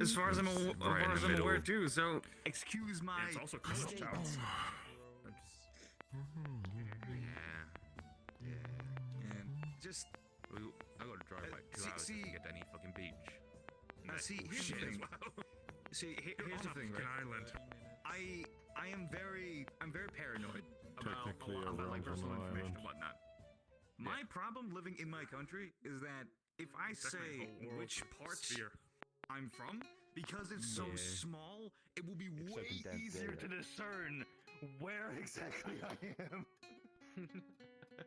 As far as I'm aware too. So excuse my. It's also college towns. Yeah. And just I gotta drive like 2 hours to get to any fucking beach. see, here's the thing. See, here's the thing, right? Island. I'm very paranoid about Technically a lot, like around personal an information island. and whatnot. My problem living in my country is that if I say which parts I'm from, because it's so small, it will be way easier to discern where exactly I am.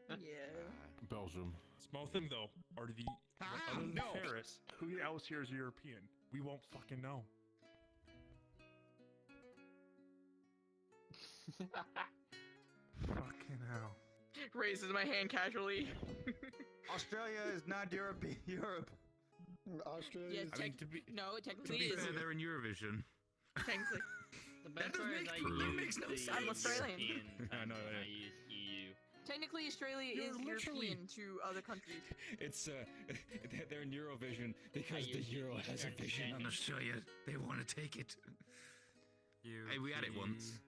Yeah. Belgium. Small thing though, are the other than no. Paris, who else here is European? We won't fucking know. Fucking hell. Raises my hand casually. Australia is not Europe. Australia. Yeah, to be technically it is. they're in Eurovision. Technically. The best does part make- is I that use makes no the sense. I'm Australian. European I know, time, yeah. I use EU. Technically, Australia You're is literally- European to other countries. It's they're in Eurovision because the Euro has a vision on Australia, they want to take it. Hey, we had it once.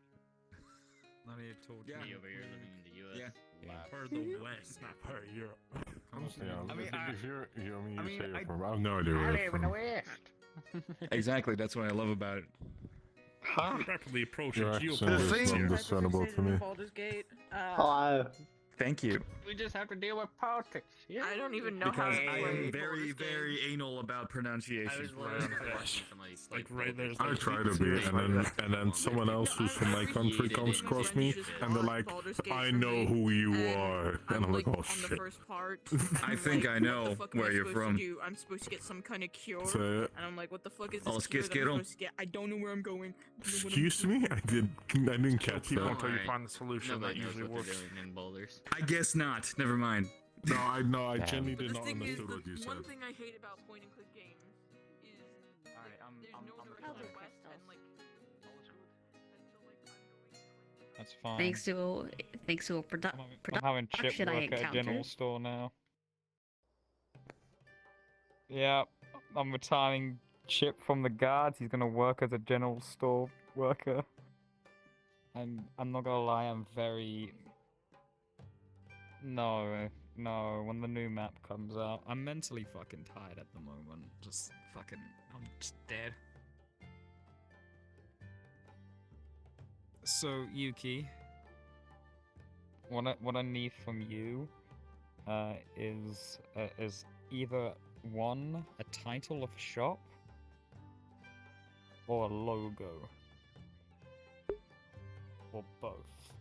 Not even told Yeah. Me over here living in the US. Yeah. part of the West, not part of Europe. Yeah, I mean, if you're, you I mean, say you're I- from, I have no idea where you're from. Exactly, that's what I love about it. Rapidly approaching Your accent geopolitics is here. undiscernible to me. Baldur's Gate. Hello. Thank you. We just have to deal with politics. Yeah. I don't even know how Because to I play am very, Baldur's Gate. very anal about I pronunciation. was learning somebody Like right there's I like try to be, and then someone else who's from my country comes across me, and they're like, "I know who you are," and I'm like, "Oh on the shit." first part. I I'm think like, I know what the fuck am where I you're supposed to from. do? I'm supposed to get some kind of cure. So, And I'm like, what the fuck is Oh, this cure that I'm skittle. supposed to get? I don't know where I'm going. excuse me, I didn't catch Keep that. until you Alright. find the solution that Nobody knows usually what works. they're doing in boulders. I guess not. Never mind. No, I genuinely But did the not thing is, understand what you the one said. thing I hate about point and click games is there's no direction west and like until like I'm going That's fine. Thanks to a I'm having chip production I work at a general encountered. store now. Yeah, I'm retiring Chip from the guards. He's gonna work as a general store worker. And I'm not gonna lie, I'm very... No, when the new map comes out. I'm mentally fucking tired at the moment. Just fucking, I'm just dead. So, Yuki, What I need from you is either one, a title of a shop, or a logo, or both.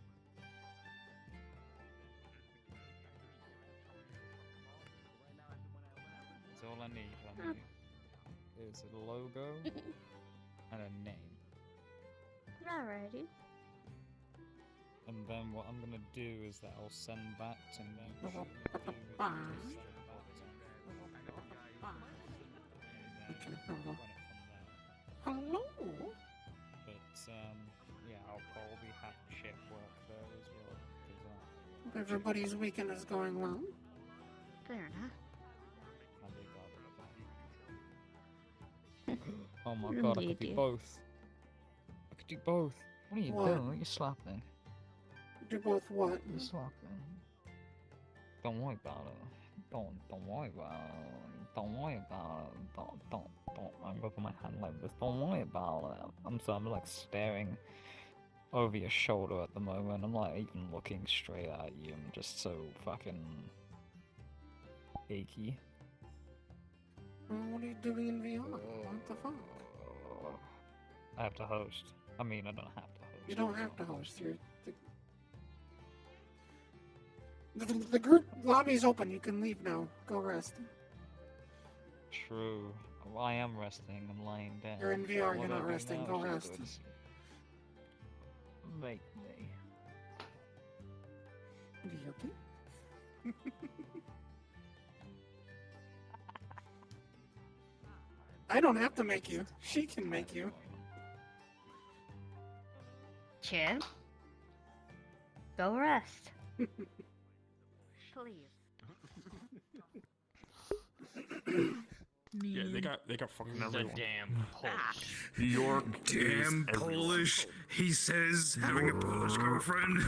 That's all I need. Is a logo and a name. Alrighty. And then what I'm gonna do is that I'll send that to them. Hello. But yeah, I'll probably have Chip work there as well. 'cause, Everybody's weekend is going well. Fair enough. Oh my god, I could do Indeed. both. I could do both. What are you What? doing? You're slapping. Do both what? You're slapping. Don't worry about it. Don't worry about it. Don't worry about it. Don't. I'm rubbing my hand like this. Don't worry about it. I'm like staring over your shoulder at the moment. I'm like even looking straight at you. I'm just so fucking achy. Well, what are you doing in VR? What the fuck? I have to host. I mean, I don't have to host. You don't have to host. The group lobby's open. You can leave now. Go rest. True. Well, I am resting. I'm lying down. You're in VR. What You're do I not do resting. now, Go shall I rest. go to sleep? Make me. Yuki? I don't have to make you. She can make you. Chip, go rest. Please. Yeah, They got fucking The everyone. damn Polish. New York Damn is everyone. Polish. He says having a Polish girlfriend.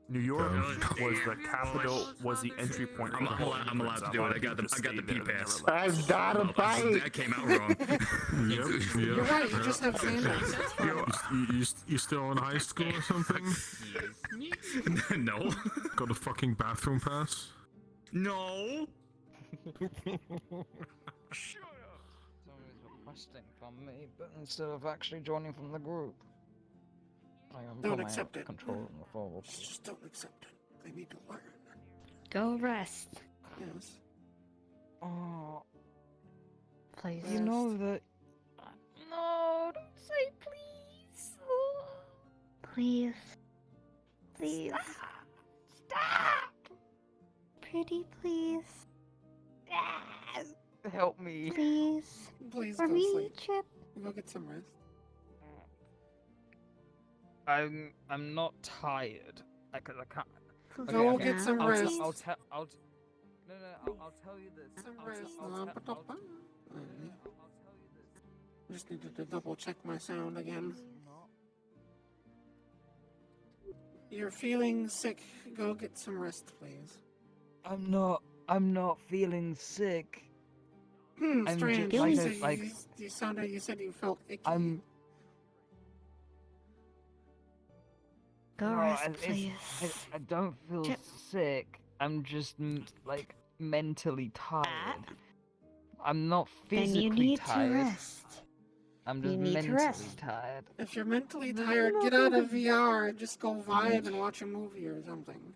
New York Yeah. was the capital, was the entry point. I'm, for I'm, allowed, I'm allowed to do it. I got the P pass. I've got a bite. That came out wrong. Yep. You're right, you just have sandals. That's fine. You still in high school or something? No. Got a fucking bathroom pass? No. Someone's requesting from me, but instead of actually joining from the group, I am Don't accept it. controlling the forward. Just don't accept it. They need to learn. Go rest. Yes. Oh, Please. you know that. No, don't say please. Please. Please. Stop! Pretty, please. Help me. Please. Please For go me, sleep. Chip. Go get some rest. I'm not tired. I can't. Go okay. get some I'll rest. I'll tell. I'll tell you this. Some I'll rest. tell you this. Just needed to double check my sound again. You're feeling sick. Go get some rest, please. I'm not feeling sick. I'm Strange. just You like said you said you felt icky. Go rest, please. I don't feel Chip. sick. I'm just like mentally tired. I'm not physically Then you need tired. to rest. I'm just You need to mentally rest. tired. If you're mentally tired, get out of VR and just go vibe and watch a movie or something.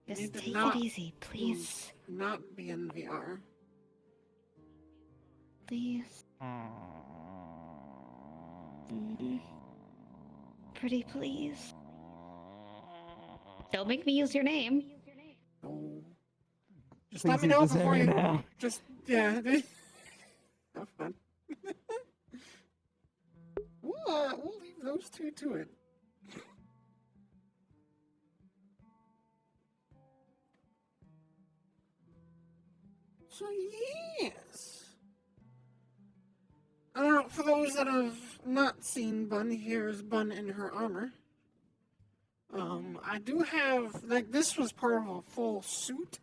You Just need to take not- it easy, please. Not be in VR. Please. Pretty, please. Don't make me use your name. No. Just let me know before you. Just yeah. Have fun. We'll leave those two to it. So yes. For those that have not seen Bun, here's Bun in her armor. I do have, like, this was part of a full suit,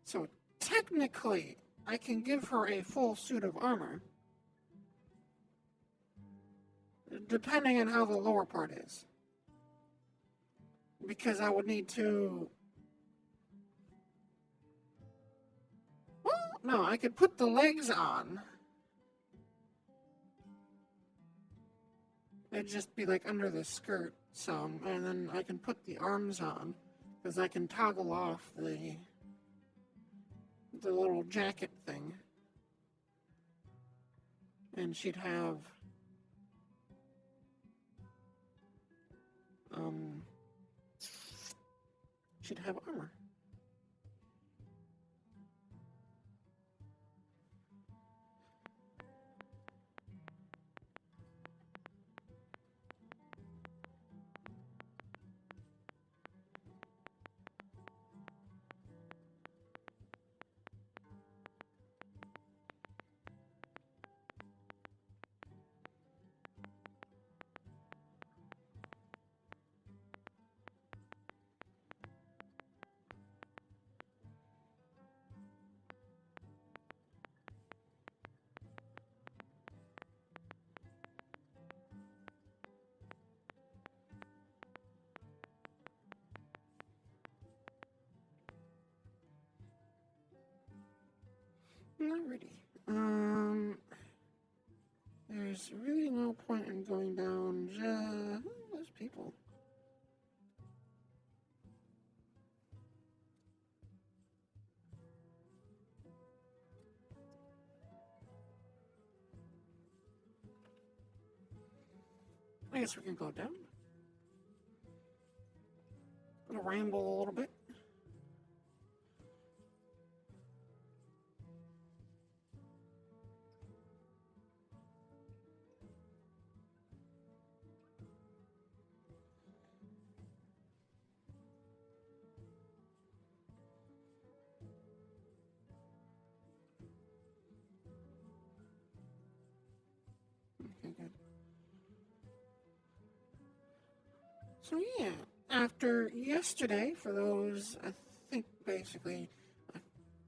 so technically I can give her a full suit of armor, depending on how the lower part is. Because I would need to... Well, no, I could put the legs on. It'd just be like under the skirt some, and then I can put the arms on, because I can toggle off the little jacket thing. And she'd have armor. Alrighty. There's really no point in going down those people. I guess we can go down. Gonna ramble a little bit. So yeah, after yesterday, for those, I think basically,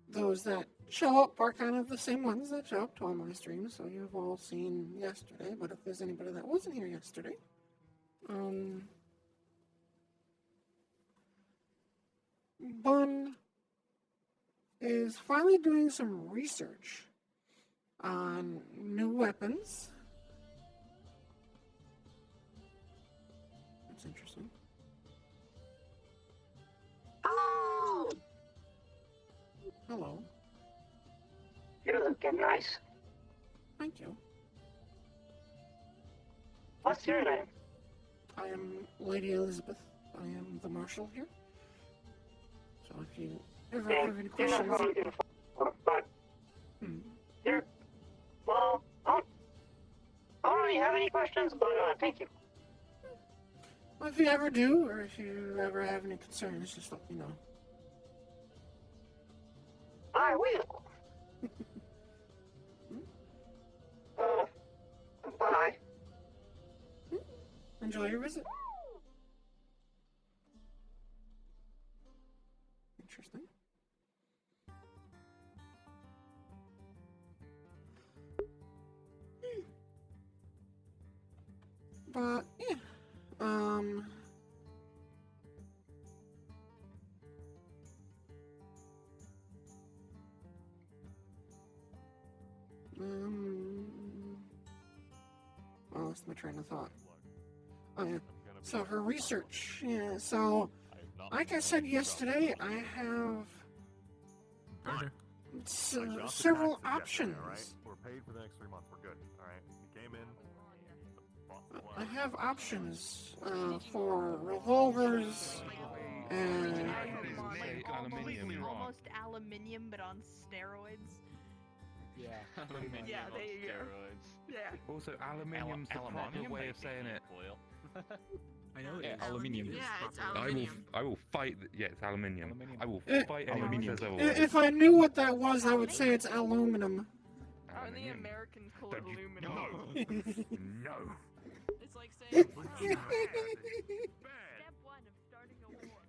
those that show up are kind of the same ones that show up to all my streams, so you've all seen yesterday, but if there's anybody that wasn't here yesterday, Bun is finally doing some research on new weapons. That's interesting. Oh! Hello. You're looking nice. Thank you. What's your name? I am Lady Elizabeth. I am the marshal here. So if you ever have any You're not questions... really beautiful, but you're... Well, I don't really have any questions, but thank you. Well, if you ever do, or if you ever have any concerns, just let me know. I will. Bye. Enjoy your visit. Interesting. But, yeah. I lost my train of thought. Oh, yeah. So her research, yeah, so, like I said yesterday, I have several options. We're paid for the next 3 months. We're good. All right. You came in. I have options for revolvers and almost aluminium, but on steroids. Yeah. Yeah, there you go. Yeah. Also, aluminium's the proper way of saying it. I know. Yeah, aluminium. Yeah, it's aluminium. I will fight. Yeah, it's aluminium. I will fight anyone who says otherwise. if I knew what that was, I would say it's aluminum. Or the Americans call it aluminum. No. It's like saying step one of starting a war.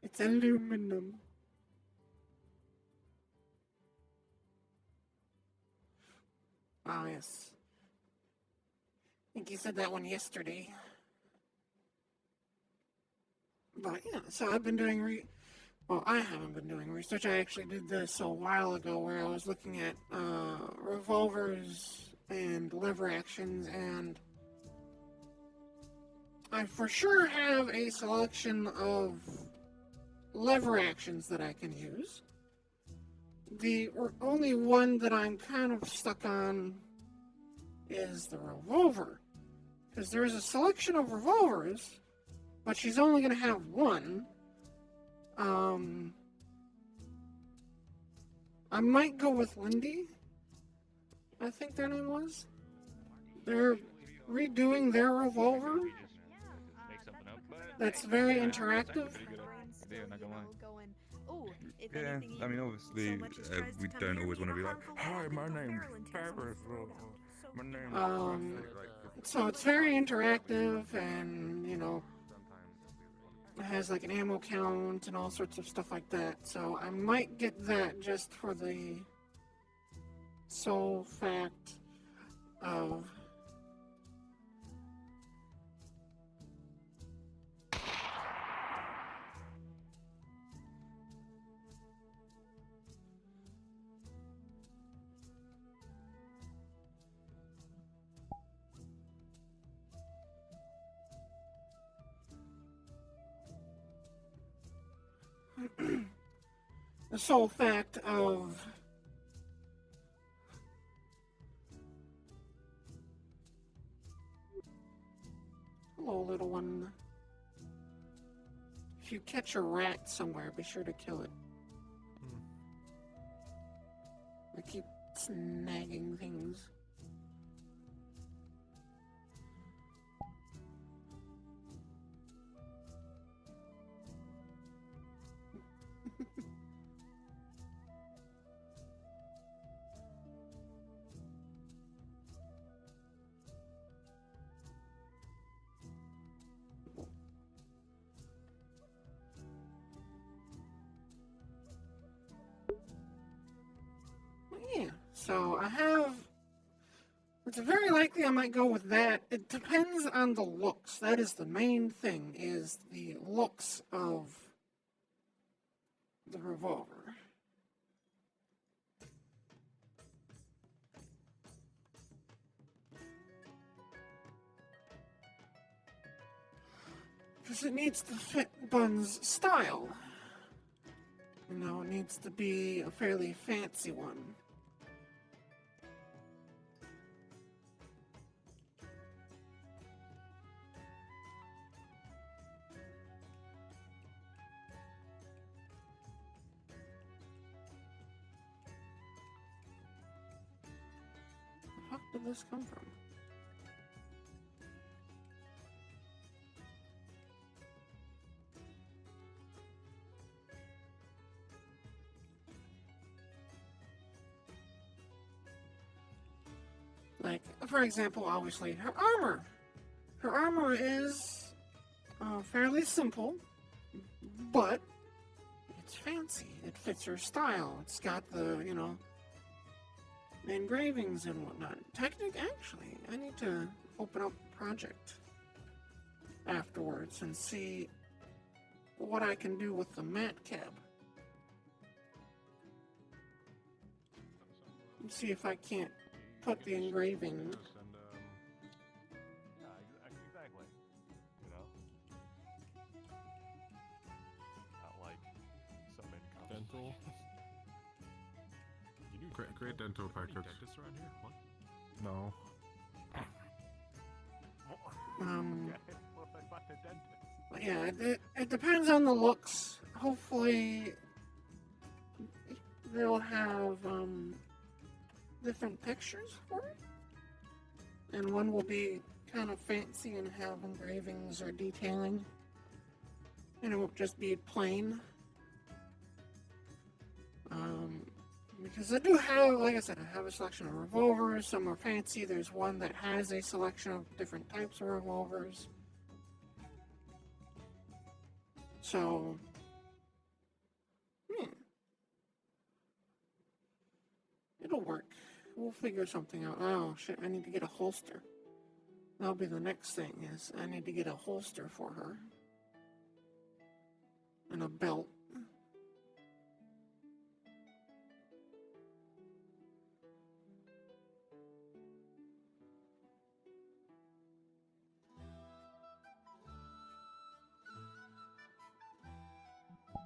It's aluminum. Oh, yes. I think you said that one yesterday. But yeah, so I've been doing well, I haven't been doing research. I actually did this a while ago where I was looking at revolvers and lever actions, and I for sure have a selection of lever actions that I can use. The only one that I'm kind of stuck on is the revolver. Because there's a selection of revolvers, but she's only going to have one. I might go with Lindy. I think their name was. They're redoing their revolver. That's very interactive. Yeah, I mean, obviously, we don't always want to be like, hi, my name's Paris. My name's so it's very interactive, and, you know, it has like an ammo count and all sorts of stuff like that. So I might get that just for the sole fact of the sole fact of hello, little one. If you catch a rat somewhere, be sure to kill it. I keep snagging things. So I have. It's very likely I might go with that. It depends on the looks. That is the main thing, is the looks of the revolver. Because it needs to fit Bun's style. You know, it needs to be a fairly fancy one. Where the fuck did this come from? Like, for example, obviously, her armor. Her armor is fairly simple, but it's fancy. It fits her style. It's got the, you know, engravings and whatnot. Actually, I need to open up a project afterwards and see what I can do with the mat cab. And see if I can't put the engraving. And, yeah, exactly. You know? Not like some income. Dental. Great dental package. Dentists around here? What? No. Okay, well, if I find a dentist. But yeah, it depends on the looks. Hopefully, they'll have different pictures for it. And one will be kind of fancy and have engravings or detailing. And it won't just be plain. Because I do have, like I said, I have a selection of revolvers. Some are fancy. There's one that has a selection of different types of revolvers. So, it'll work. We'll figure something out. Oh shit, I need to get a holster. That'll be the next thing, is I need to get a holster for her. And a belt.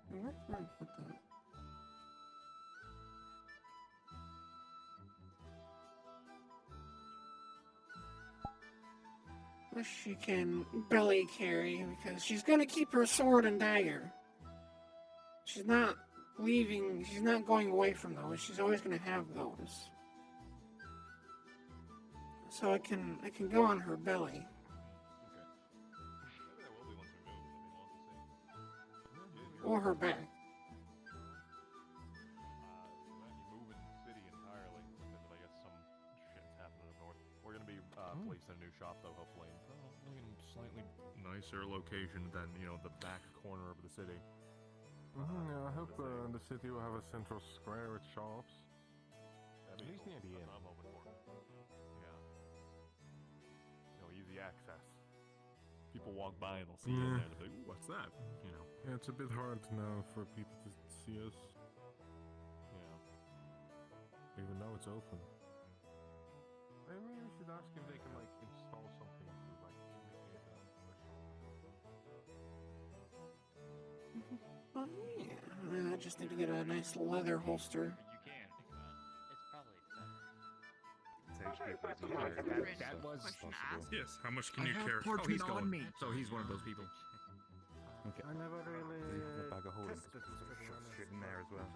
Where can I put that? Wish she can belly carry, because she's gonna keep her sword and dagger. She's not leaving, she's not going away from those. She's always gonna have those. So I can go on her belly. Maybe there will be once we move. That'd be awesome to see. Or her back. We might be moving the city entirely because of, I guess, some shit's happening up north. We're gonna be placed in a new shop, though, hopefully. In a slightly nicer location than, you know, the back corner of the city. Yeah, I hope the city will have a central square with shops. At least near the end. I'm hoping for. Yeah. You know, easy access. People walk by and they'll see it in there and they'll be like, ooh, what's that? You know. Yeah, it's a bit hard now for people to see us, Yeah. even though it's open. Maybe we should ask if they can, like, install something to, like, indicate that. Oh, yeah. I just need to get a nice leather holster. You can. It's probably That was question asked. Yes, how much can I you have carry? parchment on me. So he's one of those people. Okay. I never really. The bag of holding tested shit in there as well.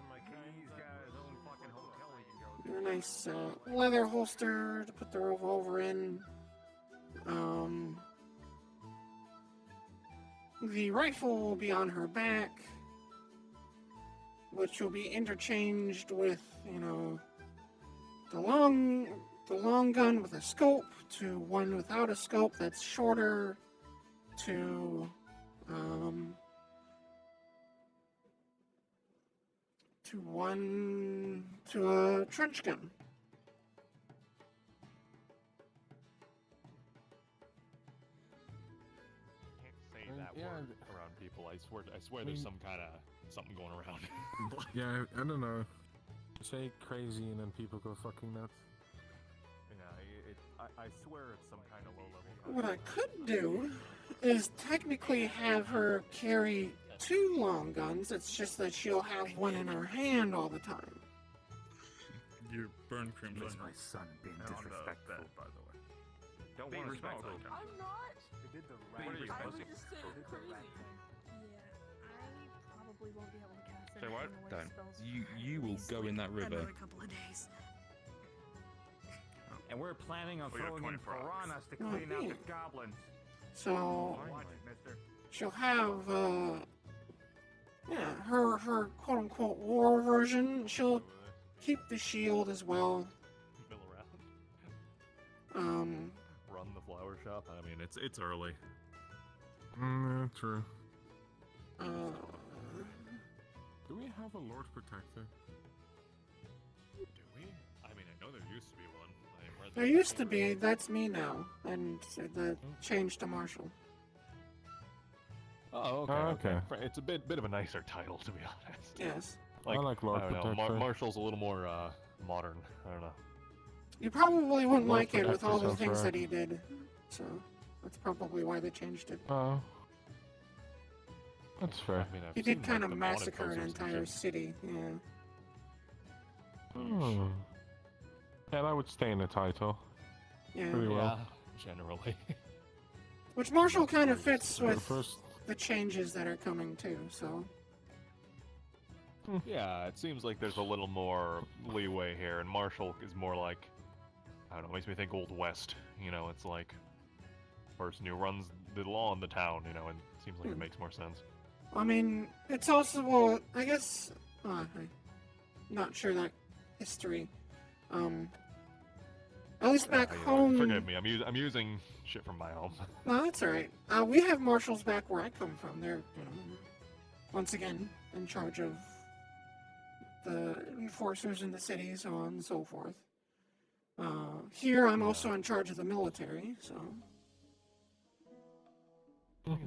He's got his own fucking hotel he can go to. A nice leather holster to put the revolver in. The rifle will be on her back, which will be interchanged with, you know, the long gun with a scope to one without a scope that's shorter to a trench gun. people. I swear there's some kind of something going around. Yeah, I don't know. Say crazy and then people go fucking nuts. Yeah, I swear it's some kind of low-level. What I could do is technically have her carry 2 long guns. It's just that she'll have one in her hand all the time. You burn cream Is on my son being disrespectful, by the way? Don't Be want to respectful. smell I'm not. They did the What are you, I was pussy? just saying crazy. I probably won't be able to cast Say what? anything Don't. spells You will go in that river. another couple of days. And we're planning on throwing in piranhas to clean out the goblins. So Watch it, mister. she'll have her quote unquote war version. She'll keep the shield as well. Mill around. Um, Run the flower shop. I mean, it's early. Yeah, true. uh, Do we have a Lord Protector? Do we? I mean, I know there used to be one. I mean, where there used to be. That's me now, and that changed to Marshall. Oh, okay. Oh, okay. It's a bit of a nicer title, to be honest. Yes. I like Lord I don't know, Protector. Marshall's a little more modern. I don't know. You probably wouldn't Lord like it with all the Protector things sounds that he did, so that's probably why they changed it. Oh. That's fair. I mean, I've He seen, did kind like, of the wanted massacre an posters and entire shit. city. Yeah. Hmm. Yeah, that would stay in the title. Yeah. Pretty well. Yeah, generally. Which Marshall kind of fits The with first. the changes that are coming too. So Yeah, it seems like there's a little more leeway here, and Marshall is more like, I don't know, makes me think Old West. You know, it's like person who runs the law in the town. You know, and it seems like it makes more sense. I mean, it's also well, I guess I'm not sure that history. At least back You know, home. forgive me, I'm using shit from my home. No, that's all right. We have marshals back where I come from. They're, once again, in charge of the enforcers in the city, so on and so forth. Here, I'm also in charge of the military, so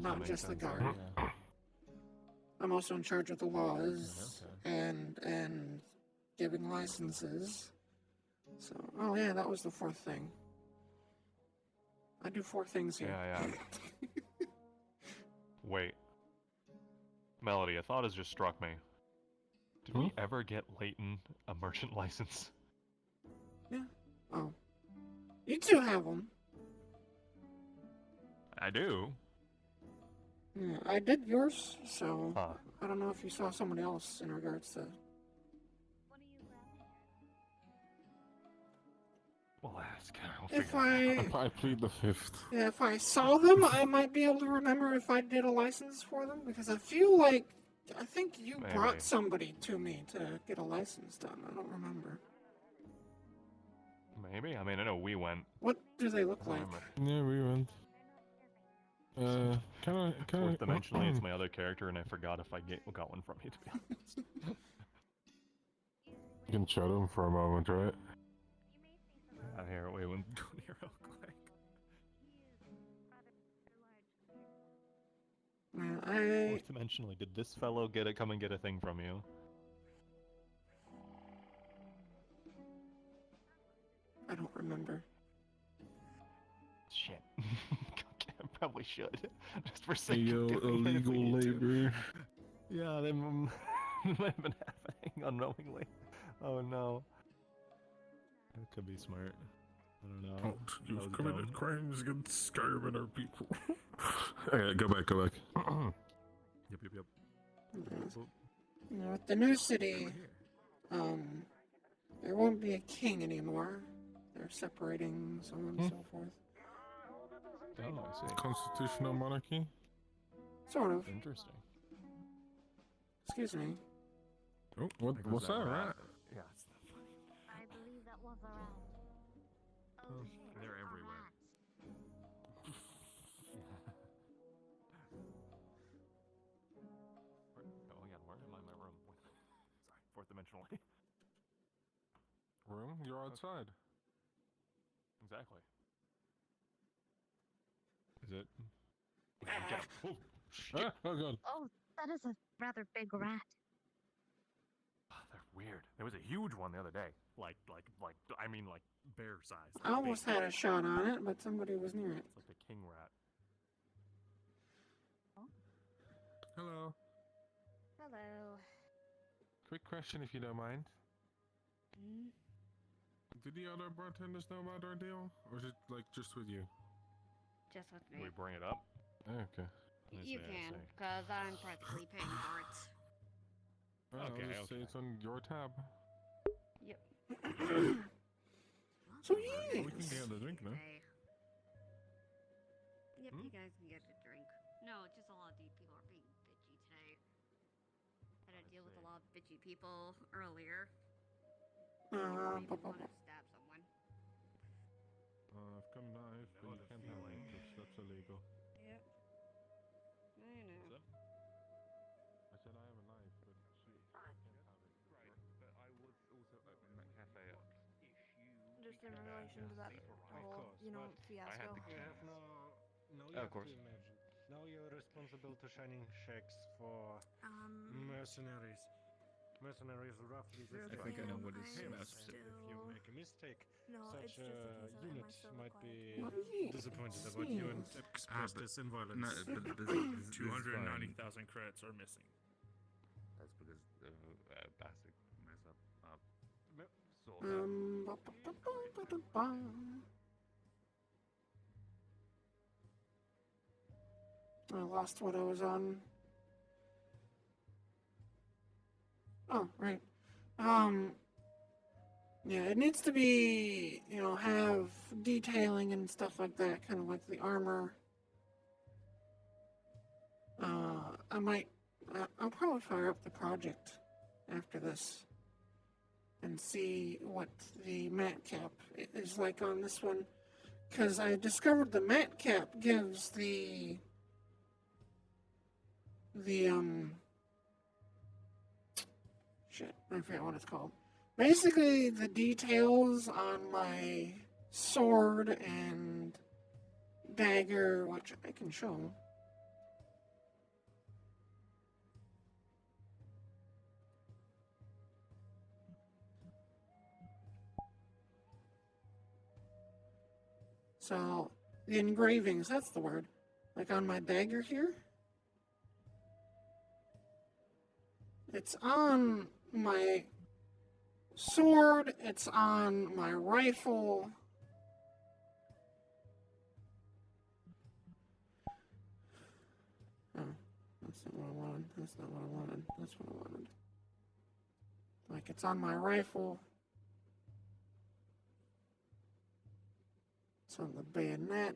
not just the guard. Yeah. I'm also in charge of the laws and giving licenses. So, oh yeah, that was the 4th thing. I do 4 things here. Yeah. Wait. Melody, a thought has just struck me. Did we ever get Leighton a merchant license? Yeah. Oh. You two have them. I do. Yeah, I did yours, so Huh. I don't know if you saw somebody else in regards to. We'll ask. If I plead the 5th. Yeah, if I saw them, I might be able to remember if I did a license for them, because I feel like I think you Maybe. brought somebody to me to get a license done. I don't remember. Maybe. I mean, I know we went. What do they look like? Yeah, we went. Can I? Fourth dimensionally, it's my other character, and I forgot if I got one from you, to be honest. You can show them for a moment, right? Here, wait, go here real quick. Fourth dimensionally, did this fellow come and get a thing from you? I don't remember. Shit. I probably should. Just for Hey, yo, illegal labor. Yeah, they might have been happening unknowingly. Oh no. That could be smart. I don't know. Oh, you've committed crimes against Skyrimer people. Alright, go back. Yep. Yeah, with the new city, there won't be a king anymore. They're separating, so on and so forth. Oh, I see. Constitutional monarchy? Sort of. Interesting. Excuse me. Oh, what's that, right? Yeah, I believe that was a rat. Oh, shit. they're everywhere. Oh yeah, where am I in my room? Sorry, fourth dimensionally. Room? You're outside. Exactly. Is it? Get him. Oh, Ah, oh god. Oh, that is a rather big rat. They're weird. There was a huge one the other day. Like, bear size. I almost had a shot on it, but somebody was near it. It's like the king rat. Hello. Hello. Quick question, if you don't mind. Hmm? Did the other bartenders know about our deal, or is it like just with you? Just with Can me. we bring it up? Okay. You can, because I'm practically paying for it. Well, I'll just say it's on your tab. Yep. So We can yes. get a drink now. Yep, you guys can get a drink. No, just a lot of people are being bitchy today. Had to deal with a lot of bitchy people earlier. Even want to stab someone. I've got a knife, but you can't have it, because that's illegal. Yep. I know. I said I have a knife, but she can't have it. Right, but I was also opening that cafe up. Just in relation to that whole, fiasco. You have no Of course. to imagine. Now you're responsible to shining checks for mercenaries. Mercenaries roughly this I think I know what it's about. If you make a mistake, No, such it's just a case a of unit am I still might required be disappointed about you and express this in violence. No, but this 290,000 credits are missing. That's because basic mess up. I lost what I was on. Oh, right. Yeah, it needs to be, have detailing and stuff like that, kind of like the armor. I'll probably fire up the project after this and see what the mat cap is like on this one. Because I discovered the mat cap gives the shit, I forget what it's called. Basically, the details on my sword and dagger, which I can show. So, the engravings, that's the word. Like on my dagger here. It's on my sword, it's on my rifle. Oh, that's not what I wanted. That's not what I wanted. That's what I wanted. Like, it's on my rifle. It's on the bayonet.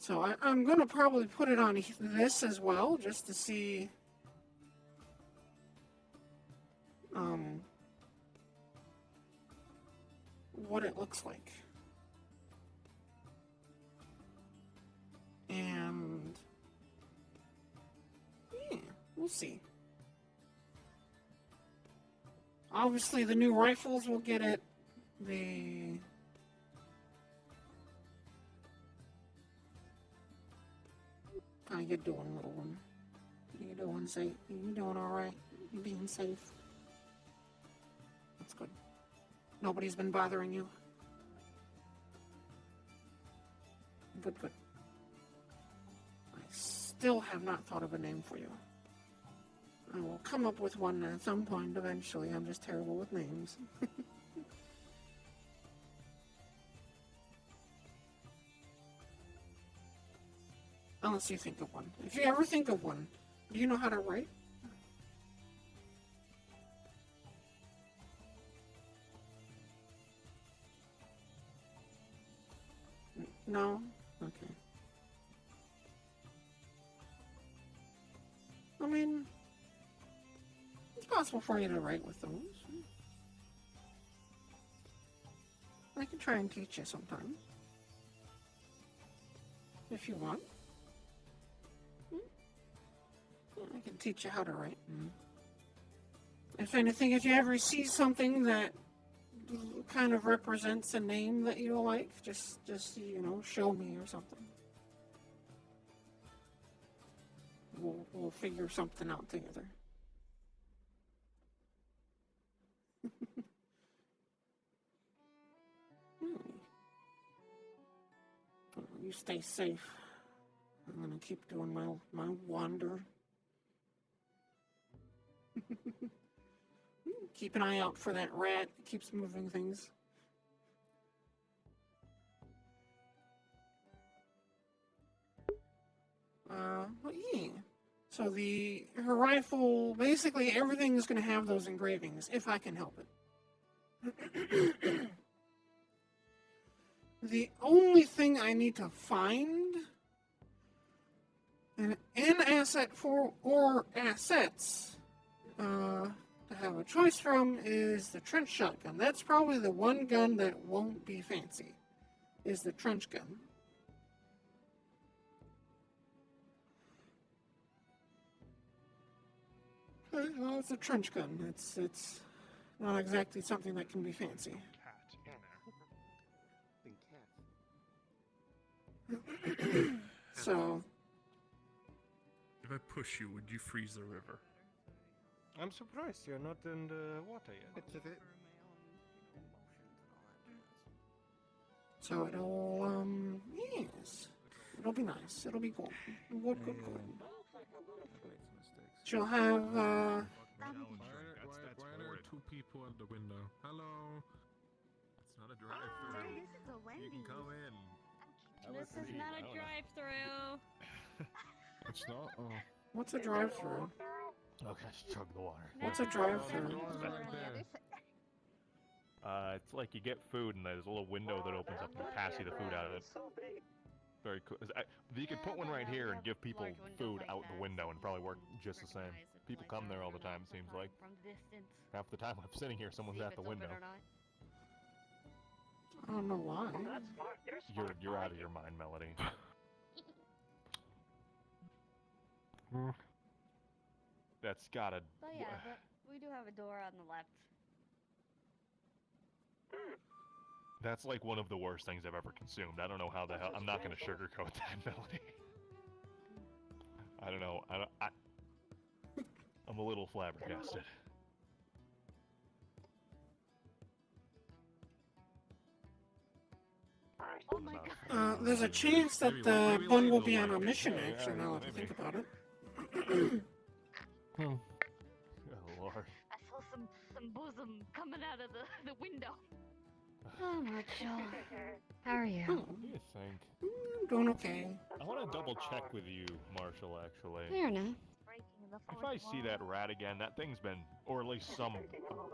So I'm going to probably put it on this as well, just to see what it looks like. And yeah, we'll see. Obviously, the new rifles will get it. How you doing, little one? You doing safe? You doing all right? You being safe? That's good. Nobody's been bothering you? Good, good. I still have not thought of a name for you. I will come up with one at some point eventually. I'm just terrible with names. Unless you think of one. If you ever think of one, do you know how to write? No? Okay. I mean, it's possible for you to write with those. I can try and teach you sometime. If you want. I can teach you how to write. If anything, if you ever see something that kind of represents a name that you like, just you know, show me or something. We'll figure something out together. You stay safe. I'm gonna keep doing my wander. Keep an eye out for that rat. It keeps moving things. But yeah. So her rifle, basically everything is going to have those engravings, if I can help it. The only thing I need to find an asset for, or assets, to have a choice from is the trench shotgun. That's probably the one gun that won't be fancy, is the trench gun. Well, it's a trench gun. It's not exactly something that can be fancy. So, if I push you, would you freeze the river? I'm surprised you're not in the water yet. so it'll yes, it'll be nice. It'll be cool. Good. She'll have Why are there two people at the window? Hello. It's not a drive-through. You can come in. This is not a drive-through. It's not. Oh. What's a drive-through? Okay, just chug the water. What's a drive-through? It's like you get food and there's a little window that opens up and they pass you the food out of it. Very cool. You could put one right here and give people food out the window and probably work just the same. People come there all the time, it seems like. Half the time I'm sitting here, someone's at the window. I don't know why. You're out of your mind, Melody. That's gotta... But yeah, we do have a door on the left. That's like one of the worst things I've ever consumed. I don't know how the hell... I'm not gonna sugarcoat that, Melody. I don't know. I'm a little flabbergasted. Oh my god. There's a chance that the bun will be on a mission, actually, now that I think about it. Oh, Lord. I saw some bosom coming out of the window. Oh, Marshall. How are you? What do you think? I'm doing okay. I want to double check with you, Marshall, actually. Fair enough. If I see that rat again, that thing's been, or at least some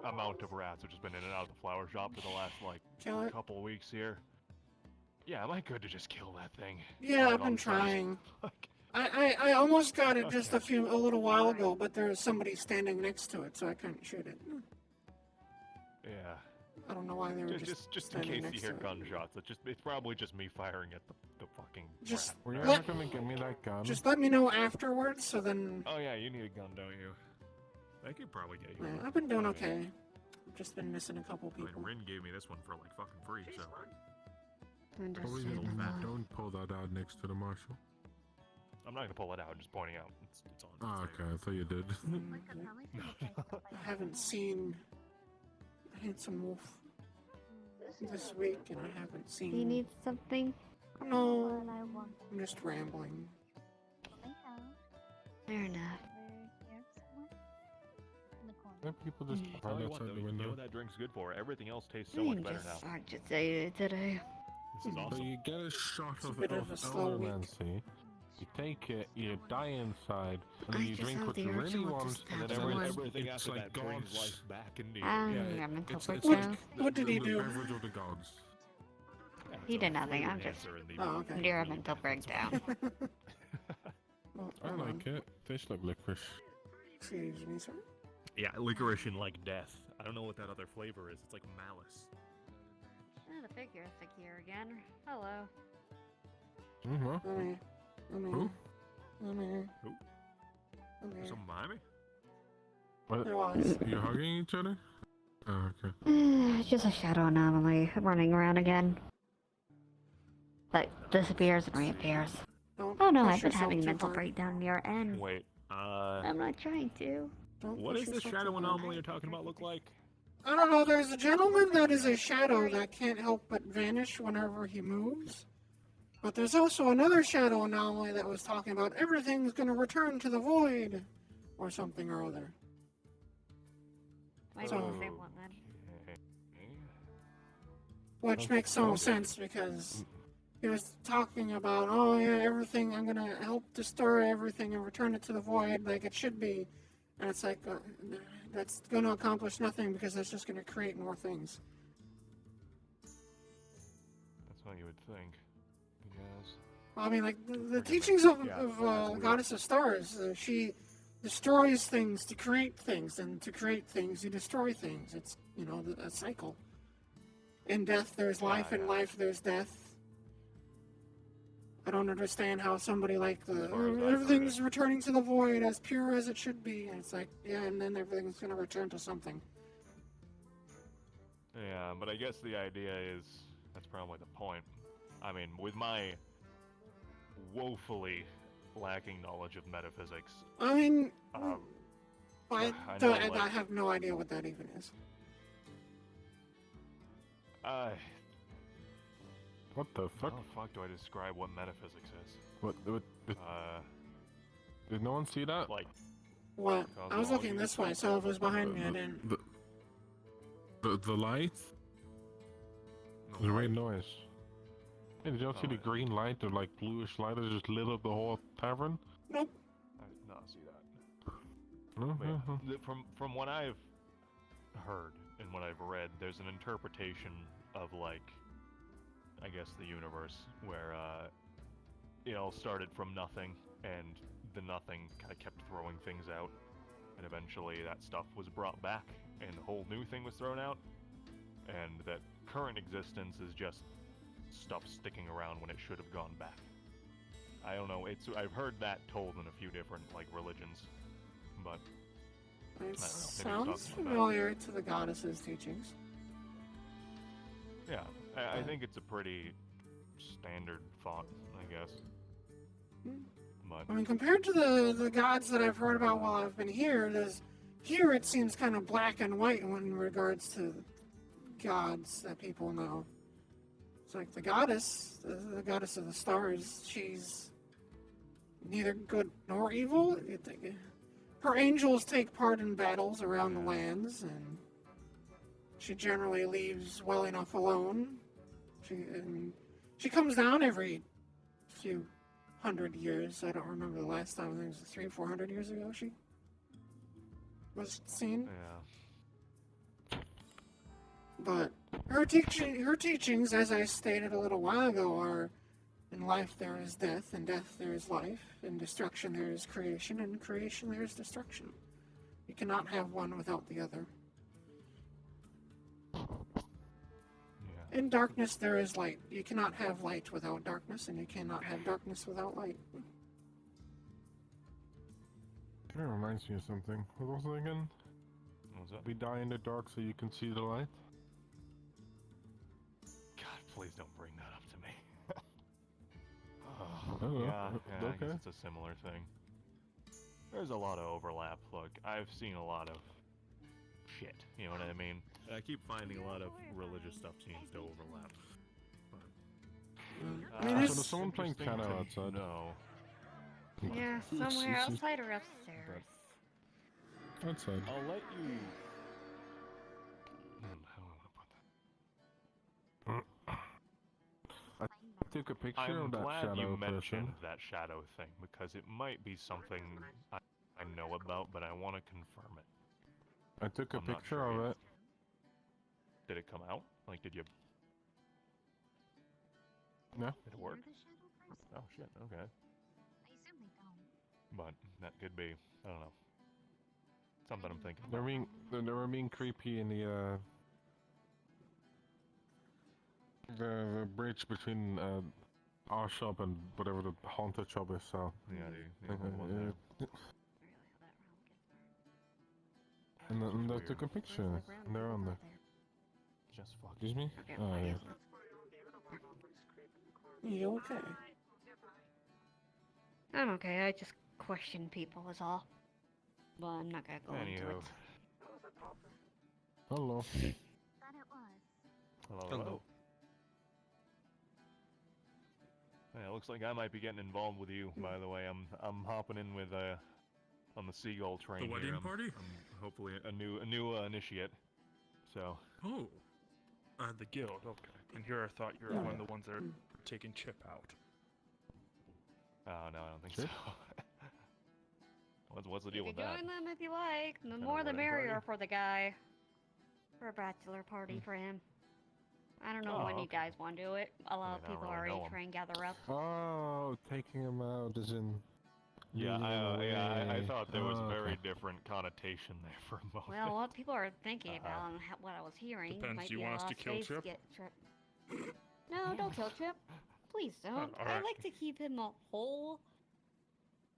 amount of rats have just been in and out of the flower shop for the last, like, couple weeks here. Yeah, am I good to just kill that thing? Yeah, I've been trying. I almost got it just a little while ago, but there was somebody standing next to it, so I couldn't shoot it. Yeah. I don't know why they were just in standing case you next hear to it. gunshots. It's probably just me firing at the fucking Just rat. Were you ever gonna give me that gun? Just let me know afterwards, so then... Oh yeah, you need a gun, don't you? I could probably get you Yeah, one. I've been doing okay. I've just been missing a couple I mean, people. Rin gave me this one for like fucking free, so... Don't pull that out next to the marshal. I'm not gonna pull it out, I'm just pointing out. It's on. Ah, okay, I thought you did. I haven't seen Handsome Wolf this week, and I haven't seen... Do you need something? No, I'm just rambling. Fair enough. People just Tell hide you what, outside though, the you know window. what that drink's good for. Everything else tastes I so much am better just now. agitated today. This is awesome. So you get a shot It's a of bit of a slow week. Nancy. You take it, you die inside, and then I you just drink have what the you urge really to want, stab and then someone. Everything it's after like that brings God's... life back into you. Yeah, mental It's breakdown. like What did he do? The beverage of the gods. He did nothing. I'm just Oh, okay. near a mental breakdown. I like it. Tastes like licorice. Excuse me, sir. Yeah, licorice and like death. I don't know what that other flavor is. It's like malice. The figure thick here again. Hello. What? I'm here. Who? I'm here. Who? I'm here. Some mommy? What? There was. You hugging each other? Oh, okay. It's just a shadow anomaly running around again. That disappears and reappears. Oh no, I've been having a mental breakdown near end. Wait, I'm not trying to. what does the shadow anomaly you're talking about look like? I don't know, there's a gentleman that is a shadow that can't help but vanish whenever he moves. But there's also another shadow anomaly that was talking about everything's gonna return to the void. Or something or other. Might be the same one then. Which makes no sense because he was talking about, oh yeah, everything, I'm gonna help destroy everything and return it to the void like it should be. And it's like, that's gonna accomplish nothing because that's just gonna create more things. That's what you would think. Yes. Well, I mean, like, the teachings of Goddess of Stars, she destroys things to create things, and to create things, you destroy things. It's, you know, a cycle. In death, there's life. In life, there's death. I don't understand how somebody like everything's returning to the void as pure as it should be. And it's like, yeah, and then everything's going to return to something. Yeah, but I guess the idea is, that's probably the point. I mean, with my woefully lacking knowledge of metaphysics. I mean, I know, have no idea what that even is. What the fuck? How the fuck do I describe what metaphysics is? What did no one see that? Like, what? I was looking this way, so if it was behind me, I didn't. The light? The red noise. Hey, did y'all see the green light or like bluish light that just lit up the whole tavern? Nope. I did not see that. But yeah, from what I've heard and what I've read, there's an interpretation of, like, I guess the universe where it all started from nothing, and the nothing kind of kept throwing things out, and eventually that stuff was brought back, and a whole new thing was thrown out, and that current existence is just stuff sticking around when it should have gone back. I don't know, I've heard that told in a few different, like, religions, but it sounds familiar to the goddess's teachings. Yeah, I think it's a pretty standard thought, I guess. But I mean, compared to the gods that I've heard about while I've been here, here it seems kind of black and white in regards to gods that people know. It's like the goddess of the stars, she's neither good nor evil. Her angels take part in battles around the lands, and she generally leaves well enough alone. She comes down every few hundred years. I don't remember the last time. I think it was 300 or 400 years ago she was seen. Yeah. But her teachings, as I stated a little while ago, are in life there is death, in death there is life, in destruction there is creation, and in creation there is destruction. You cannot have one without the other. Yeah. In darkness there is light. You cannot have light without darkness, and you cannot have darkness without light. That reminds me of something. What was it again? What was that? We die in the dark so you can see the light? God, please don't bring that up to me. I guess it's a similar thing. There's a lot of overlap. Look, I've seen a lot of shit, you know what I mean? I keep finding a lot of religious stuff seems to overlap. So there's someone playing piano outside? No. Yeah, somewhere outside or upstairs. Outside. I'll let you... I took a picture I'm of that glad shadow you mentioned person. that shadow thing, because it might be something I know about, but I want to confirm it. I took a I'm not picture sure of yet. it. Did it come out? Like, did you... No. Did it work? Oh shit, okay. But that could be, I don't know. Something I'm thinking about. They were being creepy in the bridge between our shop and whatever the haunted shop is, so... Yeah, the whole one there. And I took a picture. They're on there. Just fuck. Excuse me? Oh, yeah. You okay? I'm okay, I just question people is all. But I'm not gonna go into it. Hello. Hello. Yeah, looks like I might be getting involved with you. By the way, I'm hopping in with on the seagull train. The wedding here. party? I'm hopefully a new initiate. So. Oh. The guild. Okay. And here I thought you were one of the ones that are taking Chip out. Oh no, I don't think so. What's the deal with that? Join them if you like. The At a more the wedding merrier party? for the guy. For a bachelor party for him. I don't know Oh, when you okay. guys want to do it. A lot of I don't people really already know 'em. try and gather up. Oh, taking him out as in. Yeah, I thought there was a very okay. different connotation there for a moment. Well, what people are thinking about and what I was hearing Depends, might you be want a us to Las kill Vegas Chip? trip. No, don't kill Chip. Please don't. I alright. like to keep him a whole.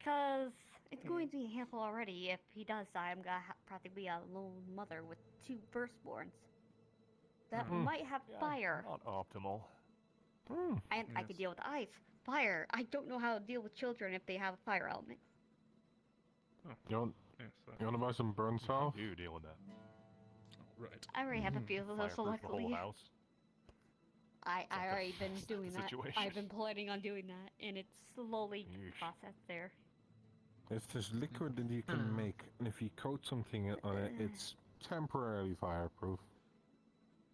Cause it's going to be a handful already. If he does die, I'm gonna probably be a lone mother with 2 firstborns. That might have fire. Not optimal. I could deal with ice. Fire. I don't know how to deal with children if they have a fire element. You wanna buy some burn salve? You deal with that. Right. I already have a few of those, so Fireproof the whole luckily. house. I already been doing that. situation. I've been planning on doing that, and it's slowly Yeesh. processed there. It's this liquid that you can make, and if you coat something on it, it's temporarily fireproof.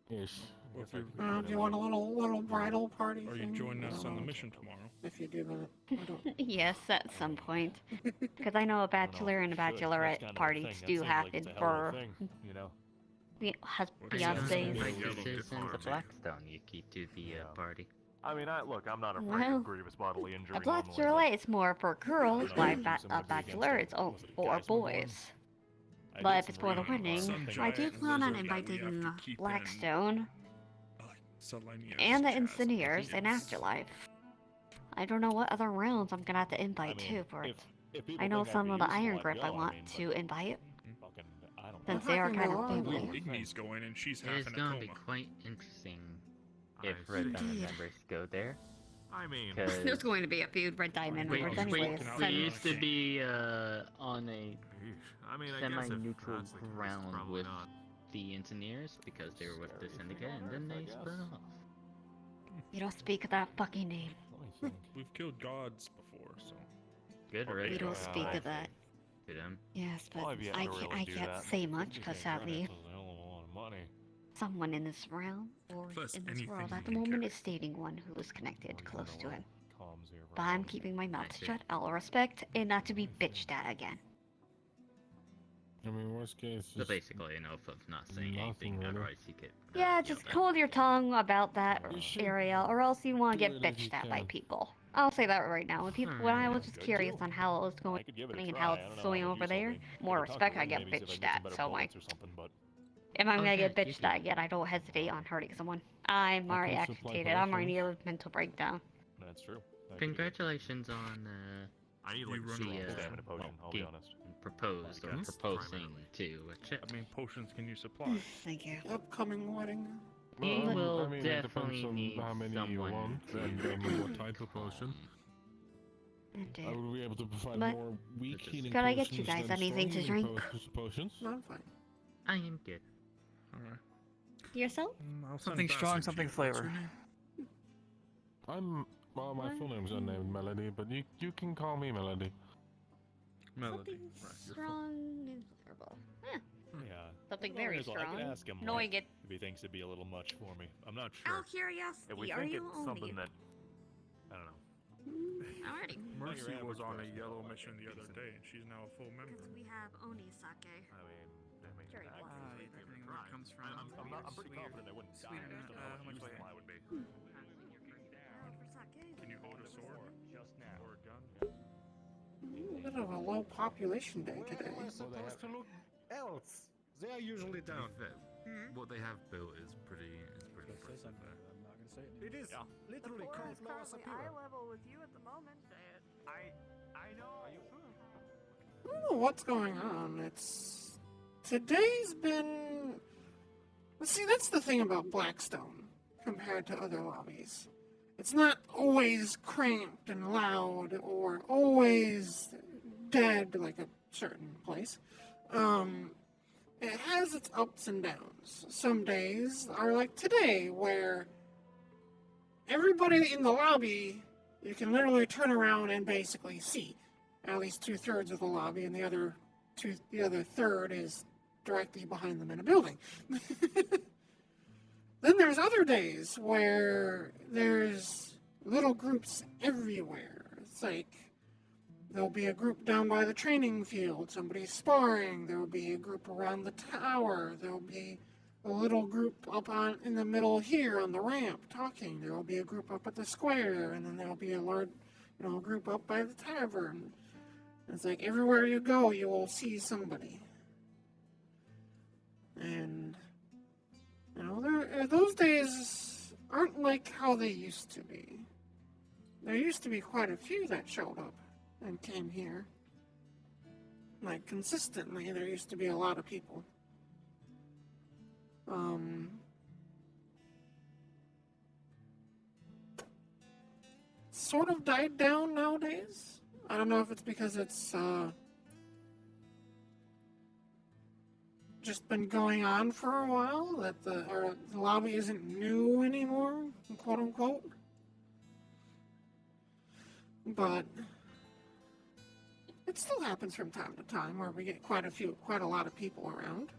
Ish. Well, if Do you want a little bridal party? Are you thing? joining us on the Uh, mission tomorrow? If you do that, I don't. Yes, at some point. Because I know a bachelor and a bachelorette parties do happen for you know. fiancés. This in the Blackstone you keep to the party. I mean, look, I'm not afraid Well, of grievous bodily injury. A normally, bachelorette is more for girls, I while don't know, a bachelor is all for guys wanna go in? boys. I But did if it's some for the reading about wedding, something I do like plan on lizard that we have inviting to keep in, Blackstone Selenia's and the chest. Engineers and Afterlife. I don't know what other rounds I'm gonna have to invite I mean, too for it. if people I know think I'd some be of the useful, Iron I'd Grip I go, want mean, to invite, fucking, I don't since know. they are kind of Well, family. Iggy's going and she's It half is in a gonna be coma. quite interesting I if Red see. Diamond Indeed. members go there. I mean, Cause There's going to be a few Red Diamond Wait, members wait, anyways. wait, we Sen- used to be on a I mean, I guess if semi-neutral that's the case, ground probably with not. the Engineers because they were with the Syndicate and then they split off. You don't speak that fucking name. We've killed gods before, so. Good, Or right? We don't speak of that. To them. Yes, but Well, if you I ever can't, really I do can't that, say much you because can't sadly, run it 'cause they don't want a lot of money. someone in this realm or Plus in this anything world you at the can moment carry. is dating one who is connected Well, close you to know him. what? Comms here for But I'm everyone. keeping my mouth I see. shut out of respect and not to be bitched at again. I mean, worst case. So just- basically enough of not saying Nothing anything, really. otherwise you get Yeah, yelled just at. hold your tongue about that You should area, or else you want to do get it if you bitched at by can. people. I'll say that right now. When I was just Good curious deal. on how it was going I could give it a and try. how I don't it's know going how much over use I'll there, be. more could talk to respect I Lynn, get maybe see if I bitched can get some at. better So like, bullets or something, but if I'm gonna get Okay, you bitched can- at again, I don't hesitate on hurting someone. I'm I already can supply agitated. I'm already potions. near a mental breakdown. that's true. That could be good. Congratulations on I need You like run a around stamina potion, I'll be getting honest. proposed or Yes, proposing primarily. to Chip. I mean, potions can you supply? Thank you. Upcoming wedding. You Well, will I mean, it depends definitely on need how many you someone want to and what type of potion. Indeed. I will be able to provide But- more weak healing Could I get you potions guys than anything to strong healing drink? Potions. No, I'm fine. I am good. Alright. Yourself? I'll send Something Bassett strong, to something you. What's your flavor. name? Well, my full name's unnamed Melody, but you can call me Melody. Melody. Something Right, you're strong and flavorful. Eh, Yeah. something Well, very I could strong. ask him Knowing like, it. if he thinks it'd be a little much for me. I'm not Out sure. of curiosity, If we are think you it's only? something that I don't know. Alrighty. Mercy your was average on a person, yellow like, mission the other decent. day, and she's now a full member. Because we have Oni sake. I mean, that makes Very it blessed. actually Everything give it a where try. it comes from. I'm pretty confident I wouldn't die. I Sweeter, just don't know how how much much was it? supply would be. For sake. Can you hold a sword? Just now. Or a gun? A bit of a low population day today. Where am I supposed to look else? They are usually down. What they have built is pretty impressive. I'm not gonna say it. It is literally Floor called is Lower currently Superior. eye level with you at the moment. I know. I don't know what's going on. It's today's been... See, that's the thing about Blackstone compared to other lobbies. It's not always cramped and loud or always dead like a certain place. It has its ups and downs. Some days are like today, where everybody in the lobby, you can literally turn around and basically see. At least 2/3 of the lobby, and the other third is directly behind them in a building. Then there's other days where there's little groups everywhere. It's like there'll be a group down by the training field, somebody's sparring, there'll be a group around the tower, there'll be a little group up in the middle here on the ramp talking, there'll be a group up at the square, and then there'll be a large, group up by the tavern. It's like everywhere you go, you will see somebody. And, those days aren't like how they used to be. There used to be quite a few that showed up and came here. Like, consistently, there used to be a lot of people. Sort of died down nowadays. I don't know if it's because it's, just been going on for a while, that the lobby isn't new anymore, quote unquote. But it still happens from time to time where we get quite a lot of people around.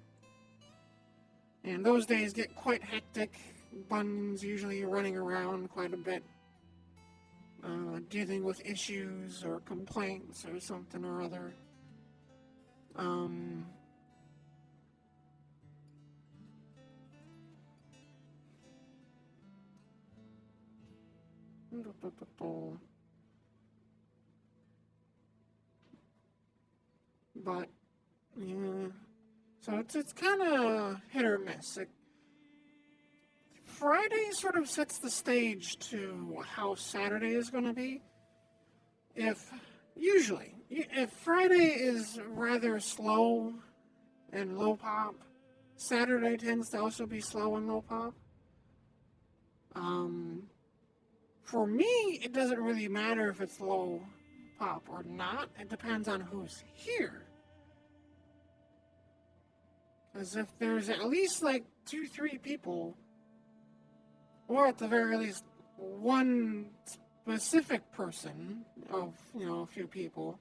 And those days get quite hectic. Bun's usually running around quite a bit, dealing with issues or complaints or something or other. But, yeah. So it's kind of hit or miss. Friday sort of sets the stage to how Saturday is going to be. If Friday is rather slow and low pop, Saturday tends to also be slow and low pop. For me, it doesn't really matter if it's low pop or not. It depends on who's here. Because if there's at least like 2-3 people, or at the very least one specific person of, a few people,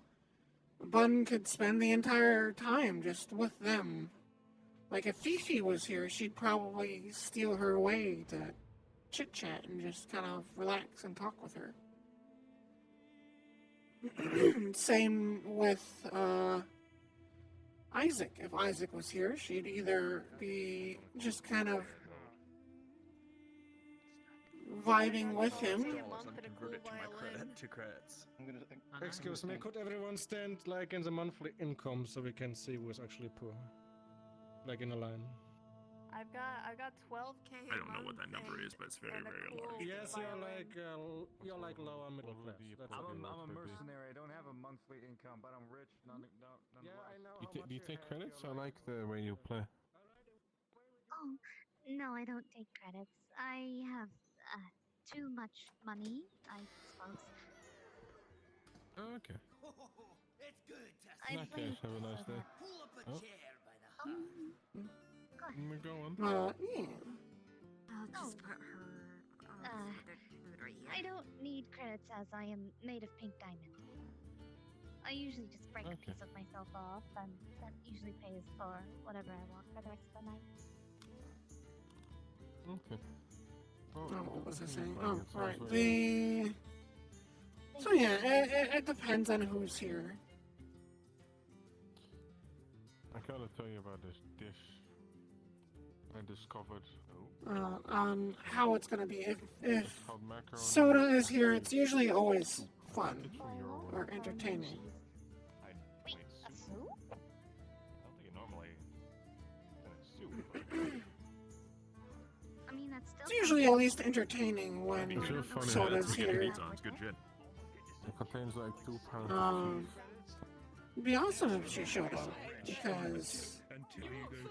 Bun could spend the entire time just with them. Like if Fifi was here, she'd probably steal her away to chit-chat and just kind of relax and talk with her. Same with Isaac. If Isaac was here, she'd either be just kind of vibing with him. Two credits. Excuse me, could everyone stand like in the monthly income so we can see who is actually poor? Like in a line. I've got 12K. I don't know what that number is, but it's very, very large. Yes, you're like lower middle class. I'm a mercenary. I don't have a monthly income, but I'm rich. Yeah, I know. Do you take credits? I like the way you play. Oh, no, I don't take credits. I have too much money, I suppose. Oh, okay. It's good to In that case, have a nice day. pull up a chair by the We're going. Yeah. I'll just put her right here. I don't need credits as I am made of pink diamond. I usually just break a piece of myself off, and that usually pays for whatever I want for the rest of the night. Okay. What was I saying? Oh, right. So yeah, it depends on who's here. I gotta tell you about this dish I discovered. On how it's gonna be. If soda is here, it's usually always fun or entertaining. Wait, a soup? I don't think it normally in a soup. I mean, that's still. It's usually at least entertaining when soda's here. Sounds good shit. It contains like 2 pounds. It'd be awesome if she showed up, because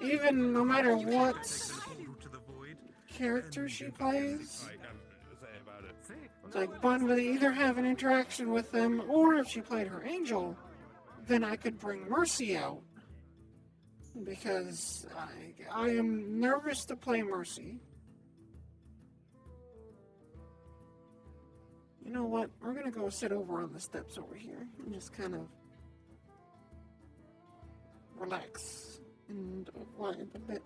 even no matter what character she plays, like Bun would either have an interaction with them, or if she played her angel, then I could bring Mercy out. Because I am nervous to play Mercy. You know what? We're gonna go sit over on the steps over here and just kind of relax and vibe a bit.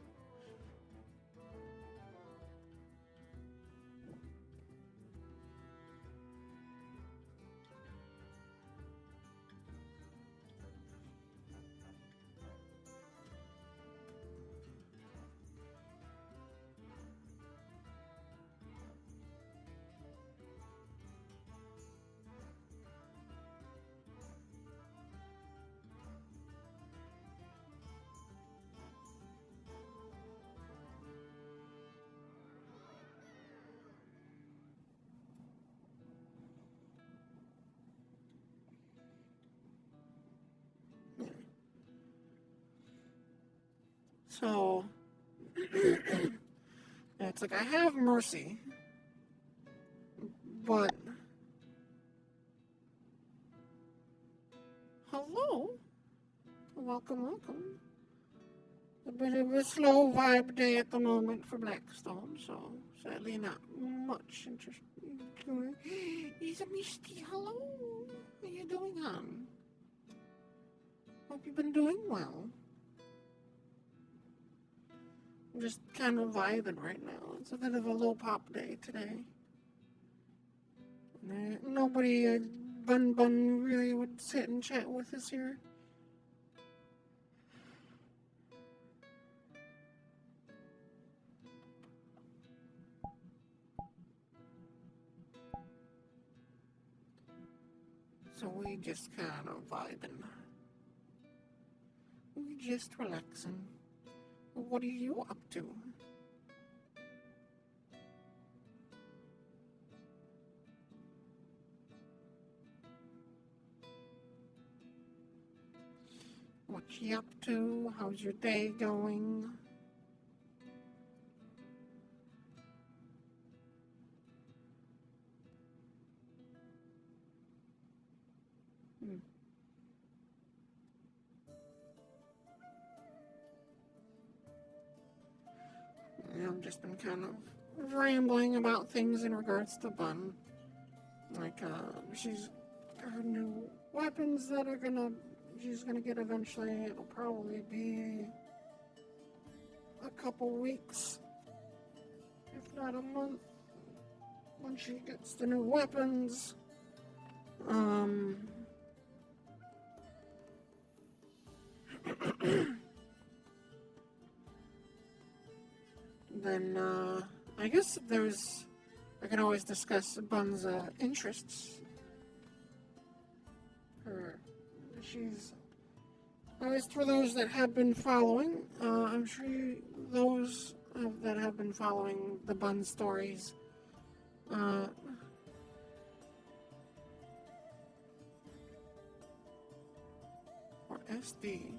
So, it's like I have Mercy, but hello, welcome. A bit of a slow vibe day at the moment for Blackstone, so sadly not much interest. He's a Misty. Hello, how you doing, hon? Hope you've been doing well. I'm just kind of vibing right now. It's a bit of a low pop day today. Nobody Bun really would sit and chat with us here. So we just kind of vibing. We just relaxing. What are you up to? What you up to? How's your day going? I've just been kind of rambling about things in regards to Bun. Like, she's her new weapons that she's gonna get eventually. It'll probably be a couple weeks, if not a month, when she gets the new weapons. Then, I guess I can always discuss Bun's interests. She's, at least for those that have been following, I'm sure those that have been following the Bun stories, or SD.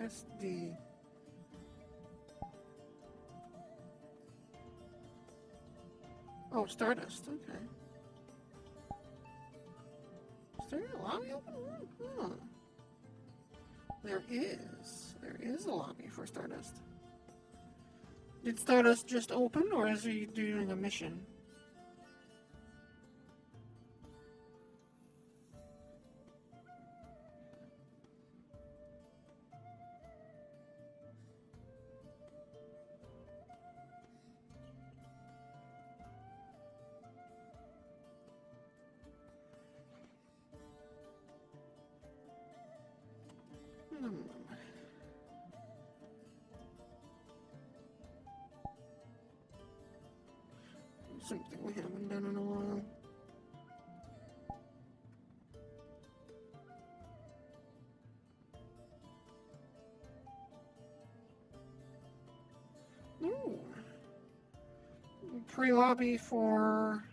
SD. Oh, Stardust, okay. Is there a lobby open? Huh. There is a lobby for Stardust. Did Stardust just open, or is he doing a mission? Something we haven't done in a while. Ooh. Pre-lobby for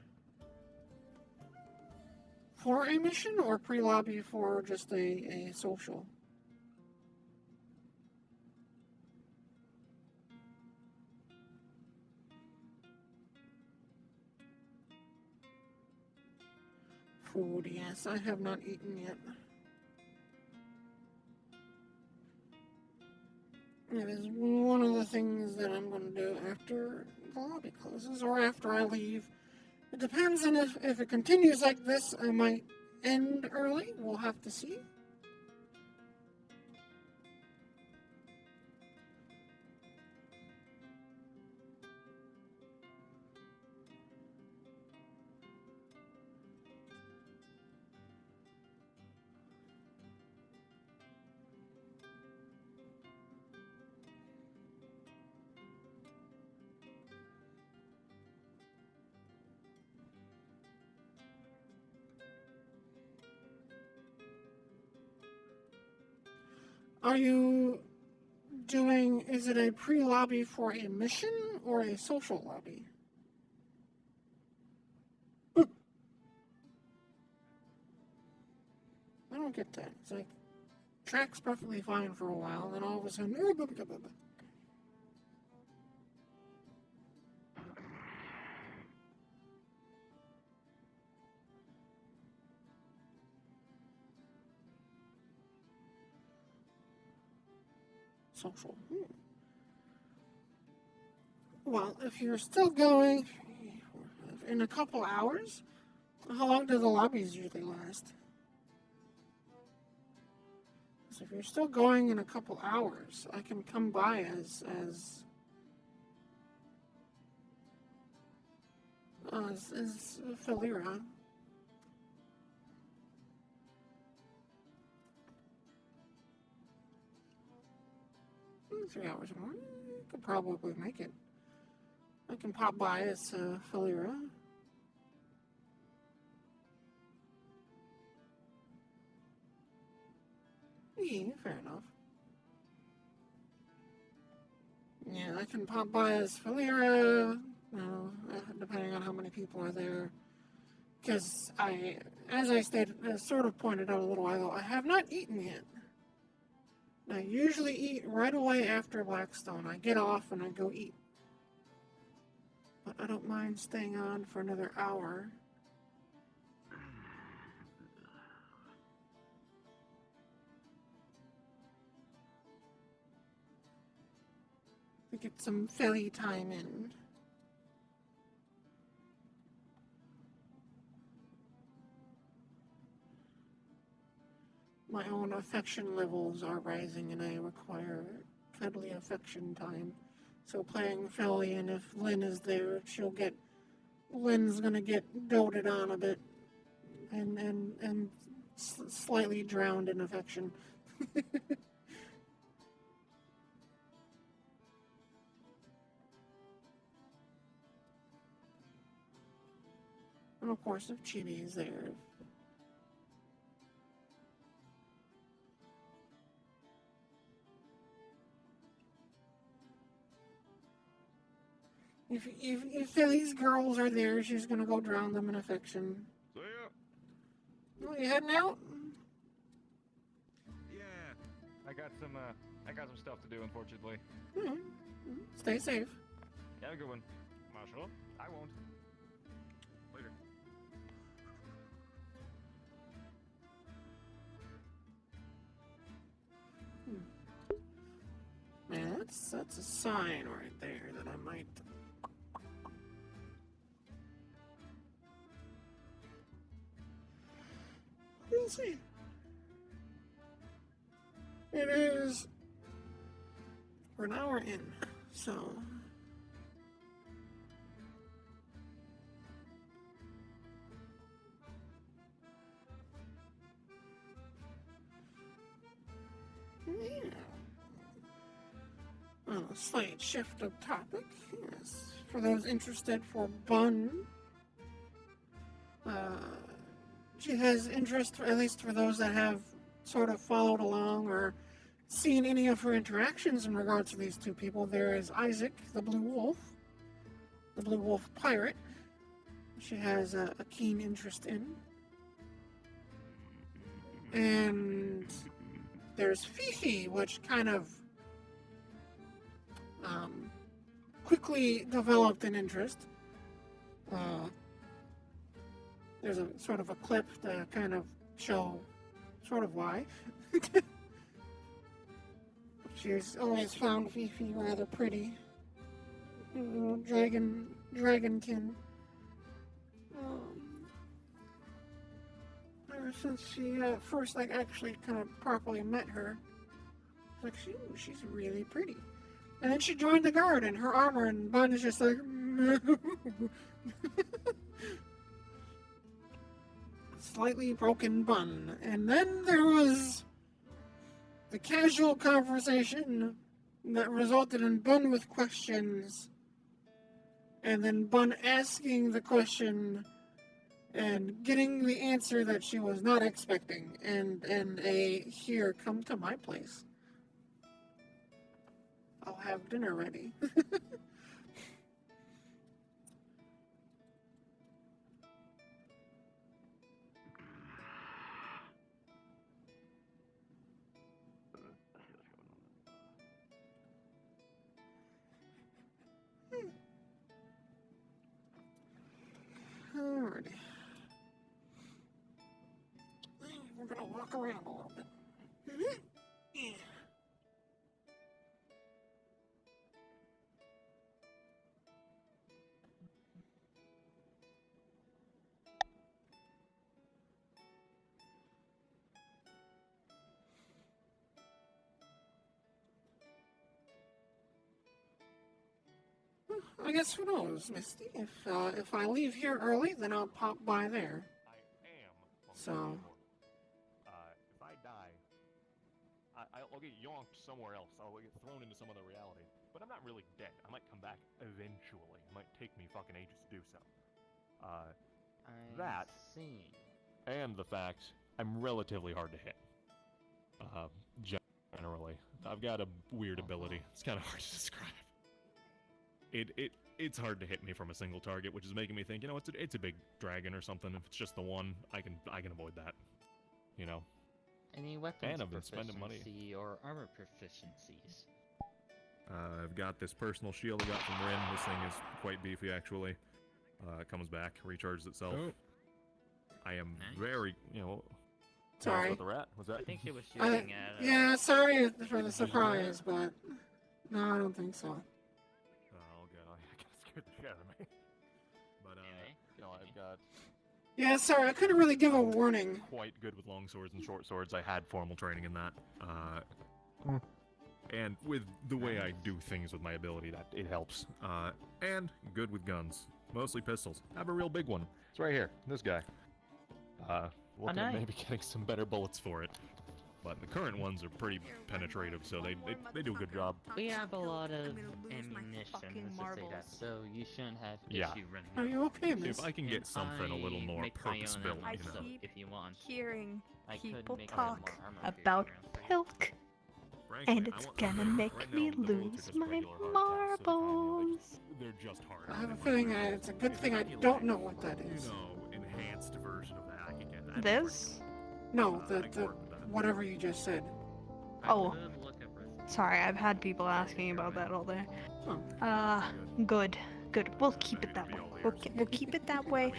for a mission or pre-lobby for just a social? Food, yes, I have not eaten yet. It is one of the things that I'm going to do after the lobby closes or after I leave. It depends on if it continues like this, I might end early. We'll have to see. Are you doing, is it a pre-lobby for a mission or a social lobby? I don't get that. It's like, track's perfectly fine for a while, then all of a sudden, social. Well, if you're still going in a couple hours, how long do the lobbies usually last? So if you're still going in a couple hours, I can come by as Philira. 3 hours more. You could probably make it. I can pop by as Philira. Yeah, fair enough. Yeah, I can pop by as Philira, depending on how many people are there. Because as I stated, sort of pointed out a little while ago, I have not eaten yet. I usually eat right away after Blackstone. I get off and I go eat. But I don't mind staying on for another hour. To get some Philly time in. My own affection levels are rising and I require cuddly affection time. So playing Philly, and if Lynn is there, Lynn's gonna get doted on a bit and slightly drowned in affection. And of course, if Chibi is there. If Philly's girls are there, she's gonna go drown them in affection. See ya. Oh, you heading out? Yeah, I got some stuff to do, unfortunately. Mm-hmm. Stay safe. Have a good one. Marshall, I won't. Later. Man, that's a sign right there that I might. We'll see. It is. We're an hour in, so. Yeah. Well, a slight shift of topic, yes. For those interested for Bun, she has interest, at least for those that have sort of followed along or seen any of her interactions in regards to these two people. There is Isaac, the Blue Wolf pirate. She has a keen interest in. And there's Fifi, which kind of quickly developed an interest. There's a sort of a clip to kind of show sort of why. She's always found Fifi rather pretty. Dragonkin. Ever since she first actually kind of properly met her, like she's really pretty. And then she joined the guard in her armor, and Bun is just like, slightly broken Bun. And then there was the casual conversation that resulted in Bun with questions, and then Bun asking the question and getting the answer that she was not expecting, and here, come to my place. I'll have dinner ready. Alrighty. We're gonna walk around a little bit. Yeah. I guess who knows, Misty? If I leave here early, then I'll pop by there. So. If I die, I'll get yonked somewhere else. I'll get thrown into some other reality. But I'm not really dead. I might come back eventually. It might take me fucking ages to do so. That. And the fact I'm relatively hard to hit. Generally, I've got a weird ability. It's kind of hard to describe. It's hard to hit me from a single target, which is making me think, it's a big dragon or something. If it's just the one, I can avoid that. Any weapons and I've been spending money. Or armor proficiencies? I've got this personal shield I got from Rin. This thing is quite beefy, actually. It comes back, recharges itself. Oh. I am very, Sorry. The rat? Was that? I think it was shooting at. Yeah, sorry for the surprise, but no, I don't think so. Oh god, I got scared the shit out of me. But I've got. Yeah, sorry, I couldn't really give a warning. Quite good with long swords and short swords. I had formal training in that. And with the way I do things with my ability, that it helps. And good with guns. Mostly pistols. I have a real big one. It's right here. This guy. Looking at maybe getting some better bullets for it. But the current ones are pretty penetrative, so they do a good job. We have a lot of ammunition, let's say that, so you shouldn't have issue running. Are you okay, miss? If I can get something a little more purpose-built, if you want. Hearing people make talk about milk, and it's gonna make me lose my marbles. They're just hard. I have a feeling it's a good thing I don't know what that is. Enhanced version of that. I can get that. This? No, the whatever you just said. Oh, sorry, I've had people asking about that all day. Good. We'll keep it that way. We'll keep it that way.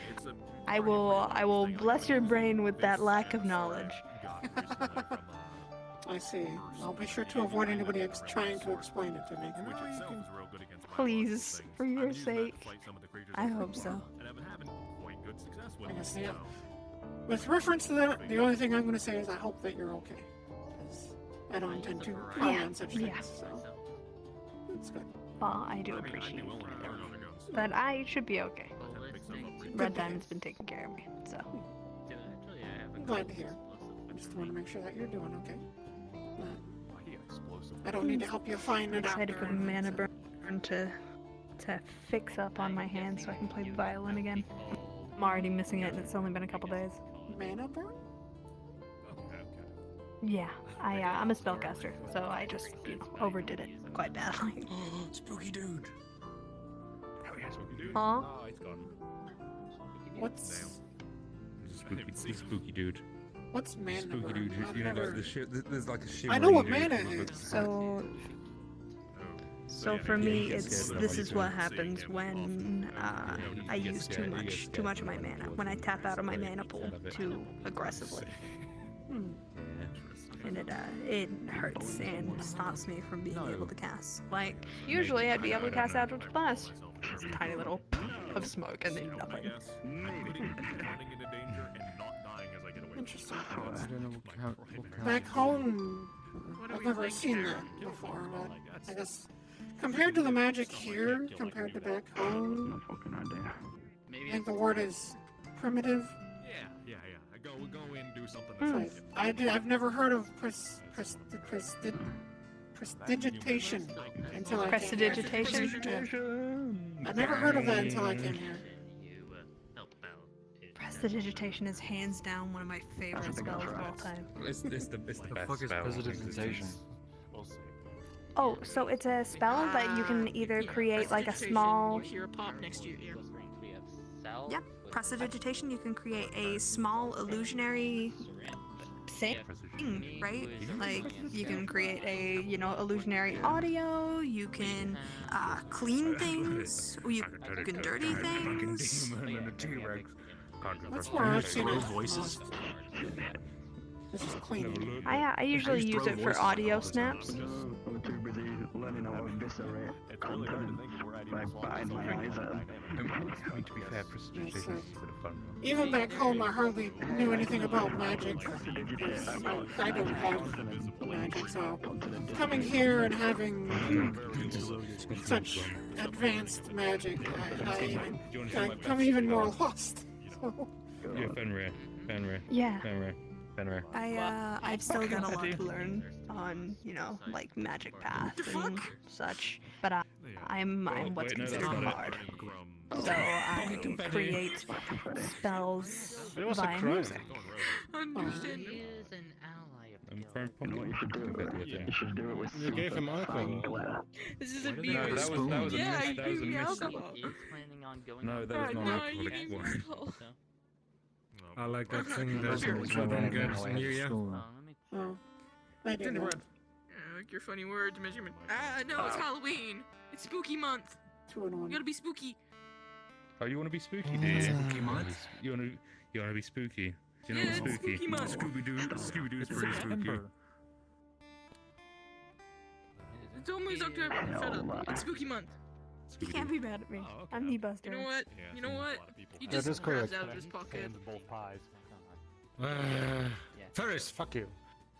I will bless your brain with that lack of knowledge. I see. I'll be sure to avoid anybody trying to explain it to me. Please, for your sake. I hope so. I guess, yeah. With reference to that, the only thing I'm going to say is I hope that you're okay. I don't intend to comment on such things, so that's good. Well, I do appreciate it. But I should be okay. Red Diamond's been taking care of me, so. I'm glad to hear. I just want to make sure that you're doing okay. I don't need to help you find it out. I'm excited for Mana Burn to fix up on my hand so I can play the violin again. I'm already missing it, and it's only been a couple days. Mana Burn? Yeah, I'm a spellcaster, so I just, overdid it quite badly. Spooky dude. Hell yeah, spooky dude. Huh? Oh, he's gone. What's... Spooky dude. What's mana? Spooky dude, you know, like the shit. There's like a shit. I know what mana is. So for me, this is what happens when I use too much of my mana. When I tap out of my mana pool too aggressively. And it hurts and stops me from being able to cast. Like, usually I'd be able to cast out of blast. Just a tiny little of smoke and then nothing. Interesting. Back home, I've never seen that before, but I guess compared to the magic here, compared to back home, I think the word is primitive. Yeah. Go in, do something. I've never heard of prestidigitation until I came here. Prestidigitation? I've never heard of that until I came here. Prestidigitation is hands down one of my favorite spells of all time. It's the best fuck is spell. prestidigitation? Oh, so it's a spell that you can either create like a small... You hear a pop next to your ear. Yep, prestidigitation, you can create a small illusionary thing, right? Like, you can create a, illusionary audio, you can clean things, you can dirty things. That's where I've seen it. Voices. This is clean. I usually use it for audio snaps. I'm too busy learning how to eviscerate content by batting my eyes at them. I mean, to be fair, prestidigitation is a bit of fun. Even back home, I hardly knew anything about magic. I don't have magic, so coming here and having such advanced magic, I come even more lost. So. Yeah, Fenrir. Yeah. Fenrir. I've still got a lot to learn on, like magic path and such, but I'm what's considered hard. So I create spells by music. Understand. You know what you should do with it? You should do it with You gave him alcohol. This is a No, beer. that was a Yeah, miss. you That was a gave me miss. alcohol. No, that was not No, you alcoholic gave me wine. alcohol. I like that thing that Jordan gets near you. Oh, I didn't know. Your funny words, measurement. No, it's Halloween. It's spooky month. 2 and 1. You gotta be spooky. Oh, you want to be spooky, do you? Spooky month? You want to be spooky? Do you know Yeah, what's it's spooky? spooky month. Scooby-Doo's pretty spooky. It's almost October. Shut up. It's spooky month. You can't be mad at me. I'm the buster. You know what? You know what? He That is just grabs correct. out of his pocket. Both pies. Ferris, fuck you.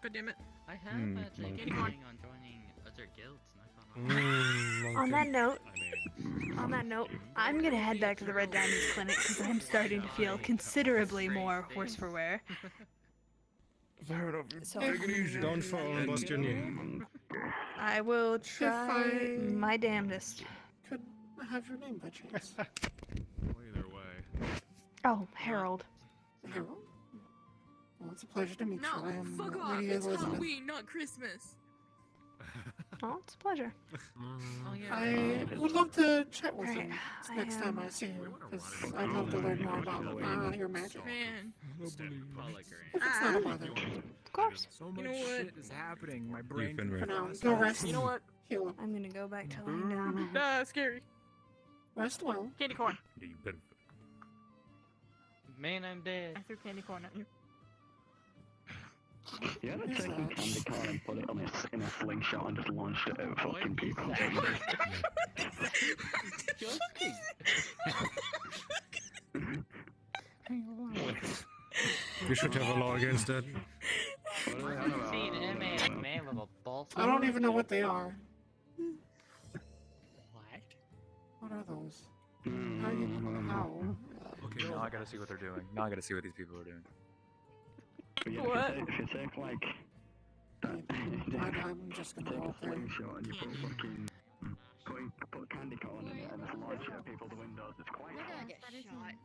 God damn it. I have actually been planning on joining other guilds, not On that note, I'm gonna head back to the Red Diamonds Clinic because I'm starting to feel considerably more worse for wear. Fair enough. So Don't fall and bust your knee. I will try my damnedest. Could I have your name by chance? Either way. Oh, Harold. Harold? Well, it's a pleasure to meet No, you. I am fuck off. Lady It's Elizabeth. Halloween, not Christmas. Oh, it's a pleasure. Oh, yeah. I would love to chat with Alright, you next time I see you, because I'd love to learn more about your magic. Man. If it's not a bother. Of course. So much You know what? shit is happening. My brain. For now, go rest. You know what? Heal up. I'm gonna go back to lying down. Scary. Rest well. Candy corn. Yeah, you better. Man, I'm dead. I threw candy corn at you. You ever taken candy corn and put it on in a slingshot and just launched it at fucking people? You should have a law against that. I don't even know what they are. What are those? How? Okay, now I gotta see what they're doing. Now I gotta see what these people are doing. But yeah, What? if you take like I'm just gonna go up there. slingshot and you put fucking put candy corn in it and just launch it at people's windows, it's quite We're gonna hard. get shot.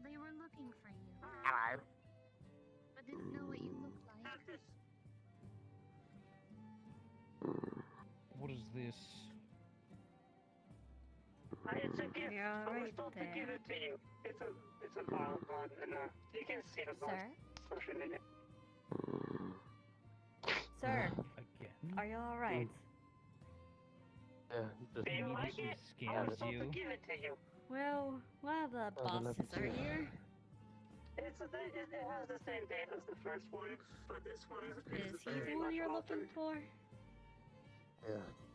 They were looking for you. Hello. But didn't know what you looked like. What is this? It's a gift. You're I was right told to there. give it to you. It's a bottle one, and you can see the Sir? social media. Sir, Again? are you alright? Do you like it? I was told to give it to you. Well, one of the bosses are here. It has the same date as the first one, but this one Is he the one you're looking for?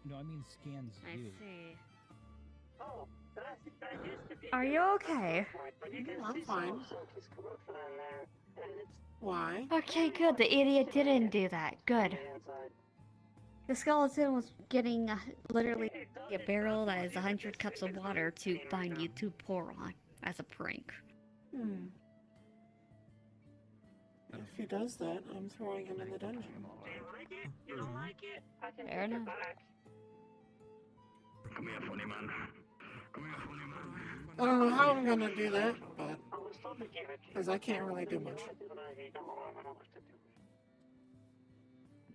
No, I mean scans I you. see. Oh, that used to be. Are you okay? I'm fine. Why? Okay, good. The idiot didn't do that. Good. The skeleton was getting literally a barrel that is 100 cups of water to bind you to pour on as a prank. Hmm. If he does that, I'm throwing him in the dungeon. You don't like it? I can Fair take it enough. back. Come here, funny man. I don't know how I'm gonna do that, but I was told to give it to you. because I can't really do much.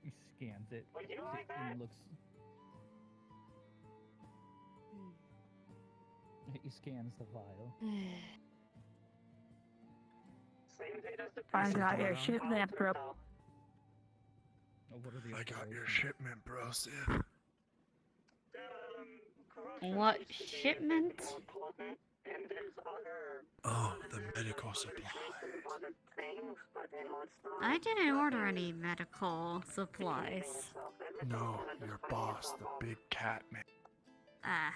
He scans it. Would you like And that? looks. He scans the vial. Same date as the I got your shipment, bro. Oh, what are the I got your operations? shipment, bro, Sif. What shipment? Oh, the medical supply. I didn't order any medical supplies. No, your boss, the big cat man. Ah,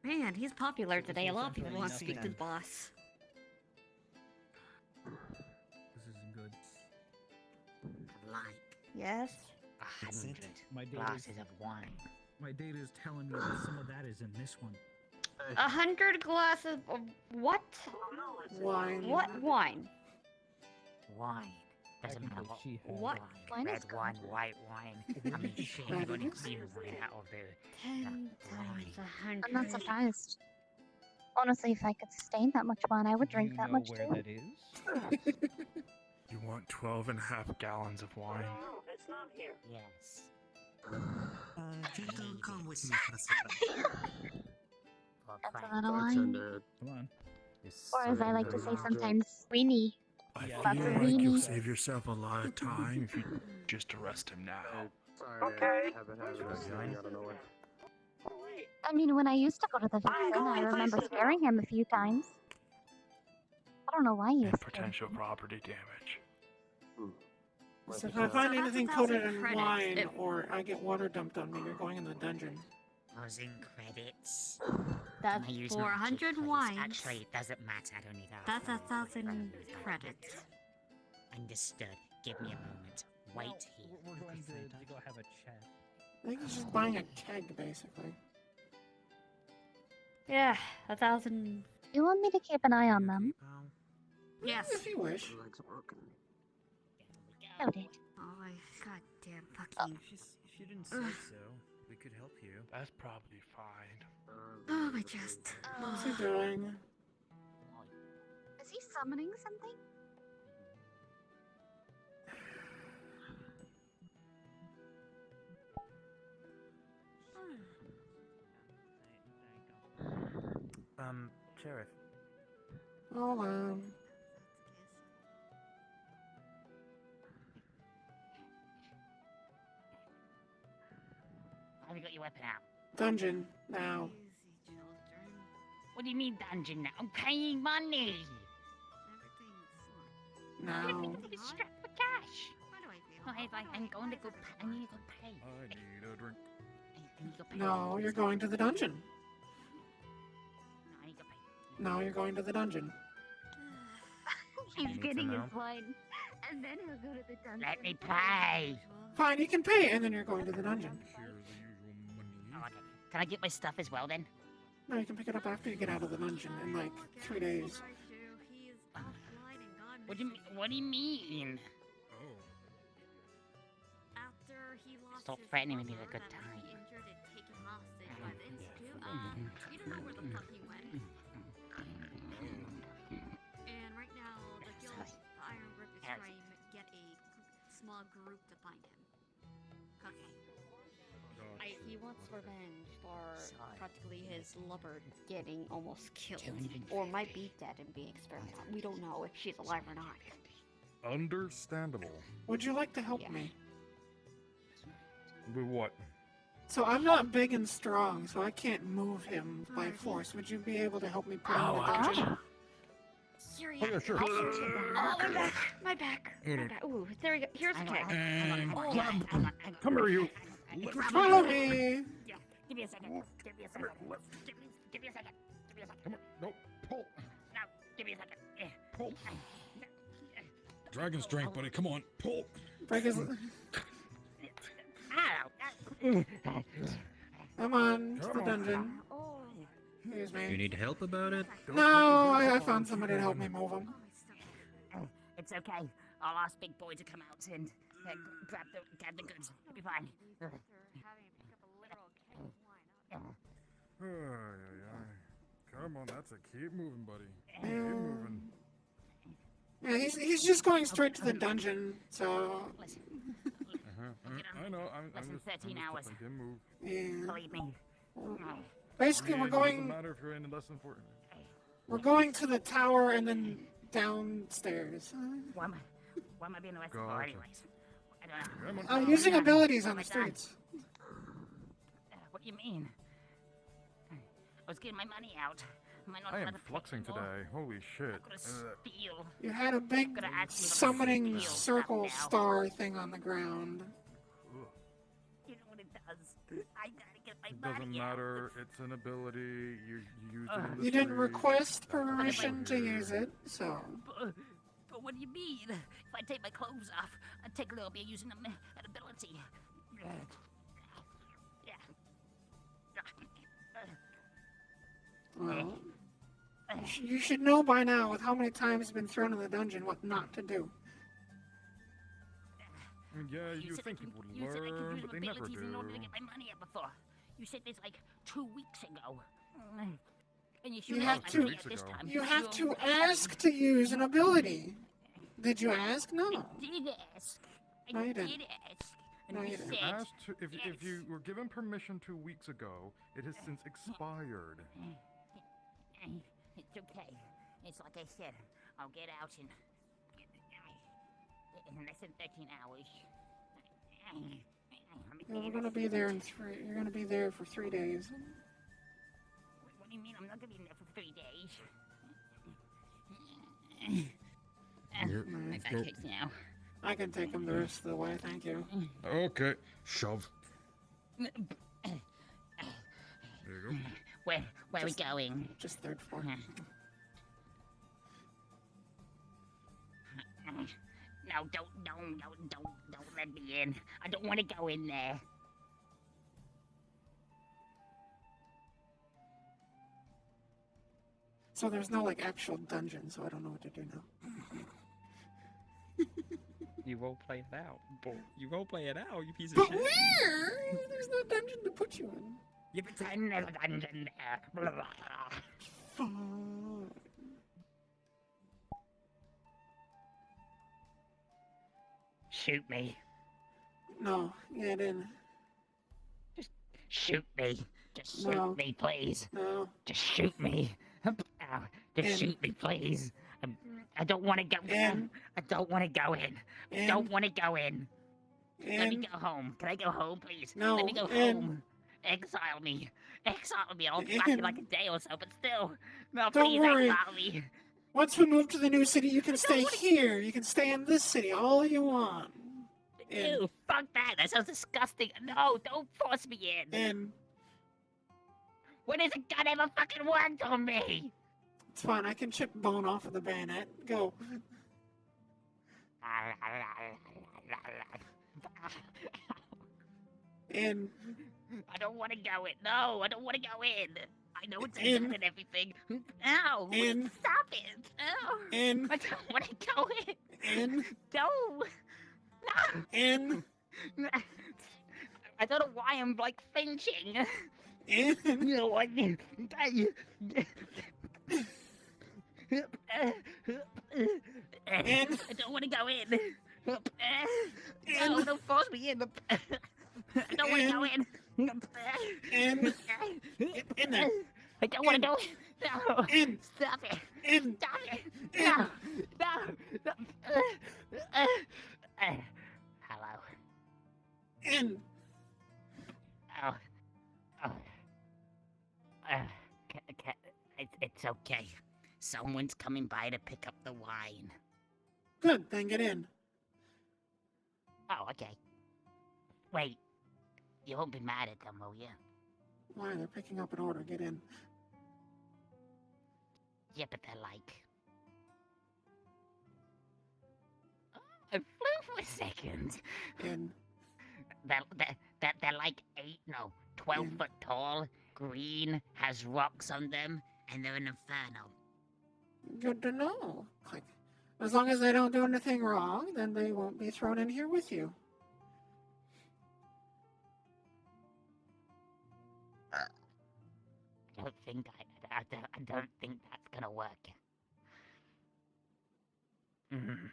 man, he's popular today. A lot of people want to speak to the boss. This isn't good. Like Yes? 100 My data glasses of wine. My data is telling me that some of that is in this one. 100 glasses of what? Wine. What wine? Wine. Doesn't matter Technically, what, she has What? wine. Red wine, white wine. I mean, shit, you're gonna clean wine out of there. 10 times 100. I'm not surprised. Honestly, if I could sustain that much wine, I would drink you that know much where too. that is? You want 12.5 gallons of wine? No, it's not here. Yes. Jingle, come with me for a second. That's a lot of wine. Come on. Or as I like to say sometimes, weenie. I Lots feel of like you'll weenie. save yourself a lot of time if you just arrest him now. Okay. I mean, when I used to go to the vixen, I remember scaring him a few times. I don't know why he was And scared. potential property damage. So if I find So that's anything 1,000 coated in credits. wine It- or I get water dumped on me, you're going in the dungeon. 1,000 credits. That's Can I use for magic, 100 please? wines. Actually, it doesn't matter. I don't need that. That's 1,000 credits. Understood. Give me a moment. Wait here. We're going to go have a chat. I think he's just buying a keg, basically. Yeah, 1,000. You want me to keep an eye on them? Yes. If you wish. Noted. Oh my goddamn fucking. If you didn't say so, we could help you. That's probably fine. Oh, my chest. What's he doing? Is he summoning something? Sheriff. Hold on. Have you got your weapon out? Dungeon, now. What do you mean dungeon now? I'm paying money! Now. You're strapped for cash! I'm going to go pay. I need to go pay. I need a drink. I need to go pay. No, you're going to the dungeon. No, I need to go pay. No, you're going to the dungeon. He's need to getting his know. wine, and then he'll go to the dungeon. Let me pay! Fine, you can pay, and then you're going to the dungeon. Here's the usual money. Oh, okay. Can I get my stuff as well then? No, you can pick it up after you get out of the dungeon in like 3 days. What do you mean? What do you mean? Oh. After he lost Stop his threatening me with mother, a good got time. injured and taken hostage by the Institute. You don't know where the fuck he went. And right now, the guild, the Iron Grip, is Yes. trying to get a small group to find him. Okay. He he wants revenge for practically his lover getting almost killed, or might be dead and being experimented on. We don't know if she's alive or not. Understandable. Would you like to help me? With what? So I'm not big and strong, so I can't move him by force. Would you be able to help me put him in the dungeon? Seriously. Oh, yeah, sure. Oh, my back. Ooh, there we go. Here's a kick. Come here, you. Follow me. Give me a second. Give me a second. Give me a second. Give me a second. Come on. No, pull. No, give me a second. Pull. Dragon strength, buddy. Come on, pull. Break his... Ow. Come on, to the dungeon. Excuse me. You need help about it? No, I found somebody to help me move him. It's okay. I'll ask Big Boy to come out and grab the goods. It'll be fine. Come on, that's a keep moving, buddy. Keep moving. Yeah, he's just going straight to the dungeon, so... I know, Less than 13 hours. Move. Yeah. Believe me. Basically, we're going... It doesn't matter if you're in less than 14. We're going to the tower and then downstairs. Why am I being arrested for anyways? I don't know. I'm using abilities on the streets. What do you mean? I was getting my money out. I am fluxing today. Holy shit. Steal. You had a big summoning circle star thing on the ground. You know what it does? I gotta get my It money doesn't matter. It's an ability. You use it in the You didn't street. request permission to use it, so... But what do you mean? If I take my clothes off, I take a little bit using an ability. Well, you should know by now, with how many times you've been thrown in the dungeon, what not to do. Yeah, you think people would You said I could learn, use but they never abilities do. in order to get my money up before. You said this like 2 weeks ago. And you should have my money at this time. You have to ask to use an ability. Did you ask? No. I did ask. No, you didn't. did ask. And No, you you didn't. said... Asked to, if you were given permission 2 weeks ago, it has since expired. It's okay. It's like I said. I'll get out in less than 13 hours. Yeah, we're gonna be there in 3. You're gonna be there for 3 days. What do you mean? I'm not gonna be in there for 3 days. My back aches now. I can take him the rest of the way, thank you. Okay, shove. There you go. Where are we going? Just 3rd floor. No, don't let me in. I don't want to go in there. So there's no, like, actual dungeon, so I don't know what to do now. You roleplay it out. You roleplay it out, you piece of But shit. where? There's no dungeon to put you in. You pretend there's a dungeon there. Blah, blah, blah. Shoot me. No, get in. Just shoot me. Just shoot No. me, please. No. Just shoot me. Ow. Just In. shoot me, please. I don't want to go in. I don't want to go in. I don't want to go in. Let me In. go home. Can I go home, please? No, Let me go in. home. Exile me. Exile me. I'll be back in like a day or so, but still. No, Don't please worry. exile me. Once we move to the new city, you can stay here. You can stay in this city all you want. In. Ew, fuck that. That sounds disgusting. No, don't force me in. In. When has a gun ever fucking worked on me? It's fine. I can chip bone off of the bayonet. Go. In. I don't want to go in. No, I don't want to go in. I know it's In. and everything. Ow! In. Stop it! Ow! In. I don't want to go in. In. No. No. In. I don't know why I'm like flinching. In. You know what? I don't want to go in. No, don't force me in. I don't want to go in. In. In there. I don't want to go. No. In. Stop it. In. Stop it. In. No. No. Hello. In. Oh. Oh. It's okay. Someone's coming by to pick up the wine. Good, then get in. Oh, okay. Wait. You won't be mad at them, will you? Why? They're picking up an order. Get in. Yeah, but they're like... Oh, I flew for a second. In. They're like 12 foot tall, green, has rocks on them, and they're an inferno. Good to know. Like, as long as they don't do anything wrong, then they won't be thrown in here with you. I don't think that's gonna work. Mm.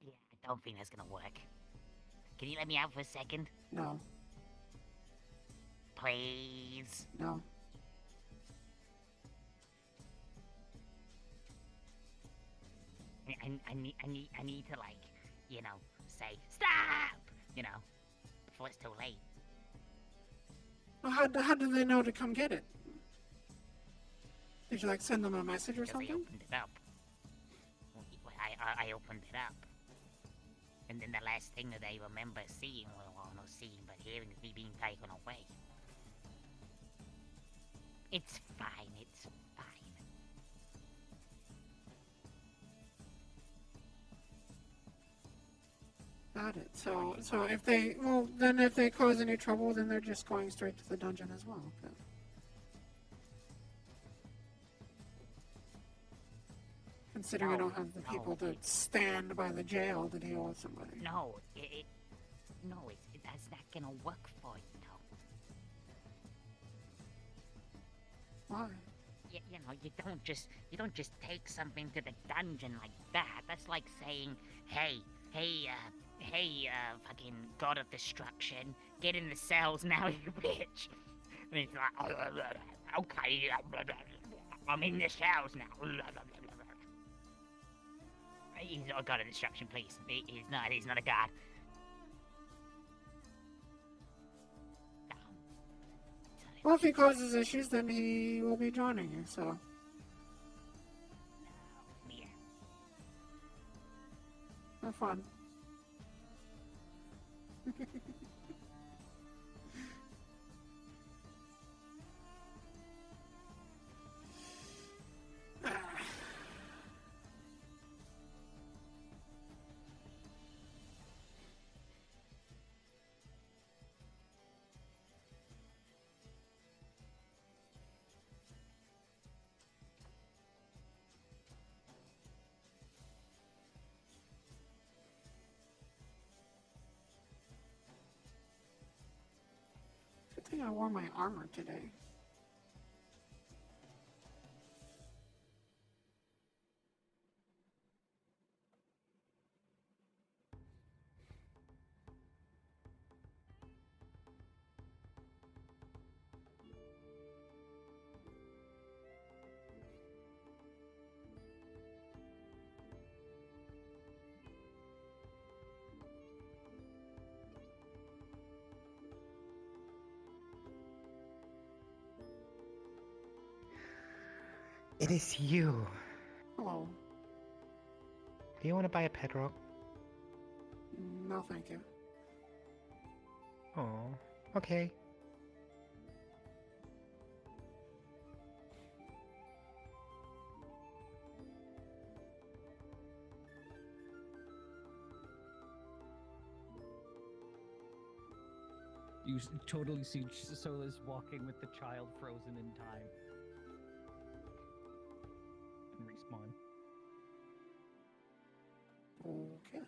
Yeah, I don't think that's gonna work. Can you let me out for a second? No. Please? No. I need to, like, you know, say, stop! You know, before it's too late. Well, how do they know to come get it? Did you, like, send them a message or something? I opened it up. I opened it up. And then the last thing that I remember seeing, well, not seeing, but hearing is me being taken away. It's fine, it's fine. Got it. So if they, well, then if they cause any trouble, then they're just going straight to the dungeon as well. But... Considering I don't have the people to stand by the jail to deal with somebody. No, that's not gonna work for you, though. Why? You know, you don't just take something to the dungeon like that. That's like saying, hey, fucking god of destruction, get in the cells now, you bitch. And it's like, okay, I'm in the cells now. He's not a god of destruction, please. He's not a god. Well, if he causes issues, then he will be joining you, so... Yeah. Have fun. Good thing I wore my armor today. It is you. Hello. Do you want to buy a pet rock? No, thank you. Oh, okay. You totally see Solace walking with the child frozen in time. And respawn. Okay.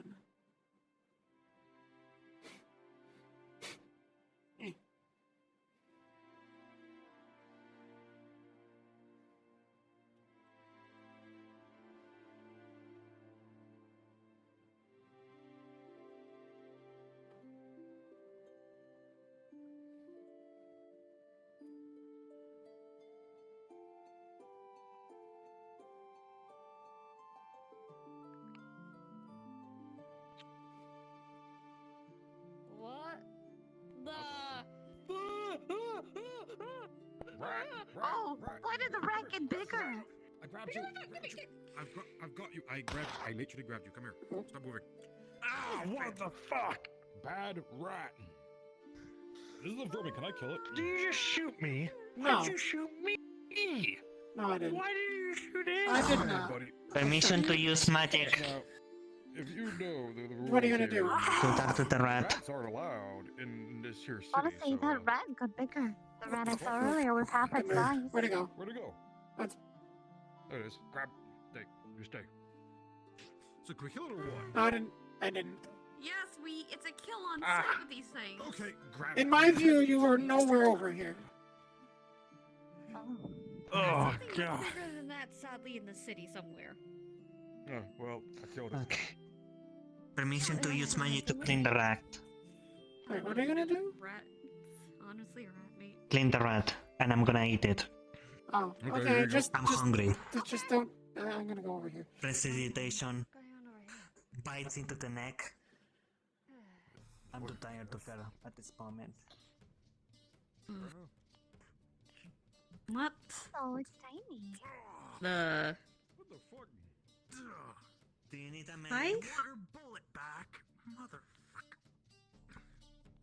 Oh, why did the rat get bigger? I grabbed you. I've got you. I literally grabbed you. Come here. Stop moving. Ah, what the fuck? Bad rat. This is a vermin. Can I kill it? Did you just shoot me? No. Why'd you shoot me? No, I didn't. Why did you shoot it? I did not. Permission to use magic. Now, if you know the rules What are you gonna do? To talk to the rat. Rats aren't allowed in this here city. Honestly, so, that rat got bigger. The rat I saw earlier was half its size. Where'd it go? Where'd it go? That's... There it is. Grab. Take. You stay. So quick kill it or what? No, I didn't. Yes, it's a kill on sight with these things. Okay, grab. In my view, you were nowhere over here. Oh Something god. much bigger than that, sadly, in the city somewhere. Oh, well, I killed it. Okay. Permission to use magic to clean the rat. Wait, what are you gonna do? Rat. Honestly, a rat, mate. Clean the rat, and I'm gonna eat it. Oh, Okay, okay. you Just, I'm hungry. just don't. I'm gonna go over here. Precipitation. Bites into the neck. I'm too tired to care at this moment. What? Oh, it's tiny. The. What the fuck? Do you need a Hi? medic? Get her bullet back, motherfucker.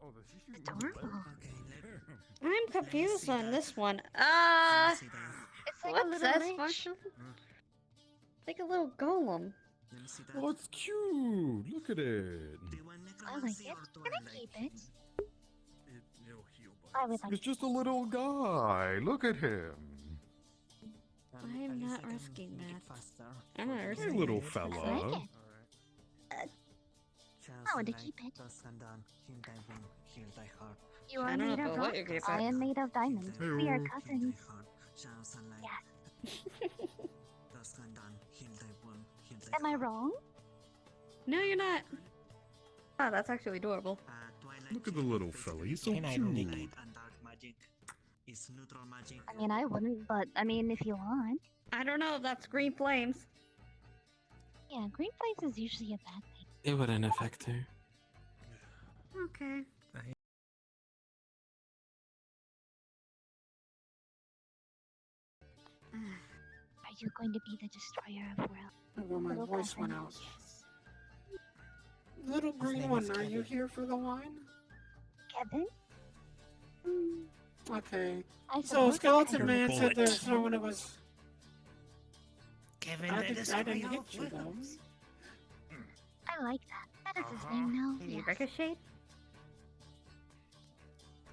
Oh, the she's Adorable. I'm confused on this one. It's like a What's little that lich. function? It's like a little golem. Oh, it's cute. Look at it. I like it. Can I keep it? It'll heal by I would like It's just a little guy. Look at him. I'm not risking that. I'm not Hey, risking little it. fella. I like it. I want to keep it. You I are don't made know of about what rock. you're gonna I say. am made of diamonds. We are cousins. Yes. Am I wrong? No, you're not. Oh, that's actually adorable. Look at the little fella. He's so Can I cute. light and dark magic? Is neutral magic? I mean, I wouldn't, but I mean, if you want. I don't know if that's green flames. Yeah, green flames is usually a bad thing. It wouldn't affect her. Okay. Are you going to be the destroyer of worlds? Oh, well, my Little voice cousin. went out. Little green name one, is are you Kevin. here for the wine? Kevin? Okay. I So suppose Skeleton I- Man said there's no one of us. Kevin, I the didn't destroyer hit of you though. worlds. I like that. That is his name now. Can you Yes. ricochet?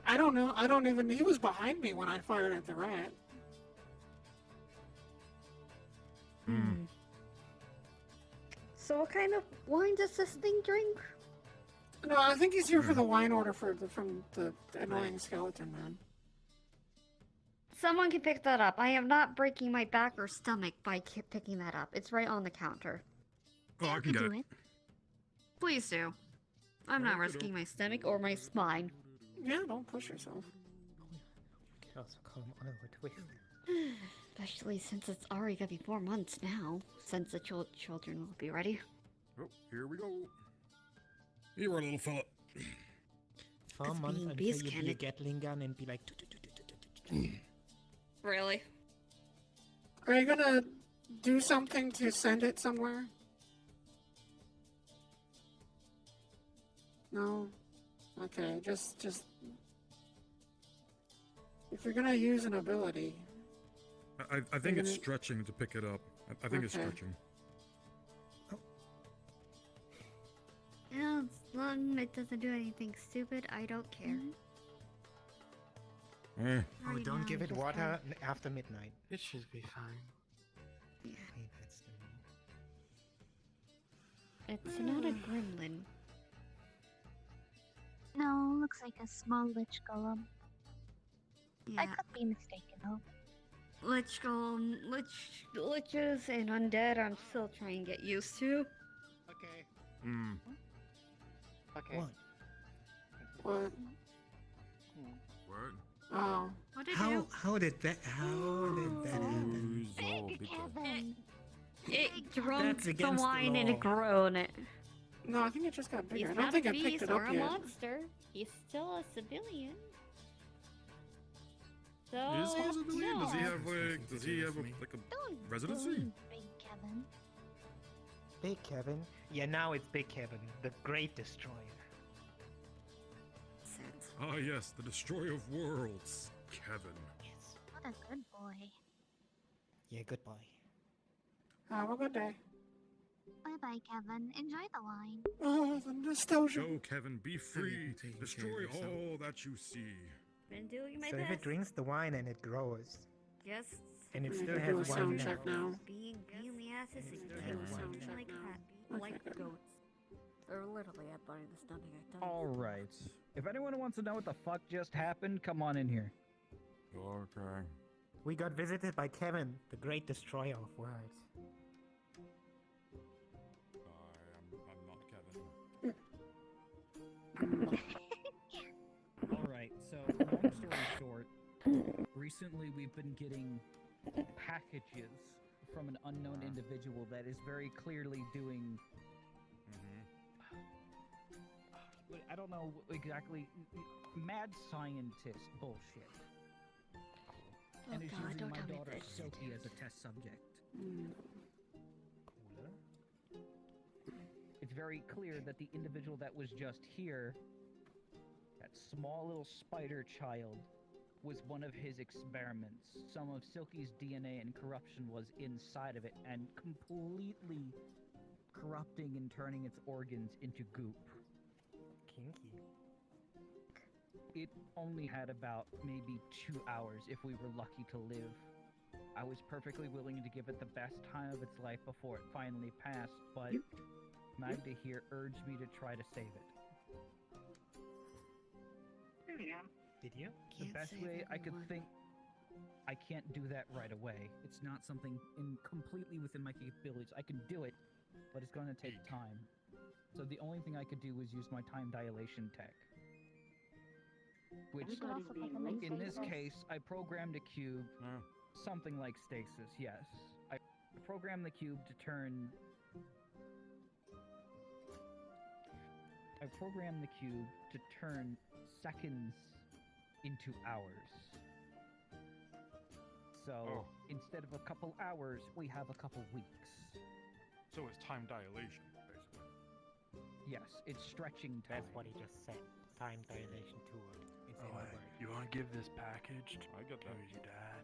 I don't know. I don't even. He was behind me when I fired at the rat. So what kind of wine does this thing drink? No, I think he's here for the wine order from the annoying Skeleton Man. Someone can pick that up. I am not breaking my back or stomach by picking that up. It's right on the counter. Oh, I can get it. Please do. I'm not risking my stomach or my spine. Yeah, don't push yourself. Especially since it's already gonna be 4 months now, since the children will be ready. Oh, here we go. Here, little fella. 4 months being until beast you be a cannon. Gatling gun and be like. Really? Are you gonna do something to send it somewhere? No. Okay, just. If you're gonna use an ability. I think You're it's gonna- stretching to pick it up. I think it's Okay. stretching. Yeah, as long as it doesn't do anything stupid, I don't care. Eh. Oh, Right don't now, give it just water after midnight. It should be fine. It's not a gremlin. No, looks like a small lich golem. I Yeah. could be mistaken though. Lich golem, liches and undead I'm still trying to get used to. Okay. Hmm. Okay. What? What? Oh. What did How you? how did that happen? Big Kevin! It drunk That's the against the wine and law. it grown it. No, I think it just got He's bigger. I don't not think a I picked beast it or up a yet. monster. He's still a civilian. So, Is Elizabeth in? Does he yeah. have like? Does he have like a residency? Big Kevin. Big Kevin? Yeah, now it's Big Kevin, the Great Destroyer. Ah, yes, the destroyer of worlds, Kevin. What a good boy. Yeah, good boy. Have a good day. Bye bye, Kevin. Enjoy the wine. Oh, the nostalgia. Go, Kevin, be free. Destroy all that you see. Been doing my So if best. it drinks the wine and it grows, Just and it We still can do has a wine sound now. check now. being pain in the asses and still killing has wine something like that. Like goats. They're literally at Bunny the Stomach. I don't. Alright. If anyone wants to know what the fuck just happened, come on in here. Okay. We got visited by Kevin, the Great Destroyer of Worlds. I'm not Kevin. Alright, so long story short, recently we've been getting packages from an unknown individual that is very clearly doing I don't know exactly, mad scientist bullshit. And is using my daughter Sophie as a test subject. It's very clear that the individual that was just here, that small little spider child, was one of his experiments. Some of Silky's DNA and corruption was inside of it and completely corrupting and turning its organs into goop. Kinky. It only had about maybe 2 hours if we were lucky to live. I was perfectly willing to give it the best time of its life before it finally passed, but Magda here urged me to try to save it. Did you? The best way I could think, I can't do that right away. It's not something completely within my capabilities. I can do it, but it's going to take time. So the only thing I could do was use my time dilation tech. Which, in this case, I programmed a cube, something like stasis, yes. I programmed the cube to turn... seconds into hours. So, instead of a couple hours, we have a couple weeks. So it's time dilation, basically. Yes, it's stretching time. That's what he just said. Time dilation tool. It's in the word. You want to give this package to I got that. your dad?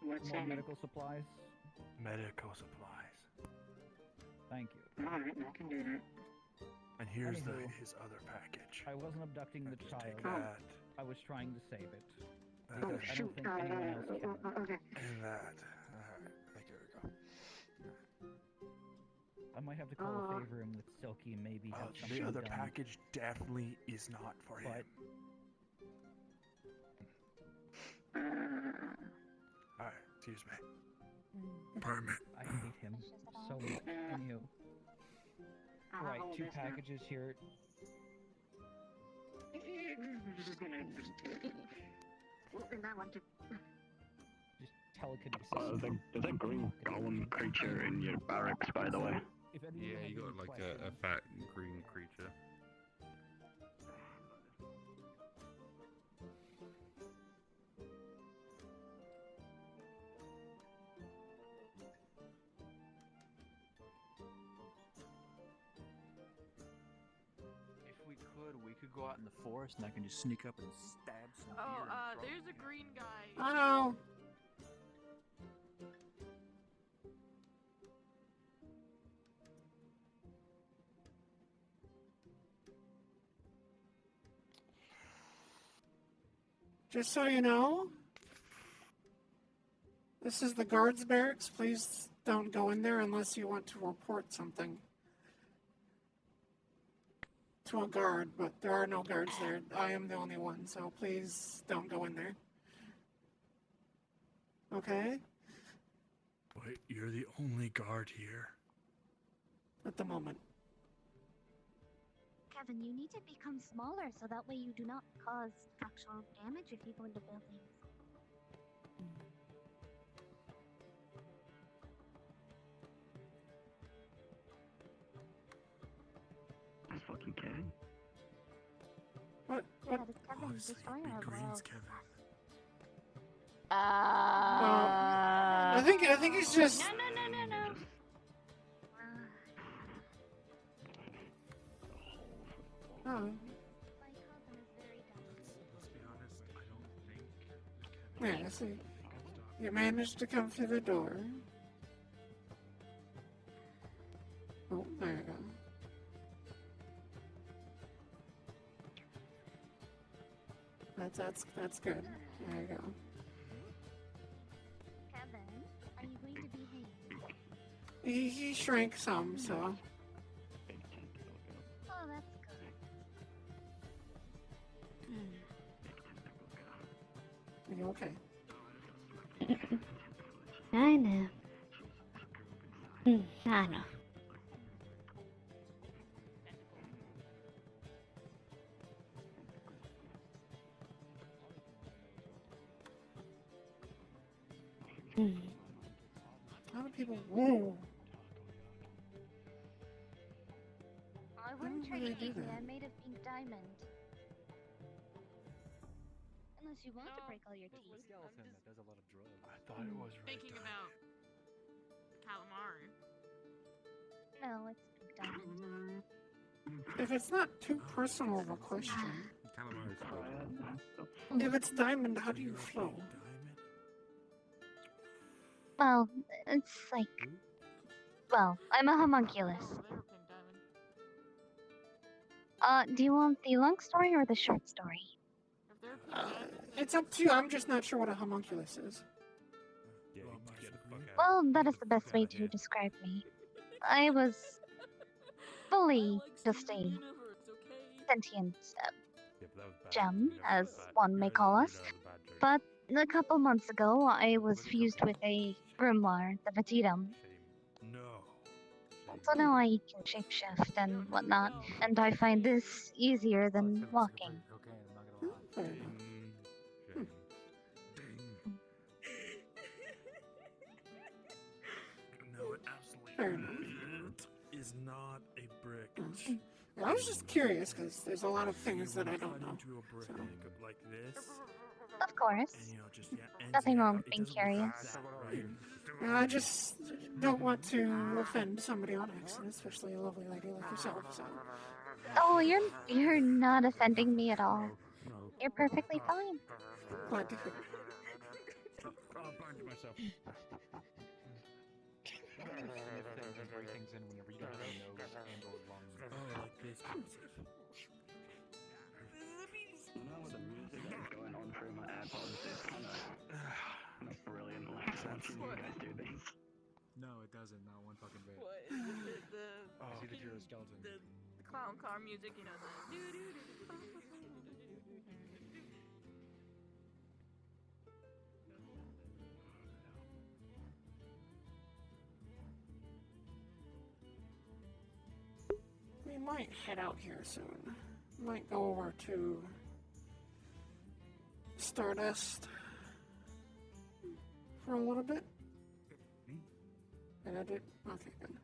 What's More that? medical supplies? Medical supplies. Thank you. Alright, I can do that. And here's Anywho, his other package. I wasn't abducting the Just child. take that. I was trying to save it. Oh, Because I don't think anyone else can. Okay. And that. Alright, there we go. I might have to call a favor in with Silky and maybe have something The other done. package definitely is not for him. Alright, excuse me. Permit. I hate him so much. Anywho. Right, 2 packages here. Just telekinesis. There's a green golem creature in your barracks, by the way. Yeah, you got like a fat green creature. If we could go out in the forest and I can just sneak up and stab some deer. Oh, and drop there's a green guy. I know. Just so you know, this is the guards' barracks. Please don't go in there unless you want to report something to a guard, but there are no guards there. I am the only one, so please don't go in there. Okay? Wait, you're the only guard here? At the moment. Kevin, you need to become smaller so that way you do not cause actual damage if you go into buildings. That's fucking Kevin. What? Yeah, this Kevin is destroying our world. Kevin. I think he's just. No. Oh. Let's be honest, I don't think Yeah, see. You managed to come through the door. Oh, there you go. That's good. There you go. Kevin, are you going to behave? He shrank some, so. Oh, that's good. Are you okay? I know. I know. How do people? Whoa! I wouldn't Why trade would it they do easily. that? I'm made of pink diamond. Unless you want to break all your teeth. Skeleton that does a lot of drugs. I thought it was right Thinking about calamari. No, it's pink diamond. If it's not too personal of a question, if it's diamond, how do you flow? Well, it's like. Well, I'm a homunculus. Do you want the long story or the short story? It's up to you. I'm just not sure what a homunculus is. Well, that is the best way to describe me. I was fully just a sentient gem, as one may call us. But a couple months ago, I was fused with a grimoire, the Vetitum. So now I can shapeshift and whatnot, and I find this easier than walking. No, it absolutely Fair enough. is not a brick. I was just curious because there's a lot of things that I don't know. Into a brick like this. Of course. And, you know, just, ends Nothing it wrong out. with It being doesn't look curious. that right. I just don't want to offend somebody on accident, especially a lovely lady like yourself. So. Oh, you're not offending me at all. You're perfectly fine. Glad to hear. I'll bind myself. Break things in whenever you don't have a nose and or lungs. Oh, like this. Now with the music that's going on through my AirPods, it's kind of not brilliant like watching you guys do this. No, it doesn't. Not one fucking bit. What is it? I see that you're a skeleton. The clown car music, you know, the We might head out here soon. Might go over to Stardust for a little bit. And I did. Okay, good.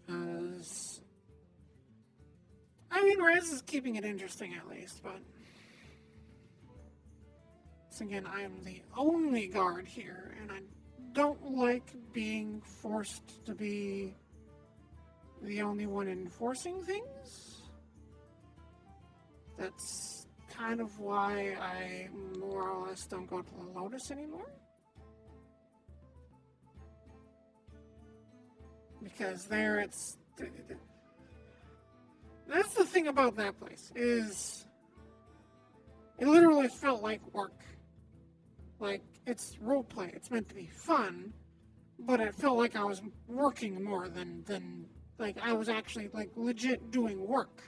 Because I mean, Rez is keeping it interesting at least, but so again, I am the only guard here, and I don't like being forced to be the only one enforcing things. That's kind of why I more or less don't go to the Lotus anymore. Because there it's... That's the thing about that place, is... It literally felt like work. Like, it's roleplay, it's meant to be fun, but it felt like I was working more than like, I was actually, like, legit doing work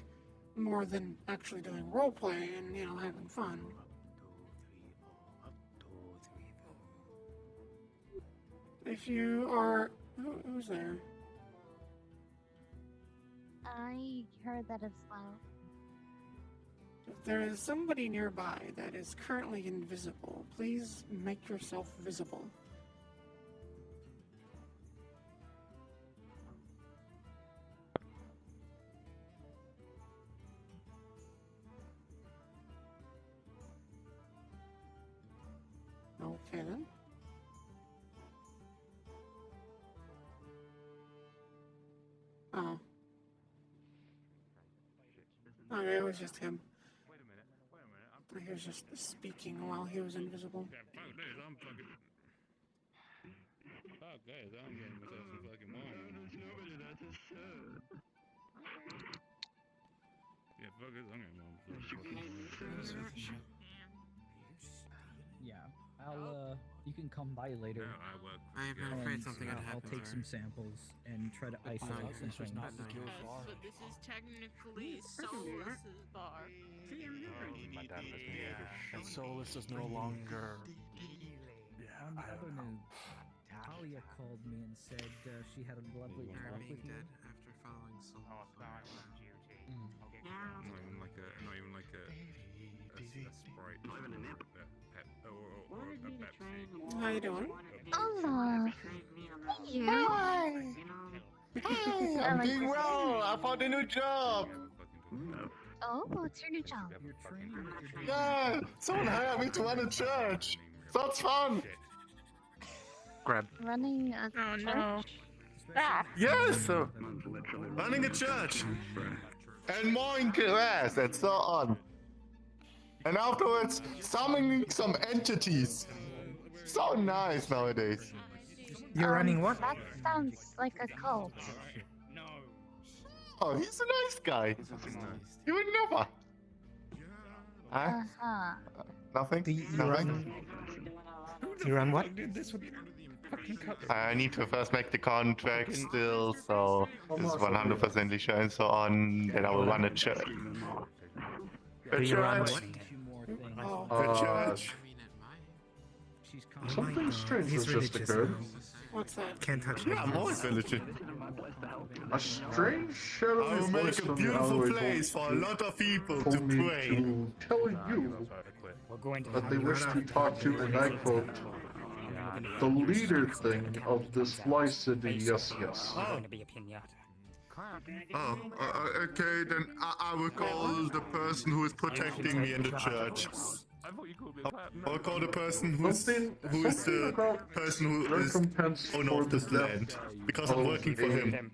more than actually doing roleplay and, you know, having fun. If you are... Who's there? I heard that as well. If there is somebody nearby that is currently invisible, please make yourself visible. Oh, it was just him. He was just speaking while he was invisible. Fuck this, I'm getting myself some fucking wine. Yeah, fuck this, I'm getting myself some fucking wine. Yeah, I'll you can come by later. I'm afraid something had I'll happened. take some samples and try to isolate some things. But this is technically Solus's bar. And Solus is no longer. On the other note, Talia called me and said she had a lovely talk with you. After following Soul. Not even like a Sprite. Not even a nip. Or a Pepsi. How you doing? Hello. Hey. Hey. I'm doing well. I found a new job. Oh, what's your new job? Yeah, someone hired me to run a church. Sounds fun. Grab. Running a church? No. Yes, running a church and mowing grass and so on. And afterwards, summoning some entities. So nice nowadays. You're running what? That sounds like a cult. Oh, he's a nice guy. You would never. Huh? Uh-huh. Nothing? Nothing? You run what? I need to first make the contract still, so this is 100% sure and so on. Then I will run a church. A church. A church. Something strange has just occurred. What's that? Can't touch Yeah, I'm always religious. A strange shadowy I will voice make a from the beautiful alleyway place for a lot of people to told me pray. to tell you that they wish to talk to, and I quote, the leader thing of this fly city, yes. Okay, then I will call the person who is protecting me in the church. I'll call the person who is the person who is owner of this land, because I'm working for him.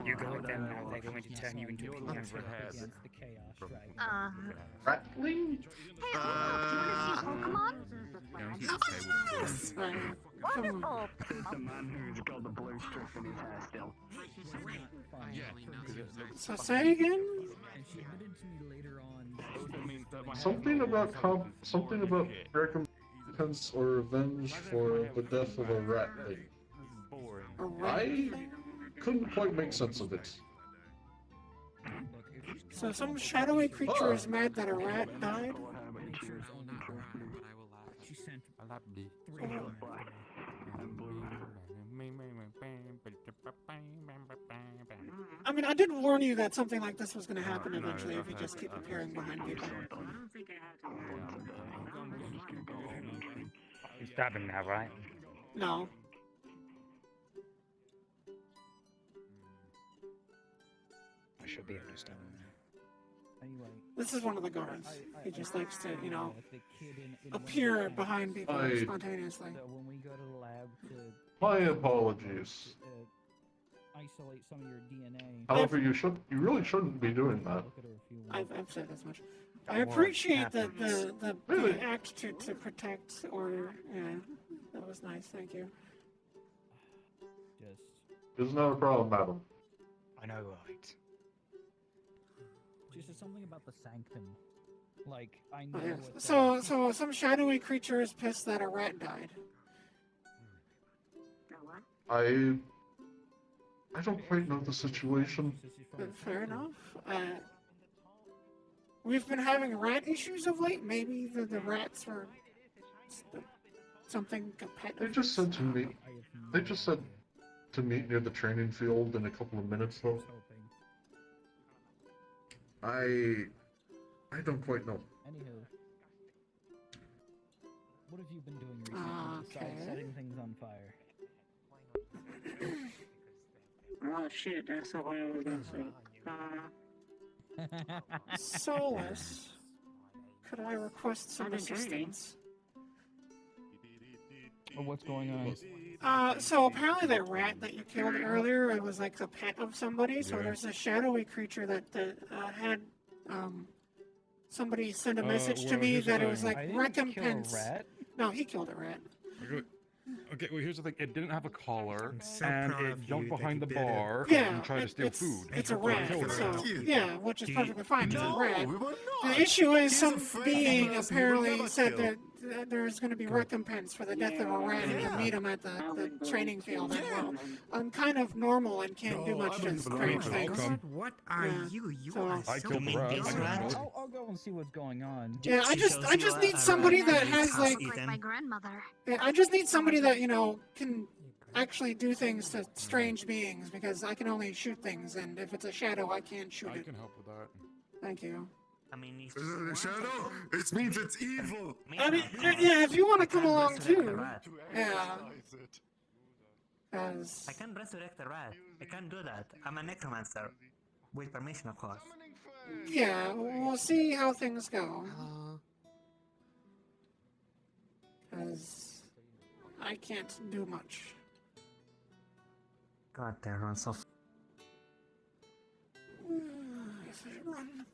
You go with them now, they're going to turn you into a pin. Rattling? Hey, do you want to see Pokemon? Yes. Wonderful. The man who's got the blue strip in his hair still. So say again? Something about recompense or revenge for the death of a ratling. I couldn't quite make sense of it. So some shadowy creature is mad that a rat died? I mean, I did warn you that something like this was going to happen eventually if you just keep appearing behind people. You're stabbing now, right? No. I should be able to stop him. Anyway, This is one of the guards. He just likes to, you know, appear behind people spontaneously. So when we go to the lab to My apologies. isolate some of your DNA. However, you really shouldn't be doing that. I've said as much. I appreciate the act to protect order. Yeah, that was nice. Thank you. It's not a problem, madam. I know, right? Just something about the sanctum. Like, I Oh, know yes. what So some shadowy creature is pissed that a rat died. I don't quite know the situation. Fair enough. We've been having rat issues of late. Maybe the rats were something competitive. They just said to meet. They just said to meet near the training field in a couple of minutes, though. I don't quite know. Anywho, what have you been doing recently besides setting things on fire? Oh shit, that's what I was gonna say. Solus, could I request some assistance? Oh, what's going on? So apparently that rat that you killed earlier, it was like the pet of somebody. So there's a shadowy creature that had somebody sent a message to well, me here's the that it was thing. like I didn't kill a recompense. rat. No, he killed a rat. Okay, well, here's the thing. It didn't have a collar, so and proud it of jumped you that behind you the did it. bar Yeah, and tried to steal food. it's a So I rat. killed it. So yeah, which is Do you- perfectly fine. It's a No, rat. we were The not. issue is He's a some fake being person. We would apparently never said kill. that there's going to be recompense for the death of a rat and to meet him at the training field. And well, I'm kind of normal and can't do much to strange things. What are you? You so- are I so killed the rat. I bizarre. can kill it. I'll go and see what's going on. Yeah, I just need somebody that has like my grandmother. yeah, I just need somebody that can actually do things to strange beings because I can only shoot things, and if it's a shadow, I can't shoot I it. can help with that. Thank you. I mean, Is it a shadow? It means it's evil. I mean, yeah, if you want to come along too, rat. yeah. I can resurrect a rat. I can do that. I'm a necromancer. With permission, of course. Yeah, we'll see how things go. Because I can't do much. God, they run so I guess I should run.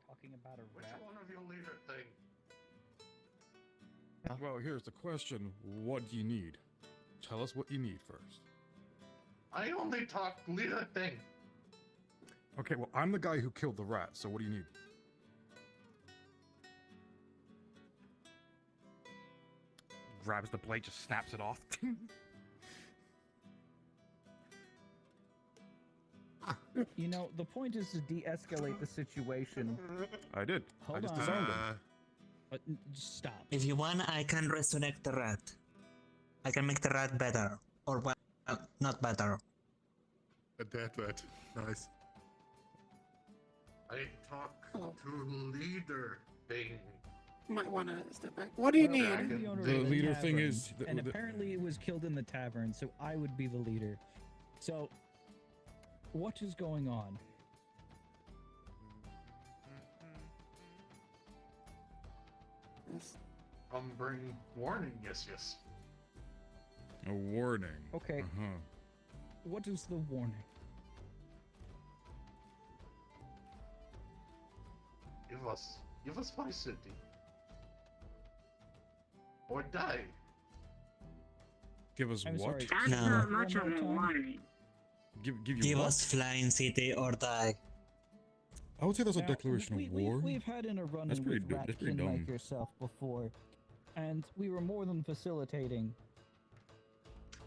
Talking about a Which rat. one of you leader thing? Well, here's the question. What do you need? Tell us what you need first. I only talk leader thing. Okay, well, I'm the guy who killed the rat, so what do you need? Grabs the blade, just snaps it off. You know, the point is to de-escalate the situation. I did. I Hold just on. disarmed him. Just stop. If you want, I can resurrect the rat. I can make the rat better. Or, well, not better. A dead rat. Nice. I talk to leader thing. Might want to step back. What do you need? I'm owner The of leader thing tavern, is- and apparently it was killed in the tavern, so I would be the leader. So, what is going on? Bring warning, yes. A warning. Okay. Uh-huh. What is the warning? Give us my city. Or die. Give us I'm what? sorry. That's No. not much of a warning. Give you Give what? us flying city or die. I would say that's a Now, declaration of war. We've had in a run-in That's pretty with dumb. That's pretty ratkin like dumb. yourself before, and we were more than facilitating.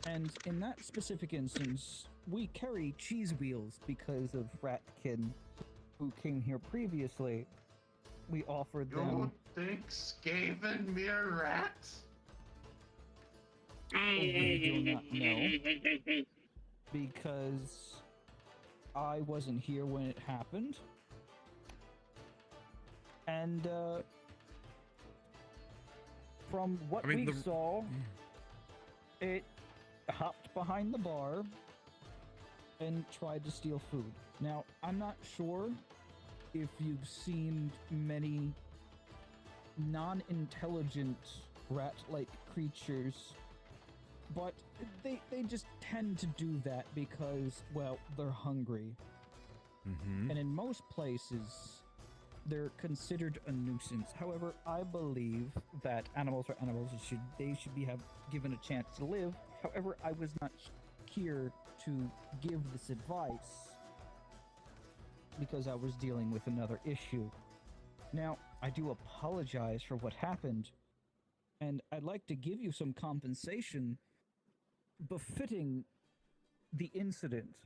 And in that specific instance, we carry cheese wheels because of ratkin who came here previously. We offered You them. think Skaven mere rats? We do not know because I wasn't here when it happened. And from what I mean, we the- saw, it hopped behind the bar and tried to steal food. Now, I'm not sure if you've seen many non-intelligent rat-like creatures, but they just tend to do that because, well, they're hungry. Mm-hmm. And in most places, they're considered a nuisance. However, I believe that animals are animals and they should be given a chance to live. However, I was not here to give this advice because I was dealing with another issue. Now, I do apologize for what happened, and I'd like to give you some compensation befitting the incident,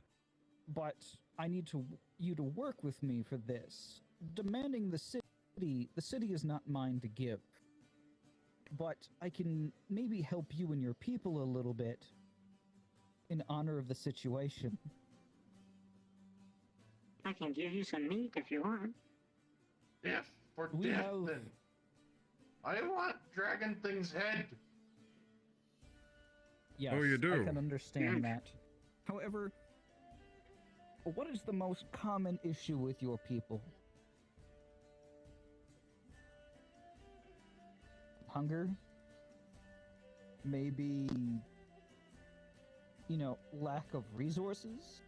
but I need you to work with me for this. Demanding the city is not mine to give, but I can maybe help you and your people a little bit in honor of the situation. I can give you some meat if you want. Yeah, for We death have- then. I want Dragon Thing's head. Yes, Oh, you do? I can understand that. However, what is the most common issue with your people? Hunger? Maybe, lack of resources?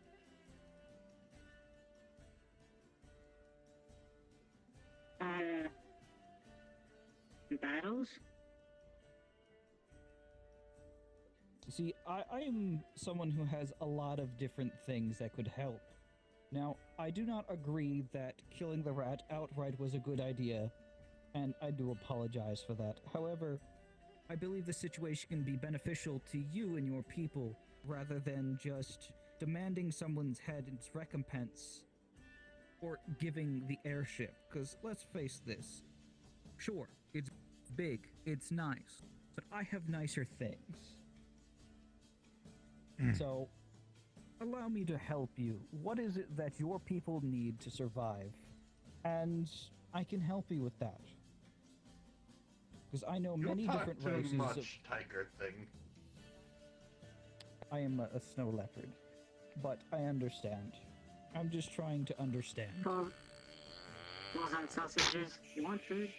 Battles? See, I am someone who has a lot of different things that could help. Now, I do not agree that killing the rat outright was a good idea, and I do apologize for that. However, I believe the situation can be beneficial to you and your people, rather than just demanding someone's head as recompense, or giving the airship, because let's face this. Sure, it's big, it's nice, but I have nicer things. So, allow me to help you. What is it that your people need to survive? And I can help you with that. Because I know many different races. Much, Tiger Thing. I am a snow leopard, but I understand. I'm just trying to understand. Balls on sausages. You want food?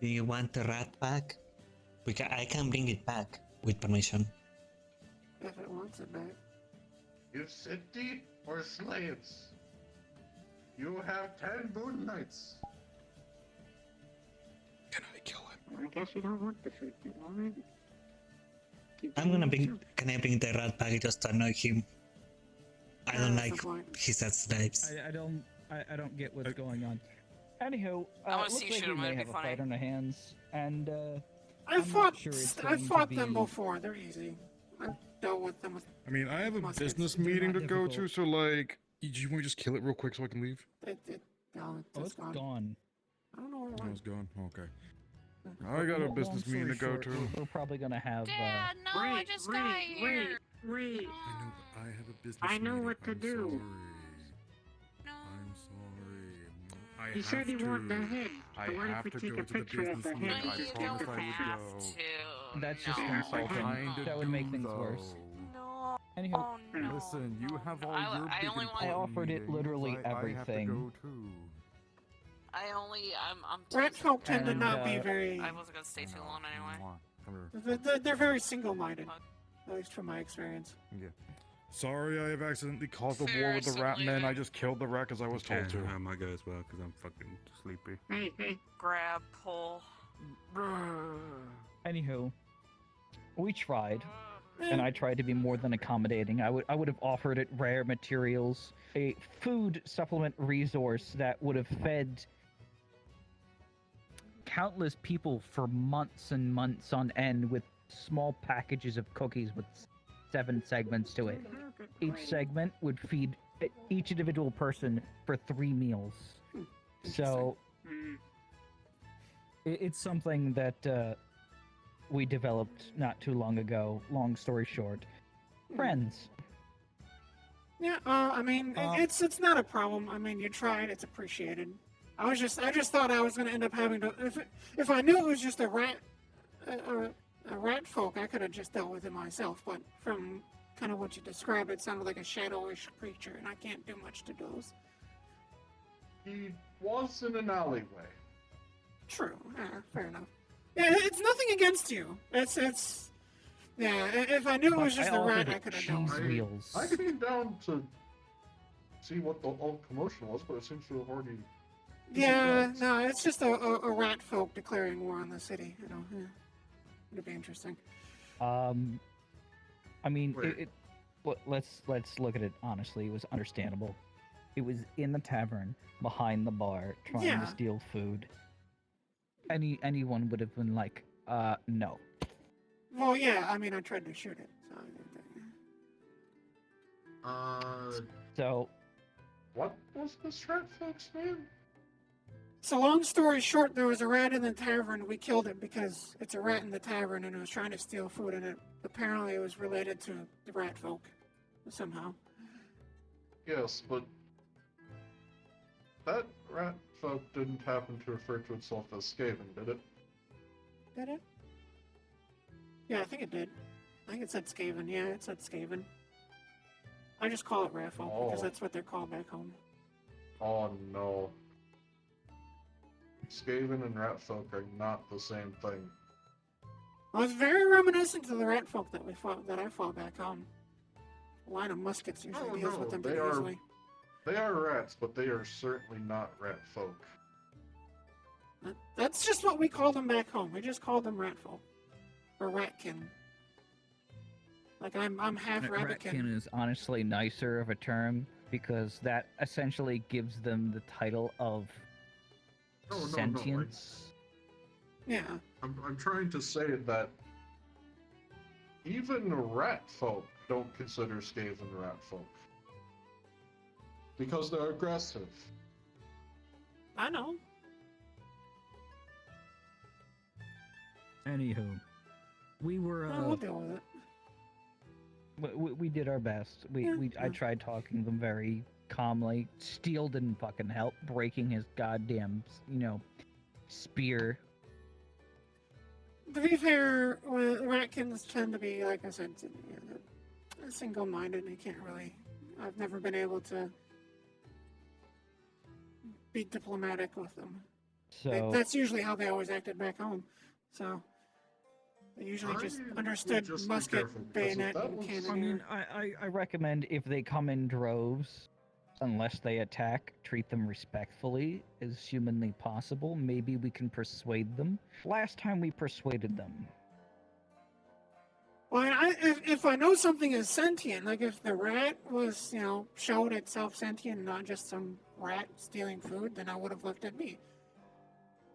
Do you want the rat back? I can bring it back with permission. If it wants it back. You city or slaves? You have 10 Moon Knights. Can I kill him? I guess you don't want the food, alright? I'm gonna bring. Can I bring the rat back just to annoy him? I don't like his snipes. I don't get what's going on. Anywho, I wanna looks see you like shoot we him, may that'd have be a funny. fight on our hands, and I fought going to them be- before. They're easy. I've dealt with them with. I mean, I have a muskets. business They're meeting to not go difficult. to, so like, do you want to just kill it real quick so I can leave? No, Oh, it's gone. I don't know where it Oh, went. it's gone. Okay. I got a Long business meeting to story go short, to. We're probably gonna have. Dad, no, I just got here. Wait. I have a business I know meeting. what to I'm do. Sorry. I'm sorry. I You said have you to. want the head. I So what have if to we take go a to the picture of business the meeting. head? I You promised don't I would have go. That's just I'm insulting. trying to That would make do, things though. worse. No. Anywho, Oh, no. Listen, you have all I- your I big only want- I important offered it meetings. literally I have to everything. go too. I'm Rat folk tend to And, not be very. I wasn't gonna stay too long anyway. Come here. They're very single-minded, at least from my experience. Yeah. Sorry, I have accidentally caused a war with the rat men. I just killed the rat because I was told to. I might go as well because I'm fucking sleepy. Hey. Grab, pull. Anywho, we tried, and I tried to be more than accommodating. I would have offered it rare materials, a food supplement resource that would have fed countless people for months and months on end with small packages of cookies with 7 segments to it. Each segment would feed each individual person for 3 meals. So it's something that we developed not too long ago. Long story short, friends. Yeah, I mean, it's not a problem. I mean, you tried; it's appreciated. I just thought I was gonna end up having to. If I knew it was just a rat folk, I could have just dealt with it myself. But from kind of what you described, it sounded like a shadowish creature, and I can't do much to those. He was in an alleyway. True. Fair enough. Yeah, it's nothing against you. It's. Yeah, if I knew it was just a rat, I could have done it. I came down to see what the whole commotion was, but it seems to have already. Yeah, no, it's just a rat folk declaring war on the city. You know, yeah. It'd be interesting. I mean, let's look at it honestly. It was understandable. It was in the tavern behind the bar trying Yeah. to steal food. Anyone would have been like, no. Well, yeah, I mean, I tried to shoot it. So So, what was this rat folk's name? So long story short, there was a rat in the tavern. We killed it because it's a rat in the tavern and it was trying to steal food, and apparently it was related to the rat folk somehow. Yes, but that rat folk didn't happen to refer to itself as Skaven, did it? Did it? Yeah, I think it did. I think it said Skaven. Yeah, it said Skaven. I just call it rat folk because that's what they're called back home. Oh no. Skaven and rat folk are not the same thing. Well, it's very reminiscent to the rat folk that I fought back home. A line of muskets usually deals with them pretty easily. They are rats, but they are certainly not rat folk. That's just what we called them back home. We just called them rat folk. Or ratkin. Like, I'm half rabbitkin. Ratkin is honestly nicer of a term, because that essentially gives them the title of sentience. Yeah. I'm trying to say that even rat folk don't consider Skaven rat folk. Because they're aggressive. I know. Anywho, we were. We'll deal with it. We did our best. I tried talking them very calmly. Steel didn't fucking help, breaking his goddamn, spear. To be fair, ratkins tend to be, like I said, single-minded. They can't really. I've never been able to be diplomatic with them. So that's usually how they always acted back home. So they usually just understood musket, bayonet, and cannoneer. I mean, I recommend if they come in droves, unless they attack, treat them respectfully as humanly possible. Maybe we can persuade them. Last time we persuaded them. Well, if I know something is sentient, like if the rat was, showed itself sentient, not just some rat stealing food, then I would have looked at me.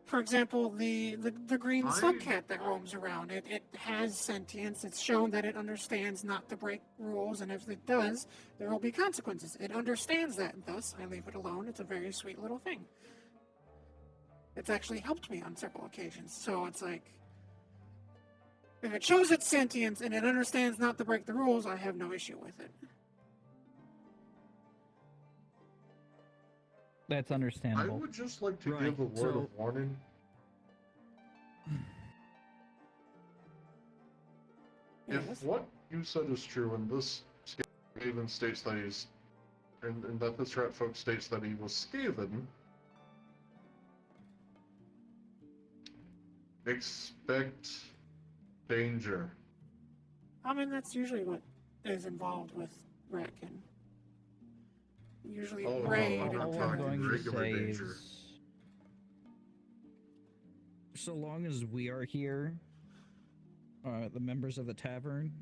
For example, the green slugcat that roams around, it has sentience. It's shown that it understands not to break rules, and if it does, there will be consequences. It understands that, and thus I leave it alone. It's a very sweet little thing. It's actually helped me on several occasions. So it's like, if it shows its sentience and it understands not to break the rules, I have no issue with it. That's understandable. I would just like to give a word of warning. If what you said is true, and this Skaven states that he's, and that this rat folk states that he was Skaven, expect danger. I mean, that's usually what is involved with Ratkin. Usually raid and all I'm going to say is, so long as we are here, the members of the tavern,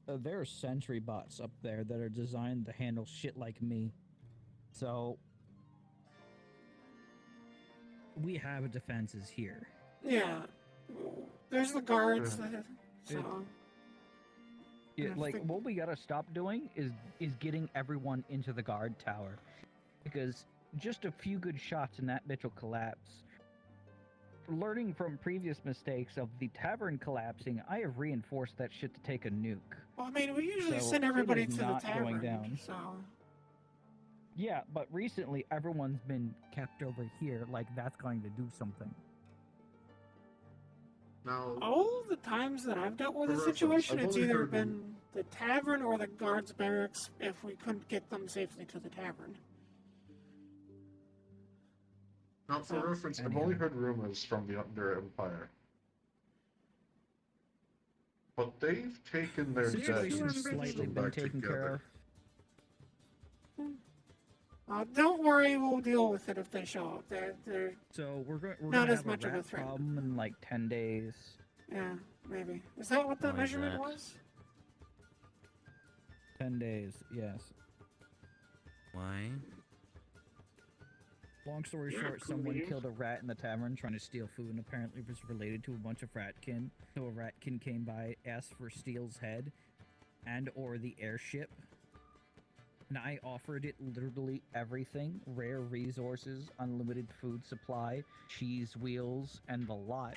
there are sentry bots up there that are designed to handle shit like me. So we have defenses here. Yeah, there's the guards. Yeah, like, what we gotta stop doing is getting everyone into the guard tower. Because just a few good shots and that bitch will collapse. Learning from previous mistakes of the tavern collapsing, I have reinforced that shit to take a nuke. Well, I mean, we usually send everybody to the tavern, going down. So... Yeah, but recently everyone's been kept over here, like that's going to do something. Now, all the times that I've dealt with a situation, it's either been the tavern or the guards' barracks if we couldn't get them safely to the tavern. Now, for reference, I've only heard rumors from the Under Empire. But they've taken their dead and stitched them back together. Don't worry, we'll deal with it if they show up. They're so we're not gonna as have much a of a rat threat. problem in like 10 days. Yeah, maybe. Is that what the Why measurement that? was? 10 days, yes. Why? Long story short, someone killed a rat in the tavern trying to steal food, and apparently it was related to a bunch of ratkin. So a ratkin came by, asked for Steele's head, and or the airship. And I offered it literally everything: rare resources, unlimited food supply, cheese wheels, and the lot.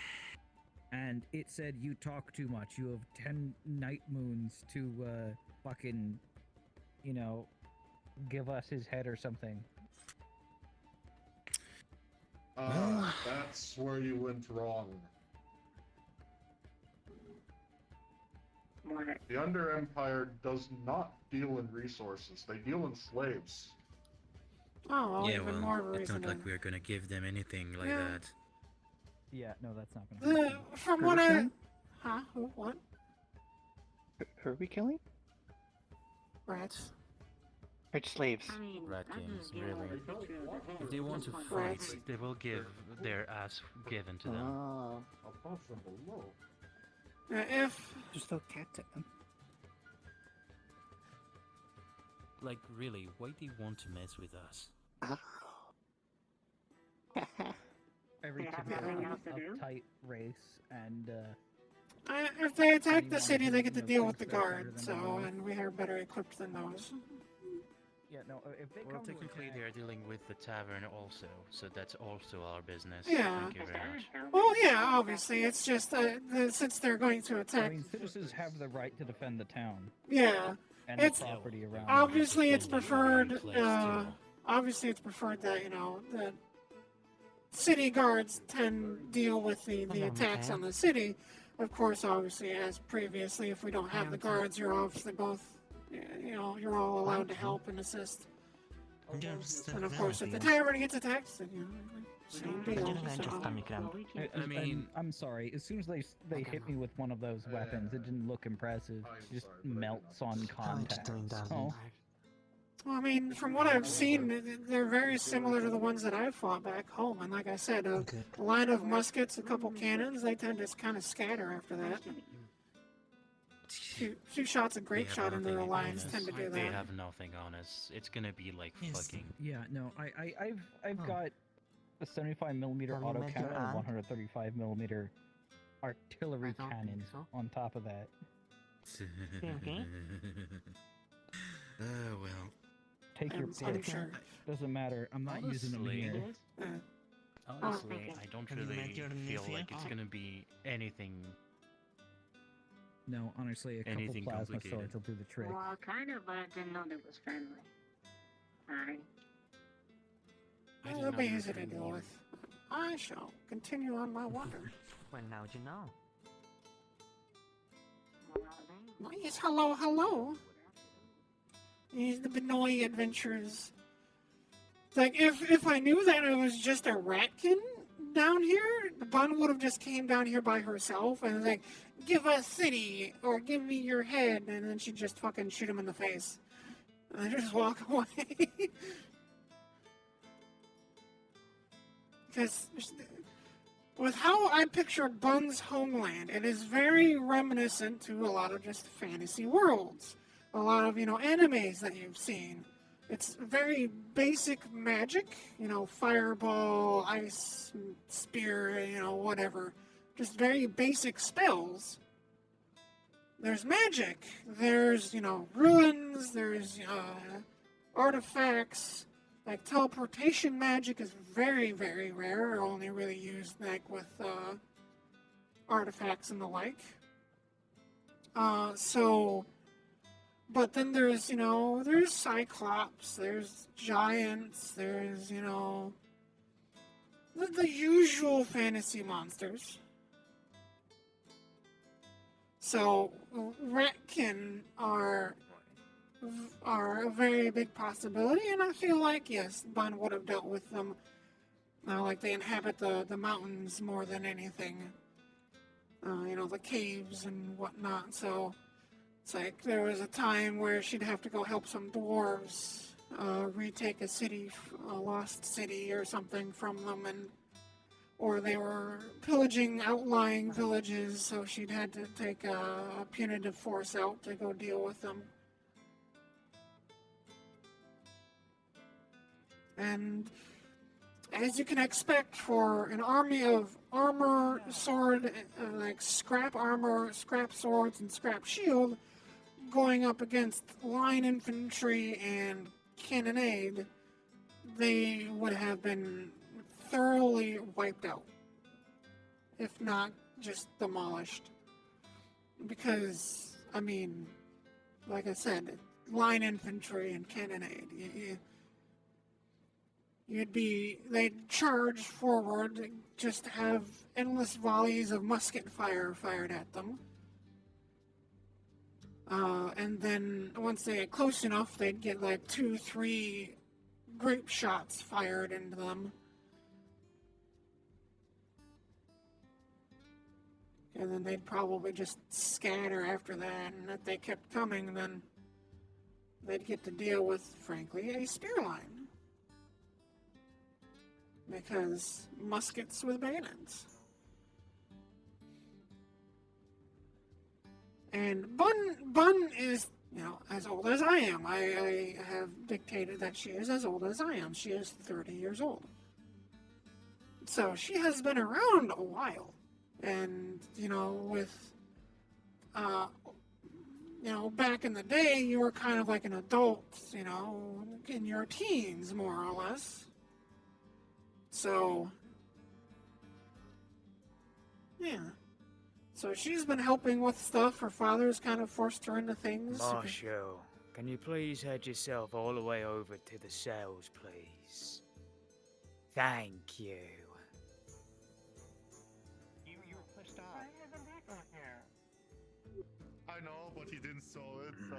And it said, "You talk too much. You have 10 night moons to fucking, give us his head or something." That's where you went wrong. What? The Under Empire does not deal in resources. They deal in slaves. Oh, well, Yeah, even more of a it's reason not like to... we're gonna give them anything like Yeah. that. Yeah, no, that's not gonna happen. From what I... Huh? Who? What? Who are we killing? Rats. Rich slaves. Rat kings, really. If they want to fight, they will give their ass given to them. Above and below. If... Just throw cats at them. Like, really, why do you want to mess with us? Every typical uptight race, and if they attack the city, they get to deal with the guards, so, and we are better equipped than those. yeah, no, if they Well, come to technically attack- they're dealing with the tavern also, so that's also our business. Yeah. Thank you very much. Well, yeah, obviously, it's just, since they're going to I attack... mean, citizens have the right to defend the town. Yeah. And It's... the property around. Obviously, it's preferred, obviously, it's preferred that, you know, that city guards deal with the attacks on the city. Of course, obviously, as previously, if we don't have the guards, you're obviously both, you know, you're all allowed to help and assist. And of course, if the tavern gets attacked, then, you know, same deal. So. I'm sorry. As soon as they hit me with one of those weapons, it didn't look impressive. It just melts on contact. So, Well, I mean, from what I've seen, they're very similar to the ones that I've fought back home. And like I said, a line of muskets, a couple cannons, they tend to kind of scatter after that. Few shots of great shot into their lines tend to do They that. have nothing on us. It's gonna be like fucking. yeah, no, I've got a 75mm autocannon and 135mm artillery cannon on top of that. Well. Take your pick. Doesn't matter. I'm not using them here. Honestly, I don't really feel like it's gonna be anything. No, honestly, a couple Anything plasma complicated. swords will do the trick. Well, kind of, but I didn't know that was friendly. Alright. Well, it'll be easy to deal with. I shall continue on my wander. Well, now you know. Yes, hello, hello. These the Benoy adventures. Like, if I knew that it was just a ratkin down here, Bun would have just came down here by herself and was like, give us city, or give me your head, and then she'd just fucking shoot him in the face. And then just walk away. Because with how I picture Bun's homeland, it is very reminiscent to a lot of just fantasy worlds. A lot of, you know, animes that you've seen. It's very basic magic, you know, fireball, ice, spear, you know, whatever. Just very basic spells. There's magic. There's, you know, ruins. There's artifacts. Like, teleportation magic is very, very rare. Only really used, like, with artifacts and the like. But then there's, you know, there's Cyclops, there's Giants, there's, you know, the usual fantasy monsters. So, Ratkin are a very big possibility, and I feel like, yes, Bun would have dealt with them. Like, they inhabit the mountains more than anything. You know, the caves and whatnot, so... It's like there was a time where she'd have to go help some dwarves retake a city, a lost city or something from them, or they were pillaging outlying villages, so she'd had to take a punitive force out to go deal with them. And as you can expect for an army of armor, sword, like scrap armor, scrap swords, and scrap shield, going up against line infantry and cannonade, they would have been thoroughly wiped out, if not just demolished. Because, I mean, like I said, line infantry and cannonade, they'd charge forward, just have endless volleys of musket fire fired at them. And then once they get close enough, they'd get like 2-3 grape shots fired into them. And then they'd probably just scatter after that, and if they kept coming, then they'd get to deal with, frankly, a spear line. Because muskets with bayonets. And Bun is, as old as I am. I have dictated that she is as old as I am. She is 30 years old. So she has been around a while. And, with, back in the day, you were kind of like an adult, in your teens, more or less. So, yeah. So she's been helping with stuff. Her father's kind of forced her into things. Marshall, can you please head yourself all the way over to the cells, please? Thank you. You were pushed off. I know, but he didn't saw it, so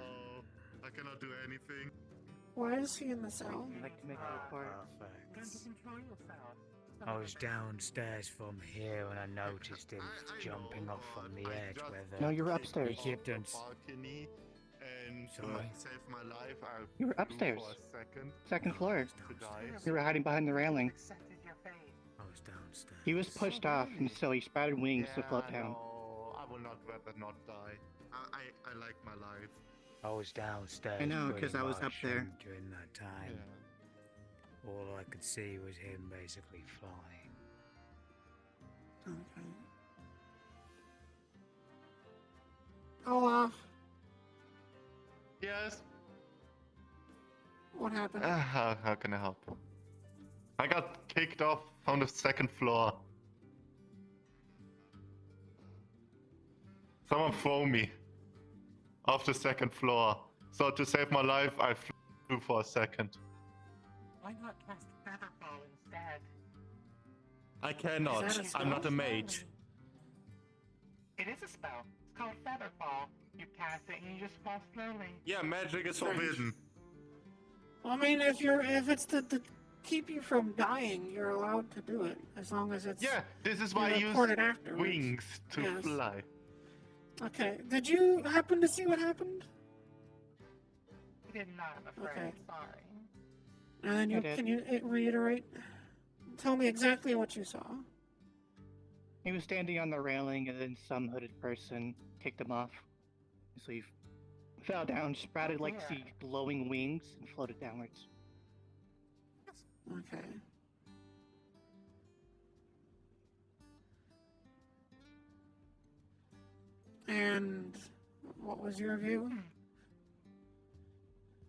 I cannot do anything. Why is he in the cell? I'd like to make a report. I was downstairs from here and I noticed him jumping off from the edge. No, you were upstairs. He kept on. Balcony, and to Sorry. save my life, I You were flew upstairs. for a second Second floor. to die. You were hiding behind the railing. I was downstairs. He was pushed off, and so he sprouted wings to float down. No, I will not rather not die. I like my life. I was downstairs. I know, pretty 'cause I was up much, there. and during that time. All I could see was him basically flying. Okay. Olaf. Yes. What happened? How can I help? I got kicked off on the second floor. Someone threw me off the second floor. So to save my life, I flew for a second. Why not cast Featherfall instead? I cannot. Is that a spell? I'm not a mage. It is a spell. It's called Featherfall. You cast it and you just fall slowly. Yeah, magic is forbidden. Well, I mean, if it's to keep you from dying, you're allowed to do it as long as it's. Yeah, this is why I use wings to Yes. fly. Okay. Did you happen to see what happened? I did not, I'm afraid. Okay. Sorry. And then I did. can you reiterate? Tell me exactly what you saw. He was standing on the railing, and then some hooded person kicked him off. So he fell down, sprouted like the glowing wings, and floated downwards. Okay. And what was your view?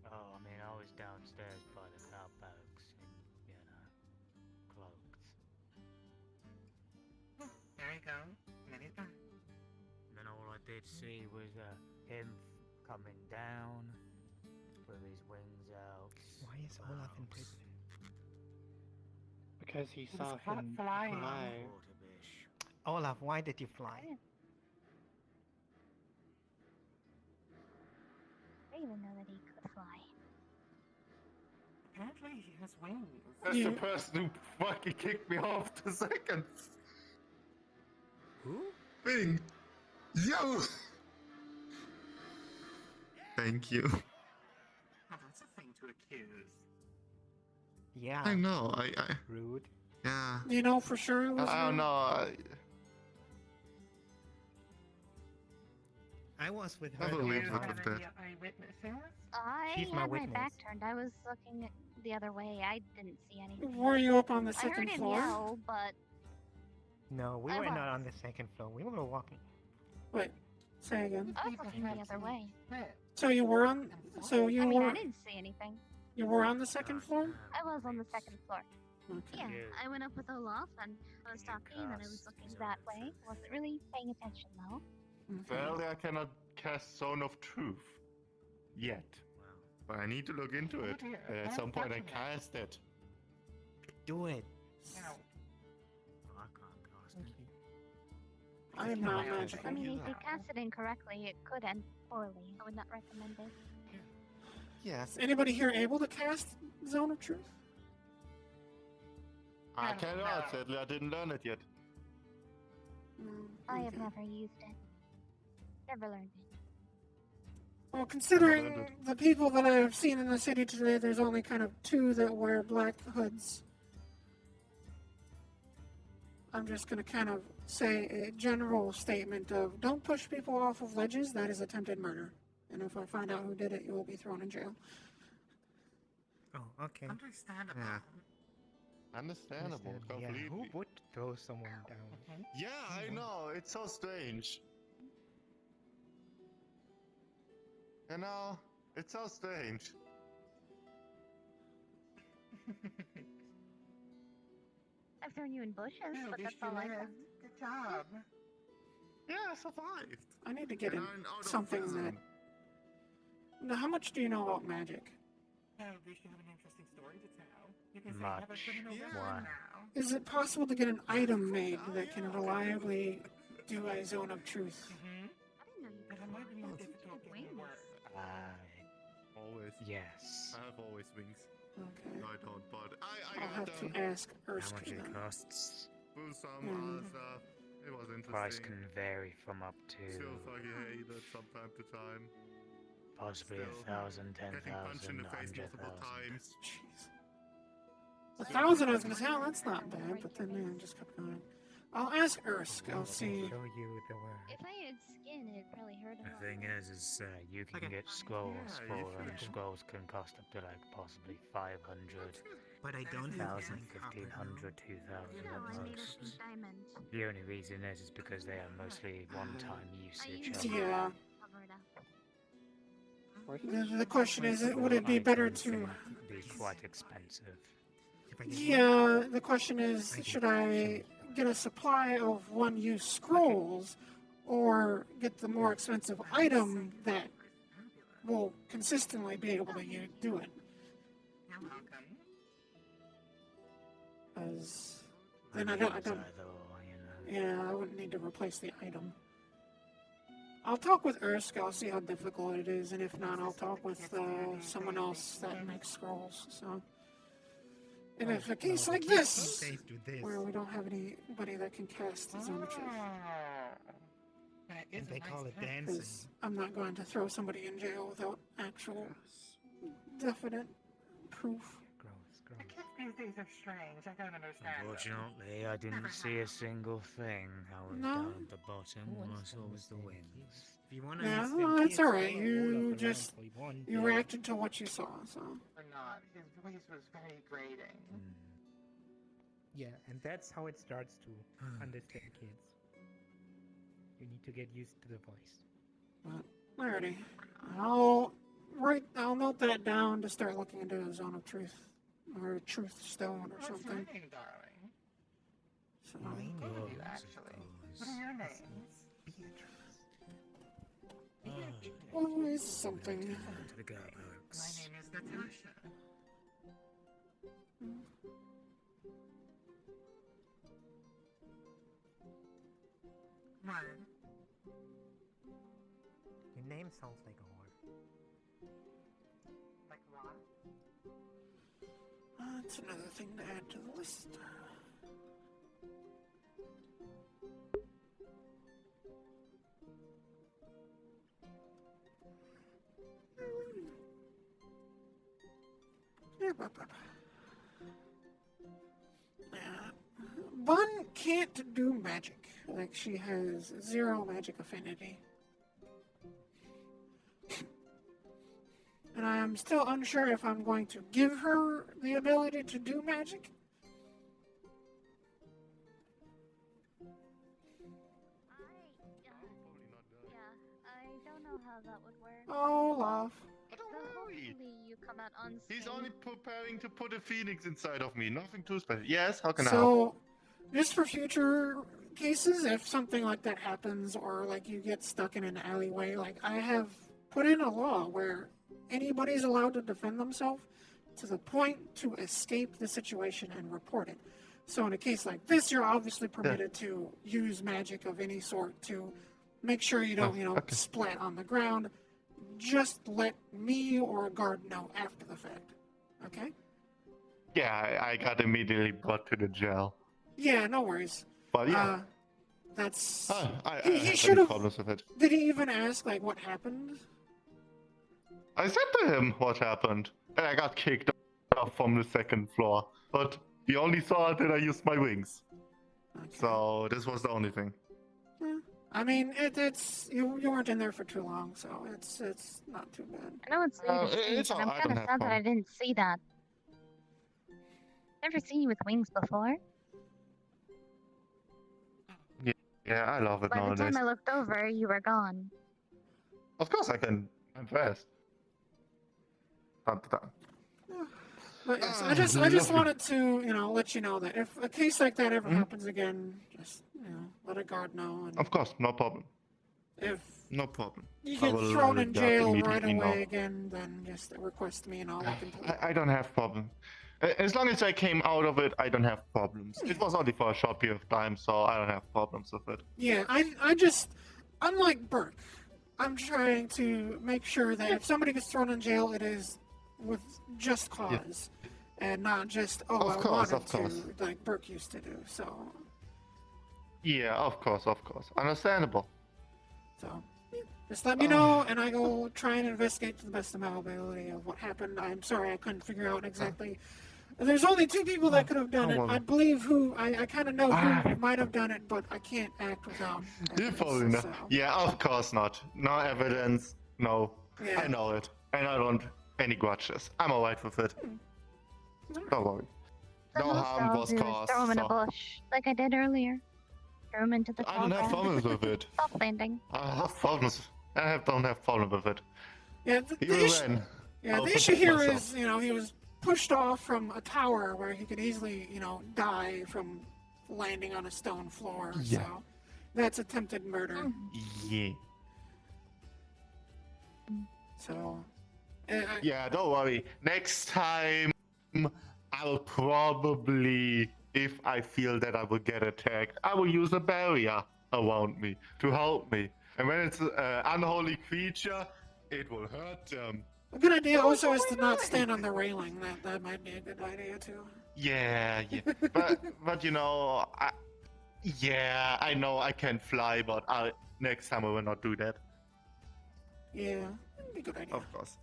Oh, I mean, I was downstairs by the car barracks and, cloaked. There you go. Many times. And then all I did see was him coming down with his wings out. Why is Olaf in prison? Because he He saw was caught him flying. fly. Olaf, why did you fly? I didn't even know that he could fly. Apparently he has wings. That's the person who fucking kicked me off the second. Who? Bing. Yo. Thank you. Oh, that's a thing to accuse. Yeah. I know. I. Rude. Yeah. You know for sure it was. I don't you? know. I was with I her. believe the look whole at time. that. Eyewitnesses? I She's my had my witness. back turned. I was looking the other way. I didn't see anything. Were you up on the I heard second him floor? yell, but No, we I were not was. on the second floor. We were walking. Wait, say again. I was looking the other way. So you were on. So you I mean, were. I didn't see anything. You were on the second floor. I was on the second floor. Okay. Yeah, I went up with Olaf and I was talking and I was looking that way. Wasn't really paying attention though. Apparently, I cannot cast Zone of Truth yet. But I need to look into it. At some point, I cast it. Do it. I am not magical. I mean, if you cast it incorrectly, it could end poorly. I would not recommend it. Yes. Anybody here able to cast Zone of Truth? I cannot, sadly, I didn't learn it yet. I have never used it. Never learned it. Well, considering the people that I have seen in the city today, there's only kind of 2 that wear black hoods. I'm just going to kind of say a general statement of don't push people off of ledges. That is attempted murder. And if I find out who did it, you will be thrown in jail. Oh, okay. Understandable. Yeah. Understandable, completely. Yeah, who would throw someone down? Yeah, I know, it's so strange. You know, it's so strange. I've thrown you in bushes, but that's all I got. Good job. Yeah, I survived. I need to get in And I'm out of something prison. that... Now, how much do you know about magic? Oh, we should have an interesting story to tell. You can say Much. I have a criminal record now. Is it possible to get an item made that can reliably do a Zone of Truth? But it might be more difficult getting work. Always. Yes. I have always wings. Okay. No, I don't, but I I'll got have them. to ask How Erskine much it then. costs? Through some stuff. It was interesting. Price can vary from up to Still fucking hated from time to time. possibly Still 1,000, getting punched in 10,000, the face 100,000. multiple times. Jeez. 1,000, I was going to say, oh, that's not bad, but then man, just kept going. I'll ask Ersk. I'll see. Show you the word. If I had skin, it'd probably hurt a The lot. thing is you can get scrolls for them. Scrolls can cost up to like possibly 500. But I don't have 1,000, 1,500, 2,000 No, at I need a most. pink diamond. The only reason is because they are mostly one-time usage. Yeah. Cover it up. The question is, would it be better to... Be quite expensive. Yeah, the question is, should I get a supply of one-use scrolls, or get the more expensive item that will consistently be able to do it? You're welcome. As then I don't. Either or, you know. Yeah, I wouldn't need to replace the item. I'll talk with Ersk. I'll see how difficult it is, and if not, I'll talk with someone else that makes scrolls. So, and if a case like this, where we don't have anybody that can cast Zone of Truth, And they call it dancing. 'cause I'm not going to throw somebody in jail without actual, definite proof. The kids these days are strange. I don't understand. Unfortunately, I didn't see a single thing. I was No. down at the bottom. All I saw was the wings. If you want to Yeah, ask well, them it's all right. kids, You all just automatically one you day. reacted to what you saw. So Or not. His voice was very grating. Yeah, and that's how it starts to understand kids. You need to get used to the voice. alrighty, I'll note that down to start looking into a Zone of Truth or a Truth Stone or What's your something. name, darling? So, Both of you, actually. What are your names? always something. To the girl My works. name is Natasha. What? Your name sounds like a whore. Like what? That's another thing to add to the list. Bun can't do magic. Like, she has 0 magic affinity. And I am still unsure if I'm going to give her the ability to do magic. Yeah, I don't know how that would work. Oh, love. So hopefully you come out unscathed. He's only preparing to put a phoenix inside of me. Nothing too special. Yes, how can I help? So, just for future cases, if something like that happens, or like you get stuck in an alleyway, like I have put in a law where anybody's allowed to defend themselves, to the point to escape the situation and report it. So in a case like this, you're obviously permitted to use magic of any sort to make sure you don't, splat on the ground. Just let me or a guard know after the fact. Okay? Yeah, I got immediately brought to the jail. Yeah, no worries. But yeah. That's... I he should have... problems with it. Did he even ask, like, what happened? I said to him what happened. And I got kicked off from the second floor. But he only saw that I used my wings. Okay. So this was the only thing. I mean, it's you weren't in there for too long, so it's not too bad. I know it's late, but I'm kind of sad that I didn't see that. Never seen you with wings before. Yeah, I love it nowadays. By the time I looked over, you were gone. Of course I can. I'm fast. But yes, I just wanted to, let you know that if a case like that ever happens again, just, let a guard know. And of course, no problem. If no problem. You get thrown in jail right away again, then just request me and I'll look into it. I don't have problem. As long as I came out of it, I don't have problems. It was only for a short period of time, so I don't have problems with it. Yeah, I just, unlike Burke, I'm trying to make sure that if somebody gets thrown in jail, it is with just cause, and not just, I wanted to, like Burke used to do, so... Yeah, of course. Understandable. So, just let me know, and I go try and investigate to the best of my ability of what happened. I'm sorry I couldn't figure out exactly... There's only 2 people that could have done it. I believe I kind of know who might have done it, but I can't act without evidence, so. Yeah, of course not. No evidence, no. Yeah. I know it. And I don't any grudges. I'm alright with it. Don't worry. No harm was caused. Throw him in a bush, like I did earlier. Throw him into the I don't have problems with it. Soft landing. I have problems. Don't have problem with it. Yeah, the issue here is, he was pushed off from a tower where he could easily, die from landing on a stone floor. Yeah. So that's attempted murder. Yeah. So. Yeah, don't worry. Next time, I'll probably, if I feel that I will get attacked, I will use a barrier around me to help me. And when it's an unholy creature, it will hurt them. A good idea also is to not stand on the railing. That might be a good idea too. Yeah. but I know I can fly, but next time I will not do that. Yeah, that'd be a good idea. Of course.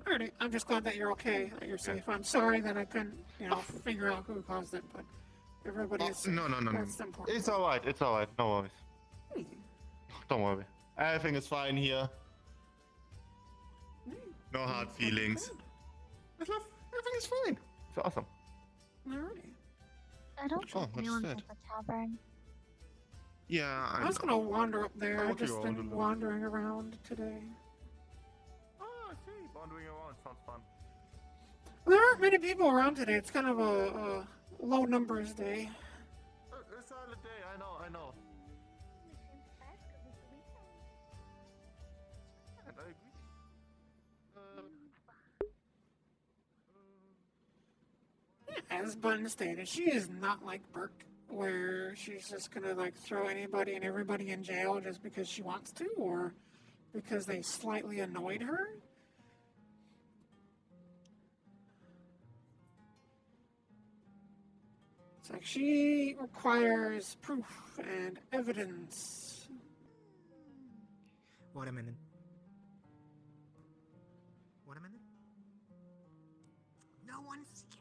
Alrighty, I'm just glad that you're okay, that you're safe. I'm sorry that I couldn't, figure out who caused it, but everybody is safe. No. That's important. It's alright. No worries. Don't worry. Everything is fine here. No hard feelings. Everything is fine. It's awesome. Alrighty. I don't think anyone's at the tavern. Yeah, I was gonna wander up there. I've just been wandering around today. Oh, I see. Wandering around sounds fun. Well, there aren't many people around today. It's kind of a low numbers day. It's a solid day. I know. And I agree. As Button stated, she is not like Burke, where she's just gonna throw anybody and everybody in jail just because she wants to, or because they slightly annoyed her. It's like she requires proof and evidence. Wait a minute. No one's scared.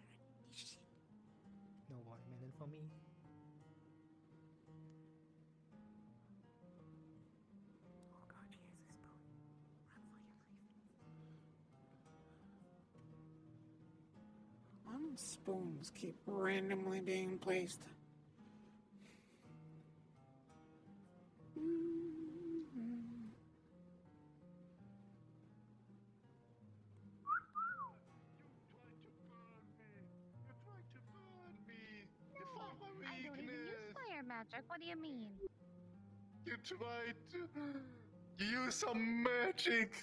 No watermelon for me. Oh God, he has his boat. Run for your life. Spoons keep randomly being placed. Magic? What do you mean? You tried to use some magic.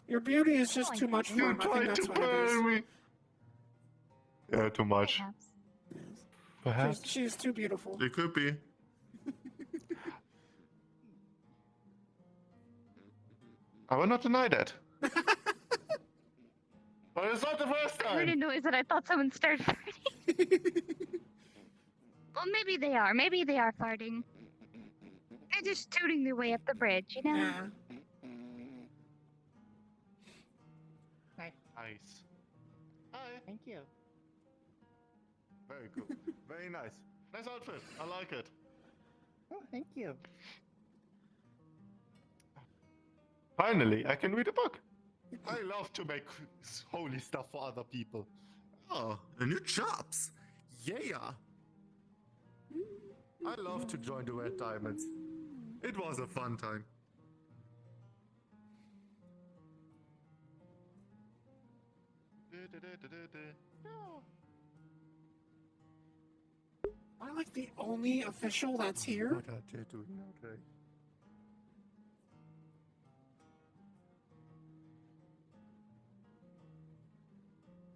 Your beauty is just too much for him. I think that's what it is. Yeah, too much. Perhaps. She's too beautiful. It could be. I will not deny that. But it's not the first I heard a time. noise and I thought someone started farting. Well, maybe they are. Maybe they are farting. They're just tooting their way up the bridge, you know? Yeah. Nice. Hi. Thank you. Very cool. Very nice. Nice outfit. I like it. Oh, thank you. Finally, I can read a book. I love to make holy stuff for other people. Oh, and new chops. Yeah. I love to join the Red Diamonds. It was a fun time. Am I like the only official that's here? What are they doing now, Jay?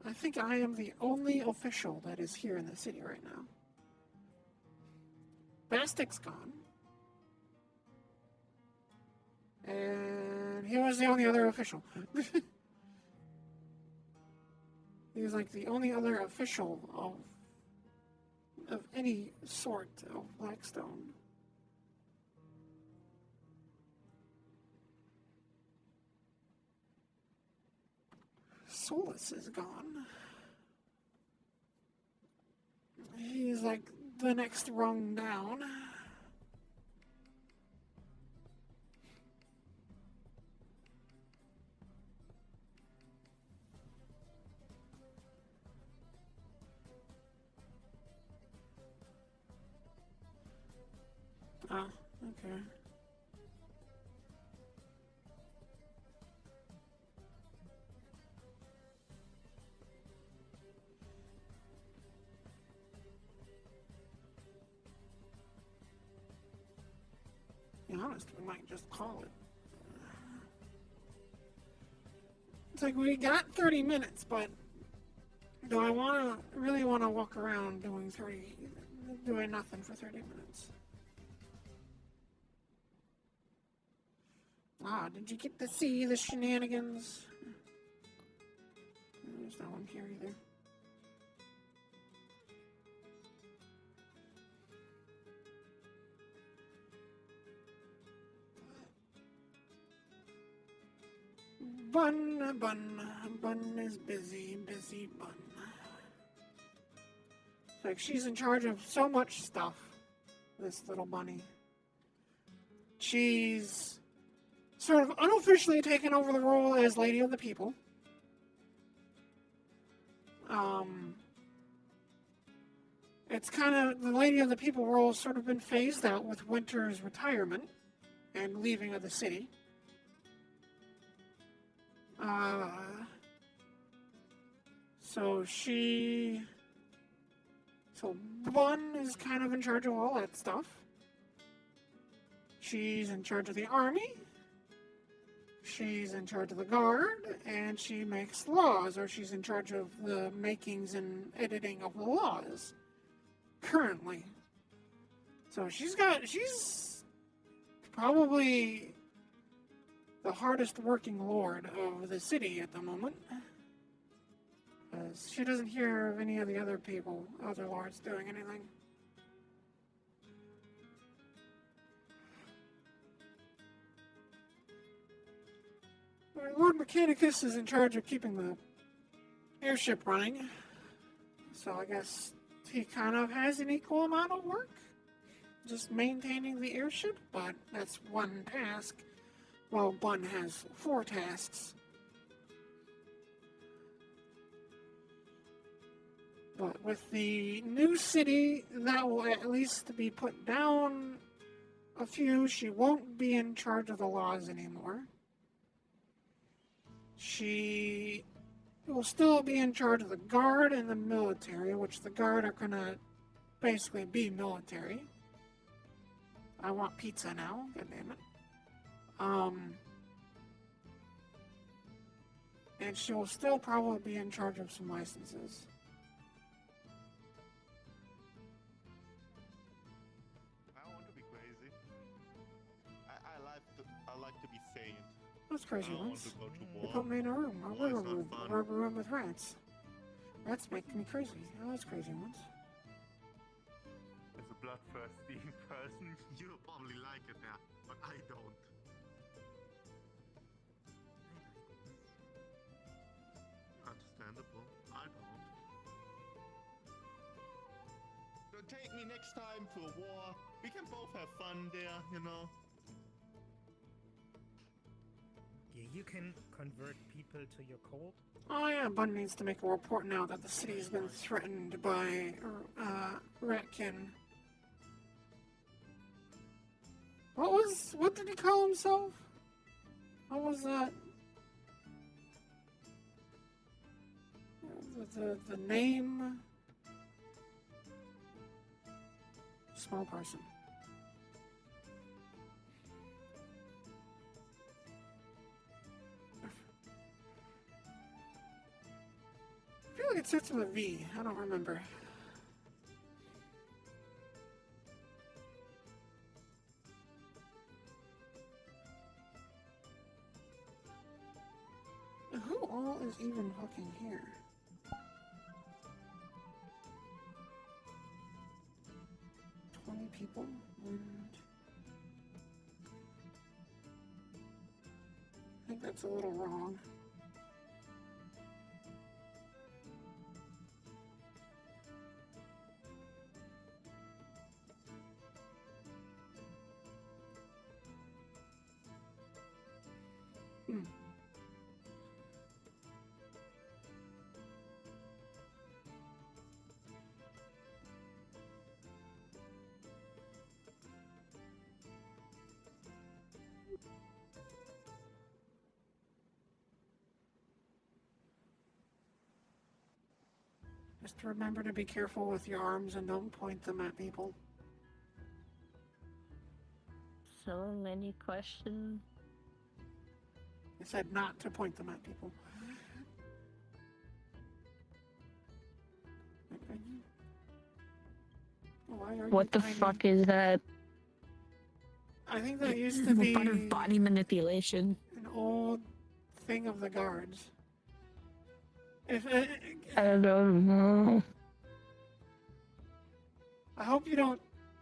I think I am the only official that is here in the city right now. Bastic's gone. And he was the only other official. He was like the only other official of any sort of Blackstone. Solus is gone. He's like the next rung down. Ah, okay. To be honest, we might just call it. It's like we got 30 minutes, but do I really want to walk around doing nothing for 30 minutes? Ah, did you get to see the shenanigans? There's no one here either. Bun is busy, Bun. It's like she's in charge of so much stuff, this little bunny. She's sort of unofficially taken over the role as Lady of the People. It's kind of, the Lady of the People role has sort of been phased out with Winter's retirement and leaving of the city. So Bun is kind of in charge of all that stuff. She's in charge of the army. She's in charge of the guard, and she makes laws, or she's in charge of the makings and editing of the laws currently. So she's probably the hardest working lord of the city at the moment. Because she doesn't hear of any of the other lords doing anything. Lord Mechanicus is in charge of keeping the airship running. So I guess he kind of has an equal amount of work. Just maintaining the airship, but that's one task. Well, Bun has 4 tasks. But with the new city, that will at least be put down a few. She won't be in charge of the laws anymore. She will still be in charge of the guard and the military, which the guard are gonna basically be military. I want pizza now, goddammit. And she will still probably be in charge of some licenses. to be sane. That's crazy I don't want ones. to go to They war. put me in a room, a War is rubber not room, fun. a rubber room with rats. Rats make me crazy. Oh, that's crazy ones. As a bloodthirsty person, you'll probably like it there, but I don't. Understandable. I don't. So take me next time to a war. We can both have fun there, you know. Yeah, you can convert people to your cult. Oh yeah, Bun needs to make a report now that the city has been threatened by Ratkin. What did he call himself? What was that? The name? Small person. I feel like it starts with a V. I don't remember. Who all is even fucking here? People and I think that's a little wrong. Just remember to be careful with your arms and don't point them at people. So many questions. I said not to point them at people. What the fuck is that? I think that used to be part of body manipulation. An old thing of the guards. I don't know. I hope you don't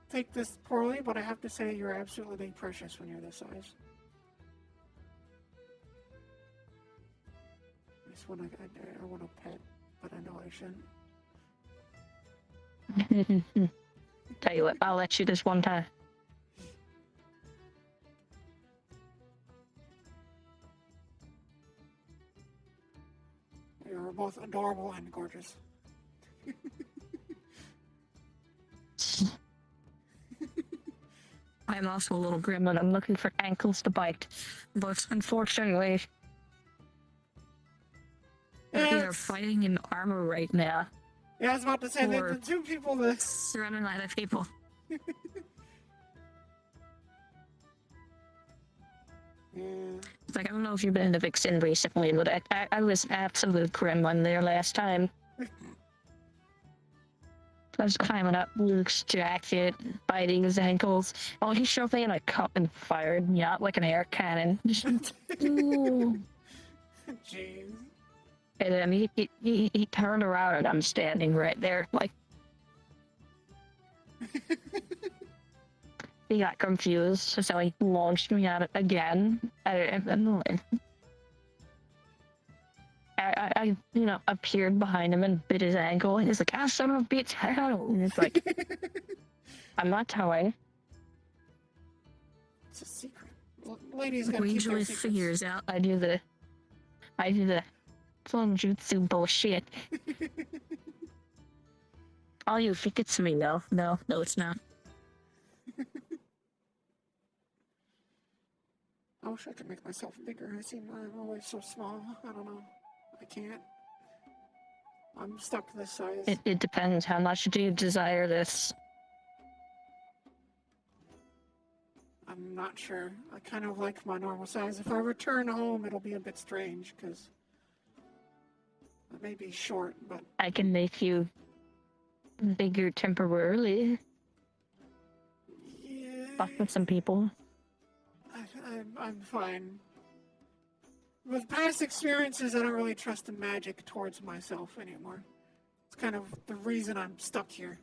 take this poorly, but I have to say you're absolutely precious when you're this size. I just want a pet, but I know I shouldn't. Tell you what, I'll let you this one time. You're both adorable and gorgeous. I'm also a little grim and I'm looking for ankles to bite. But unfortunately, we are fighting in armor right now. Yeah, I was about to say that the two people that surrounded by the people. Yeah. It's like, I don't know if you've been to Vixen recently, but I was absolute grim one there last time. I was climbing up Luke's jacket, biting his ankles. Oh, he shoved me in a cup and fired me out like an air cannon. Ooh. Jeez. And then he turned around and I'm standing right there, like... He got confused, so he launched me at it again. I appeared behind him and bit his ankle, and he's like, "Ah, son of a bitch!" And it's like, I'm not telling. It's a secret. Ladies gotta We keep their usually secrets. figures out. I do the jutsu bullshit. Oh, you think it's me? No, it's not. I wish I could make myself bigger. I'm always so small. I don't know. I can't. I'm stuck this size. It depends. How much do you desire this? I'm not sure. I kind of like my normal size. If I return home, it'll be a bit strange, because I may be short, but... I can make you bigger temporarily. Yeah. Fuck with some people. I'm fine. With past experiences, I don't really trust the magic towards myself anymore. It's kind of the reason I'm stuck here.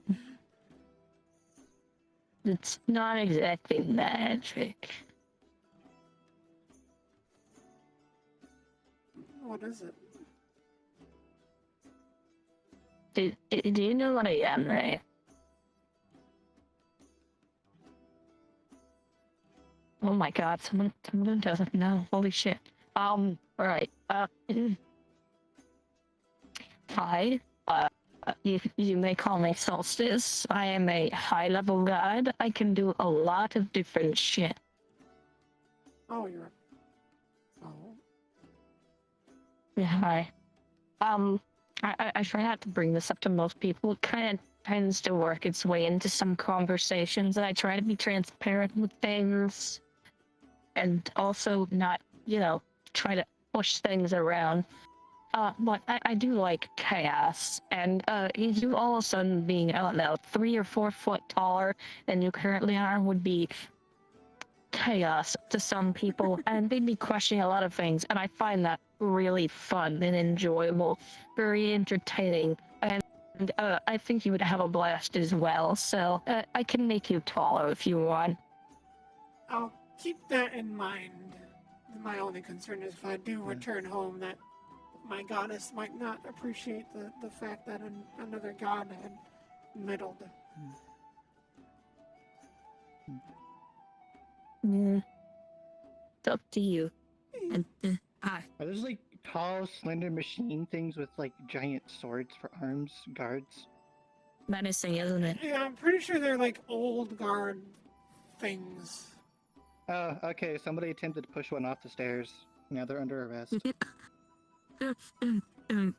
It's not exactly magic. What is it? Do you know what I am, right? Oh my god, someone doesn't know. Holy shit. Right. Hi. You may call me Solstice. I am a high-level god. I can do a lot of different shit. Oh, you're... Oh. Yeah, hi. I try not to bring this up to most people. It kind of tends to work its way into some conversations, and I try to be transparent with things. And also not, try to push things around. But I do like chaos, and you all of a sudden being, I don't know, 3 or 4 foot taller than you currently are would be chaos to some people, and they'd be questioning a lot of things, and I find that really fun and enjoyable, very entertaining, and I think you would have a blast as well, so I can make you taller if you want. I'll keep that in mind. My only concern is if I do return home, that my goddess might not appreciate the fact that another god had meddled. It's up to you. And, Are those like tall, slender machine things with like giant swords for arms, guards? Menacing, isn't it? Yeah, I'm pretty sure they're like old guard things. Oh, okay. Somebody attempted to push one off the stairs. Now they're under arrest. I didn't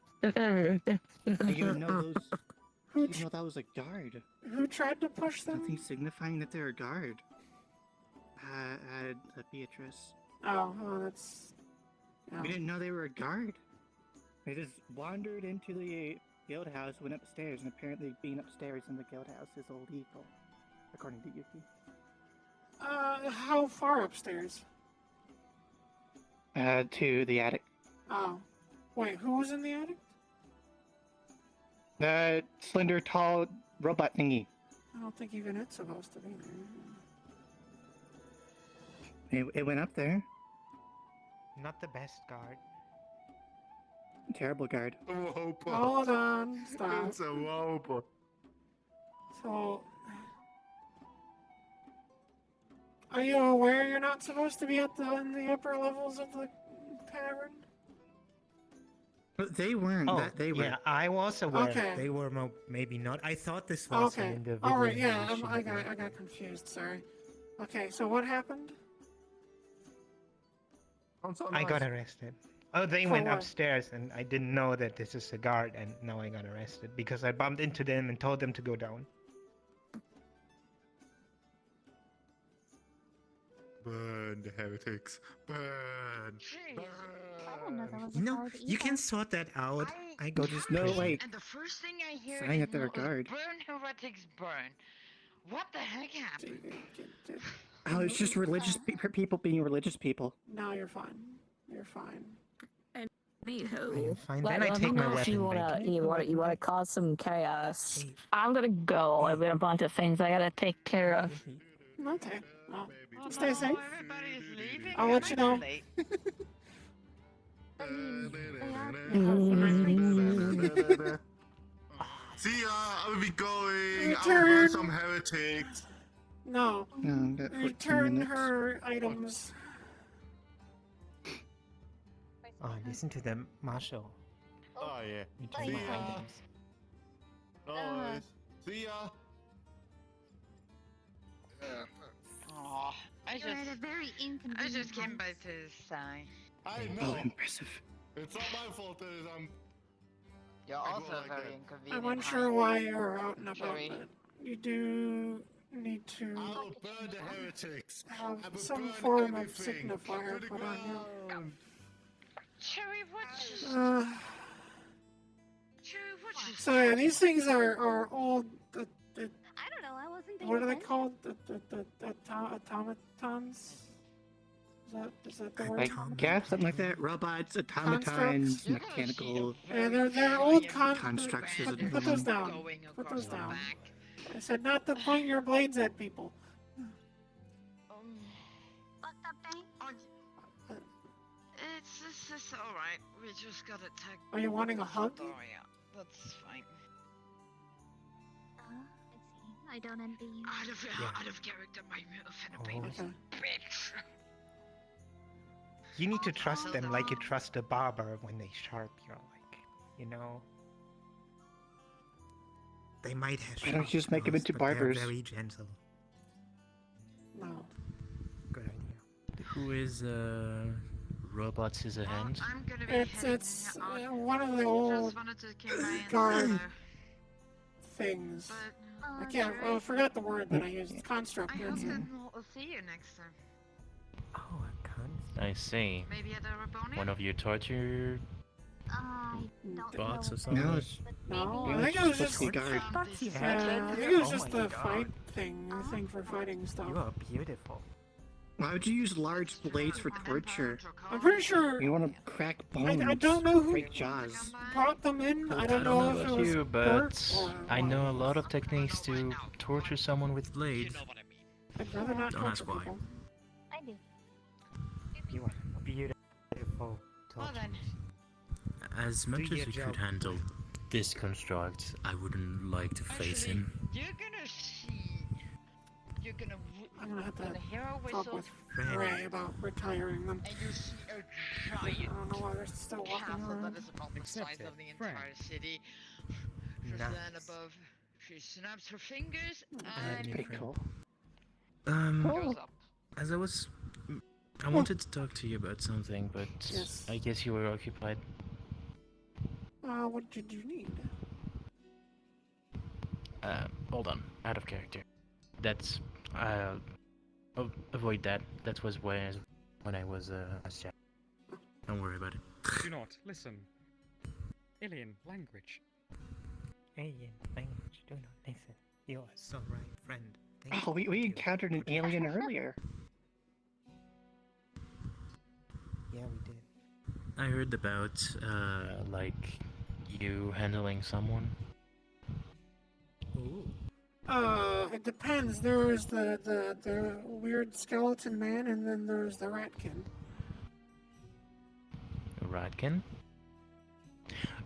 know those. I didn't know that was a guard. Who tried to push them? Nothing signifying that they're a guard. Beatrice. Oh, that's... Oh. We didn't know they were a guard. They just wandered into the guild house, went upstairs, and apparently being upstairs in the guild house is illegal, according to Yuki. How far upstairs? To the attic. Oh. Wait, who was in the attic? The slender, tall robot thingy. I don't think even it's supposed to be there. It went up there. Not the best guard. Terrible guard. Hold on, stop. It's a robot. So... Are you aware you're not supposed to be in the upper levels of the tavern? But they weren't. Oh, they were. yeah, I was aware. Okay. They were maybe not. I thought this was an individual. All right. Yeah, I got confused. Sorry. Okay. So what happened? I got arrested. Oh, they went upstairs, and I didn't know that this is a guard, and now I got arrested because I bumped into them and told them to go down. Burn the heretics. Burn. Burn. You can sort that out. I got just no like. And the first thing I hear saying is that they're a guard. burn heretics, burn. What the heck happened? Oh, it's just religious people being religious people. No, you're fine. You're fine. Fine, then I take my weapon back. You wanna cause some chaos. I'm gonna go. I've got a bunch of things I gotta take care of. Okay. Well, stay safe. I'll let you know. See ya, I will be going. I'll Return. burn some heretics. No. Return her items. Oh, listen to them, Marshall. Oh yeah. Return See my ya. items. No worries. See ya. Oh, I just came by to say. I Oh, know. impressive. It's not my fault that You're I go also like very that. inconvenient. I'm unsure why you're out and about, Cherry. but you do need to I'll burn the heretics. have I will some burn form of everything. signifier To the put on you. ground. Cherry, what's Cherry, what's So yeah, these things are all I don't know. I wasn't. what are they called? The automatons? Is Is that the I word? guess something like that. Robots, automatons, mechanical Yeah, they're old constructs. Put those down. Put those down. I said not to point your blades at people. It's alright. We just got attacked. Are you wanting a hug? Oh yeah, that's fine. I don't envy you. Out of character, my finna Okay. bitch. You need to trust them like you trust a barber when they sharp your They might have. Why don't you just make them into barbers? Very gentle. No. Good idea. Who is Robot Scissorhands? I'm gonna be It's one of the old guard things. I can't. I forgot the word that I used. Construct. I hope that we'll see you next time. Oh, a construct. I see. Maybe at a Raboni? One of your torture bots or something? No, I think it was just. I think it was just the fight thing. The thing for fighting stuff. You are beautiful. Why would you use large blades for torture? I'm pretty sure. You want to crack bones. I don't know who break jaws. brought them in. I don't know if it about was you, Bert but or I know a lot of techniques to torture someone with blades. I'd rather not Don't torture ask why. people. I do. You are beautiful. Well then. As much Do as your we job. could handle this construct, I wouldn't like to face him. You're gonna see. You're gonna. I'm gonna have when the hero to talk whistles, with Ray about retiring them. and you see a I giant don't know why they're still walking castle around. that is about the size of the entire city. Just Nice. then above, she snaps her fingers That's and pretty cool. goes up. As I wanted to talk to you about something, but Yes. I guess you were occupied. What did you need? Hold on, out of character. That's avoid that. That was when I was a child. Don't worry about it. Do not listen. Alien language. Alien language. Do not listen. You are so right, friend. Thank Oh, we you. encountered an alien earlier. Yeah, we did. I heard about like you handling someone. Ooh. It depends. There's the weird skeleton man, and then there's the ratkin. Ratkin?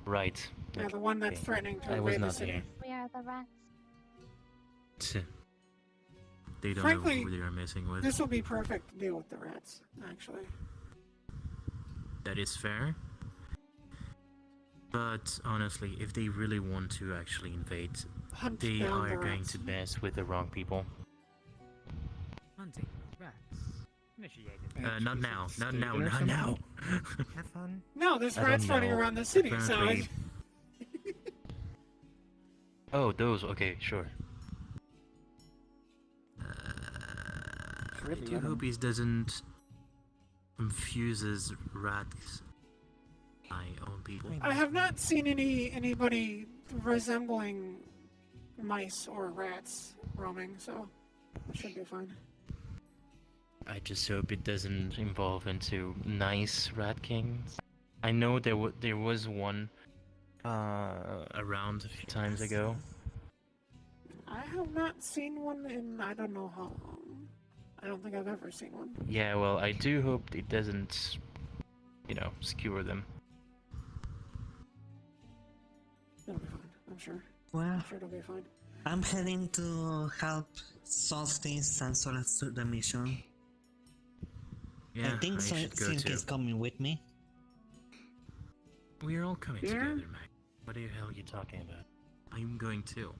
Right. Yeah, the one that's Okay. threatening to I was invade the not city. here. We are the rats. Tch. They don't Frankly, know who they are messing with. This will be perfect to deal with the rats, actually. That is fair. But honestly, if they really want to actually invade, Hunt they down are the going rats. to mess with the wrong people. Hunting rats. Initiated. Not now. Not Steven now. or Not something? now. Have fun. No, there's I rats don't running know. around the city, so Apparently- Oh, those. Okay, sure. I do hope he doesn't confuses rats by own people. I have not seen anybody resembling mice or rats roaming, so it should be fine. I just hope it doesn't evolve into nice rat kings. I know there was one around a few times ago. I have not seen one in I don't know how long. I don't think I've ever seen one. Yeah, well, I do hope it doesn't, skewer them. It'll be fine, I'm sure. Well, I'm sure it'll be fine. I'm heading to help solve things and sort out the mission. Yeah, I think should go Sync too. is coming with me. We're all coming Yeah? together, Mike. What the hell are you talking about? I'm going too.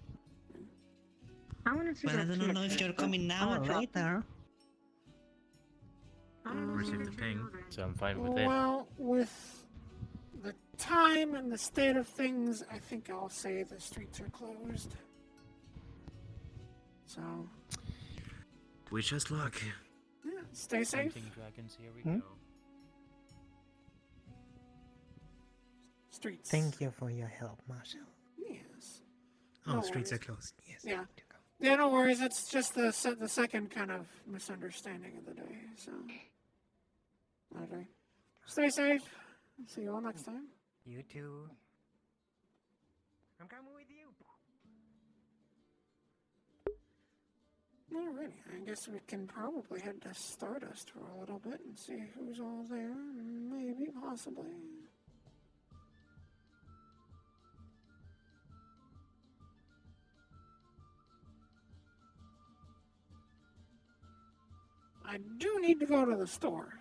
I want to But I don't know if you're coming now or later. Received the ping, so I'm fine with it. Well, with the time and the state of things, I think I'll say the streets are closed. So, Wish us luck. yeah, stay safe. Hunting dragons, here we Hmm? go. Streets. Thank you for your help, Marshall. Yes. Oh, No streets are worries. closed. Yes. Yeah. Yeah, no worries. It's just the second kind of misunderstanding of the day. So, Okay. Stay safe. See you all next time. You too. I'm coming with you. Alrighty, I guess we can probably head to Stardust for a little bit and see who's all there. Maybe, possibly. I do need to go to the store.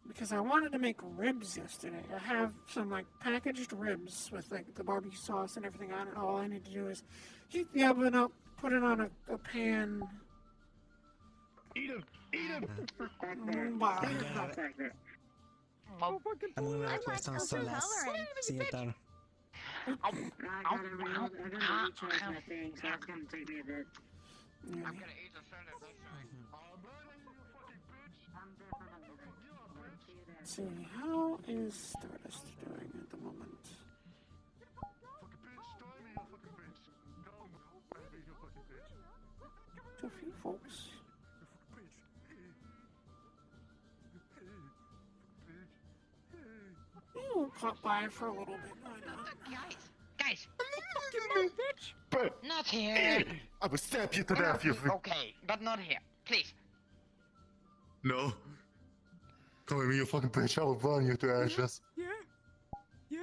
Because I wanted to make ribs yesterday. I have some, like, packaged ribs with, like, the barbecue sauce and everything on it. All I need to do is heat the oven up, put it on a pan. Eat him! Eat him! Wow. I'm gonna request some solas. See you later. I gotta recharge my thing, so it's gonna take me a bit. I'm gonna eat the salad. Let's see, how is Stardust doing at the moment? To a few folks. You caught by for a little bit. Guys! But Not here! I will stab you to death, you. Okay, but not here. Please. No. Come with me, you fucking bitch. I will burn you to ashes. Yeah? Yeah?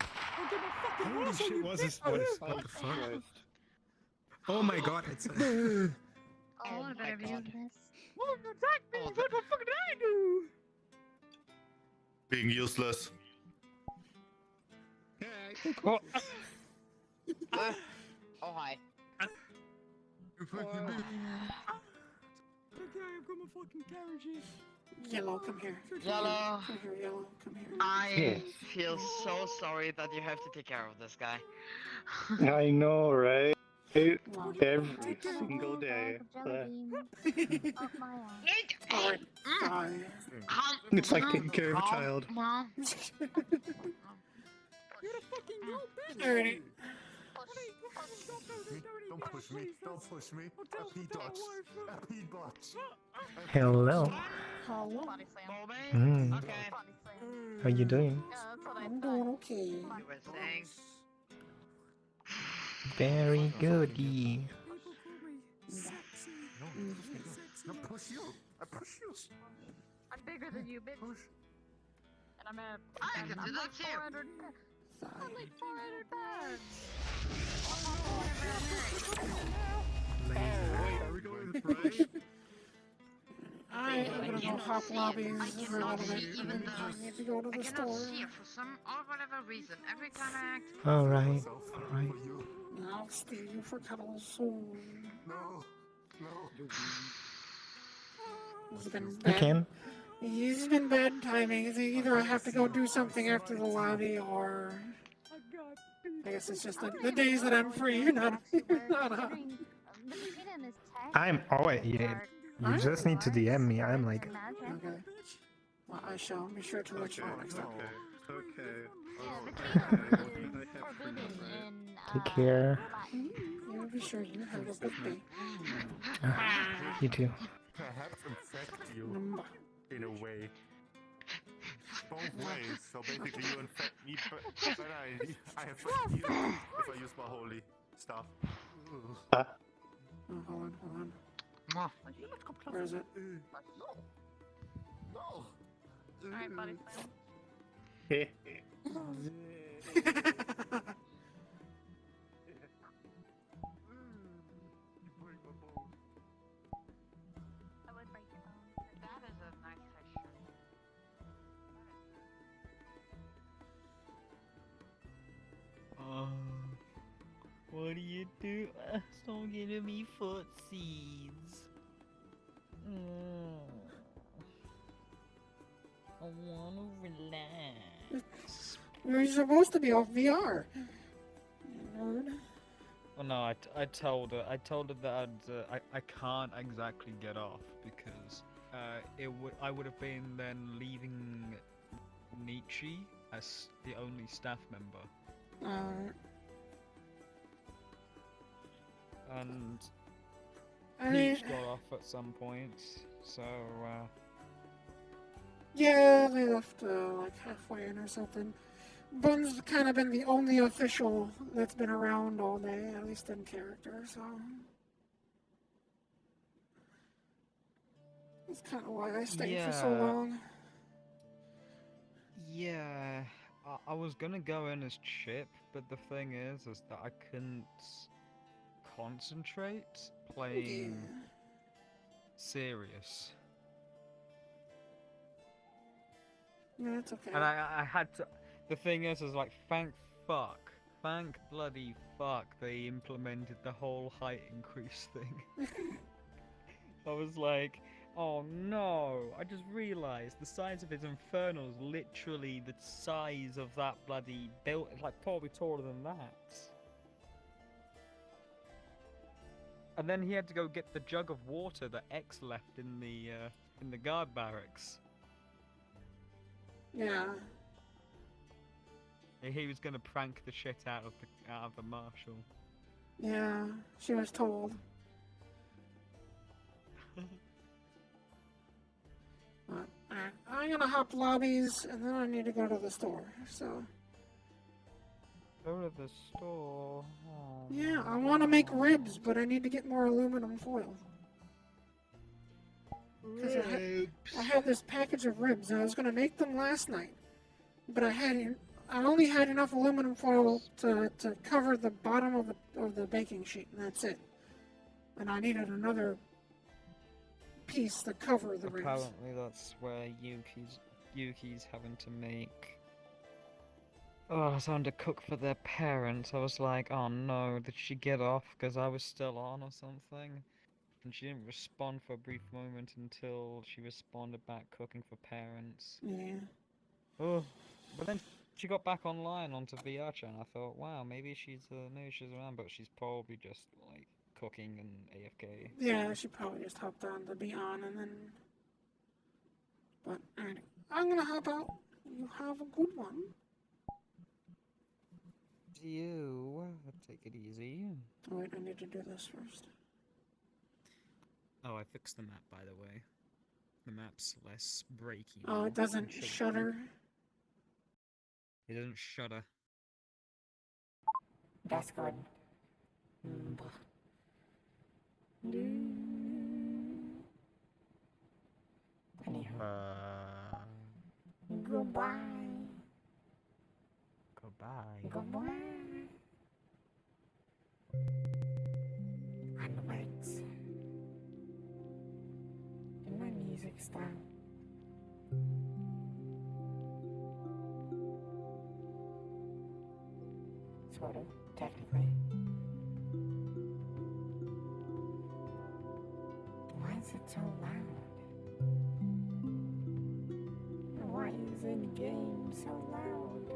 I'll get my fucking Holy ass on shit, you, what's bitch. this? What the fuck? Oh my god, it's. Oh, I better be using this. Well, attack me! What the fuck did I do? Being useless. Oh, hi. Okay, I've got my fucking carriages. Yellow, come here. Yellow. Come here, Yellow, come here. I feel so sorry that you have to take care of this guy. I know, right? Every single day. Alright, fine. It's like taking care of a child. Mom. You're the fucking yo, bitch. Alrighty. Don't push me. Don't push me. Happy dots. Happy dots. Hello. Hello. Mm. Okay. How you doing? I'm doing okay. You were saying? Very goody. No, push you. I push you. I'm bigger than you, bitch. And I'm at. I can do that too. 400. I'm like 400 pounds. Are we going to pray? I am gonna go hop lobbies for a little bit. Even though I need to go to I the cannot store. see it for some or whatever reason. Every time I act. Alright. Alright. I'll steal you for cuddles soon. No. No. It's been You bad. can. It's been bad timing. It's either I have to go do something after the lobby, or I guess it's just the days that I'm free. You're not. I'm always. Yeah. You just need to DM me. I'm like. Okay. Well, I shall be sure to let you know next time. Take care. Yeah, be sure you have a good day. You too. Perhaps infect you in a way. Both ways. So basically, you infect me, but I infect you if I use my holy stuff. Oh, hold on. Where is it? No. Alright, buddy. That is a nice texture. What do you do? Stop giving me footsies. I wanna relax. You're supposed to be off VR. Nerd. Well, no, I told her that I can't exactly get off because I would have been then leaving Nietzsche as the only staff member. And I mean, Peach got off at some point. So, Yeah, they left like halfway in or something. Bun's kind of been the only official that's been around all day, at least in character, so... That's kind of why I stayed for so long. Yeah, I was gonna go in as Chip, but the thing is that I couldn't concentrate playing serious. Yeah, it's okay. And I had to. The thing is like, thank bloody fuck, they implemented the whole height increase thing. I was like, oh no! I just realised the size of his infernal is literally the size of that bloody build. It's like probably taller than that. And then he had to go get the jug of water that X left in the guard barracks. Yeah. He was gonna prank the shit out of the marshal. Yeah, she was told. I'm gonna hop lobbies, and then I need to go to the store, so... Go to the store? Oh, yeah, I want to make ribs, but I need to get more aluminum foil. Because I had this package of ribs, and I was gonna make them last night. But I only had enough aluminum foil to cover the bottom of the baking sheet, and that's it. And I needed another piece to cover the ribs. Apparently that's where Yuki's having to make... Oh, I was having to cook for their parents. I was like, oh no, did she get off because I was still on or something? And she didn't respond for a brief moment until she responded back cooking for parents. Yeah. Oh, but then she got back online onto VR chat, and I thought, wow, maybe maybe she's around, but she's probably just like cooking and AFK. Yeah, she probably just hopped on to be on, and then... But, alright, I'm gonna hop out. You have a good one. You take it easy. Oh, wait, I need to do this first. Oh, I fixed the map, by the way. The map's less breaky. Oh, it doesn't shudder? It doesn't shudder. That's good. Goodbye. Goodbye. Goodbye. Onwards. Did my music stop? Sort of, technically. Why is it so loud? Why is the game so loud?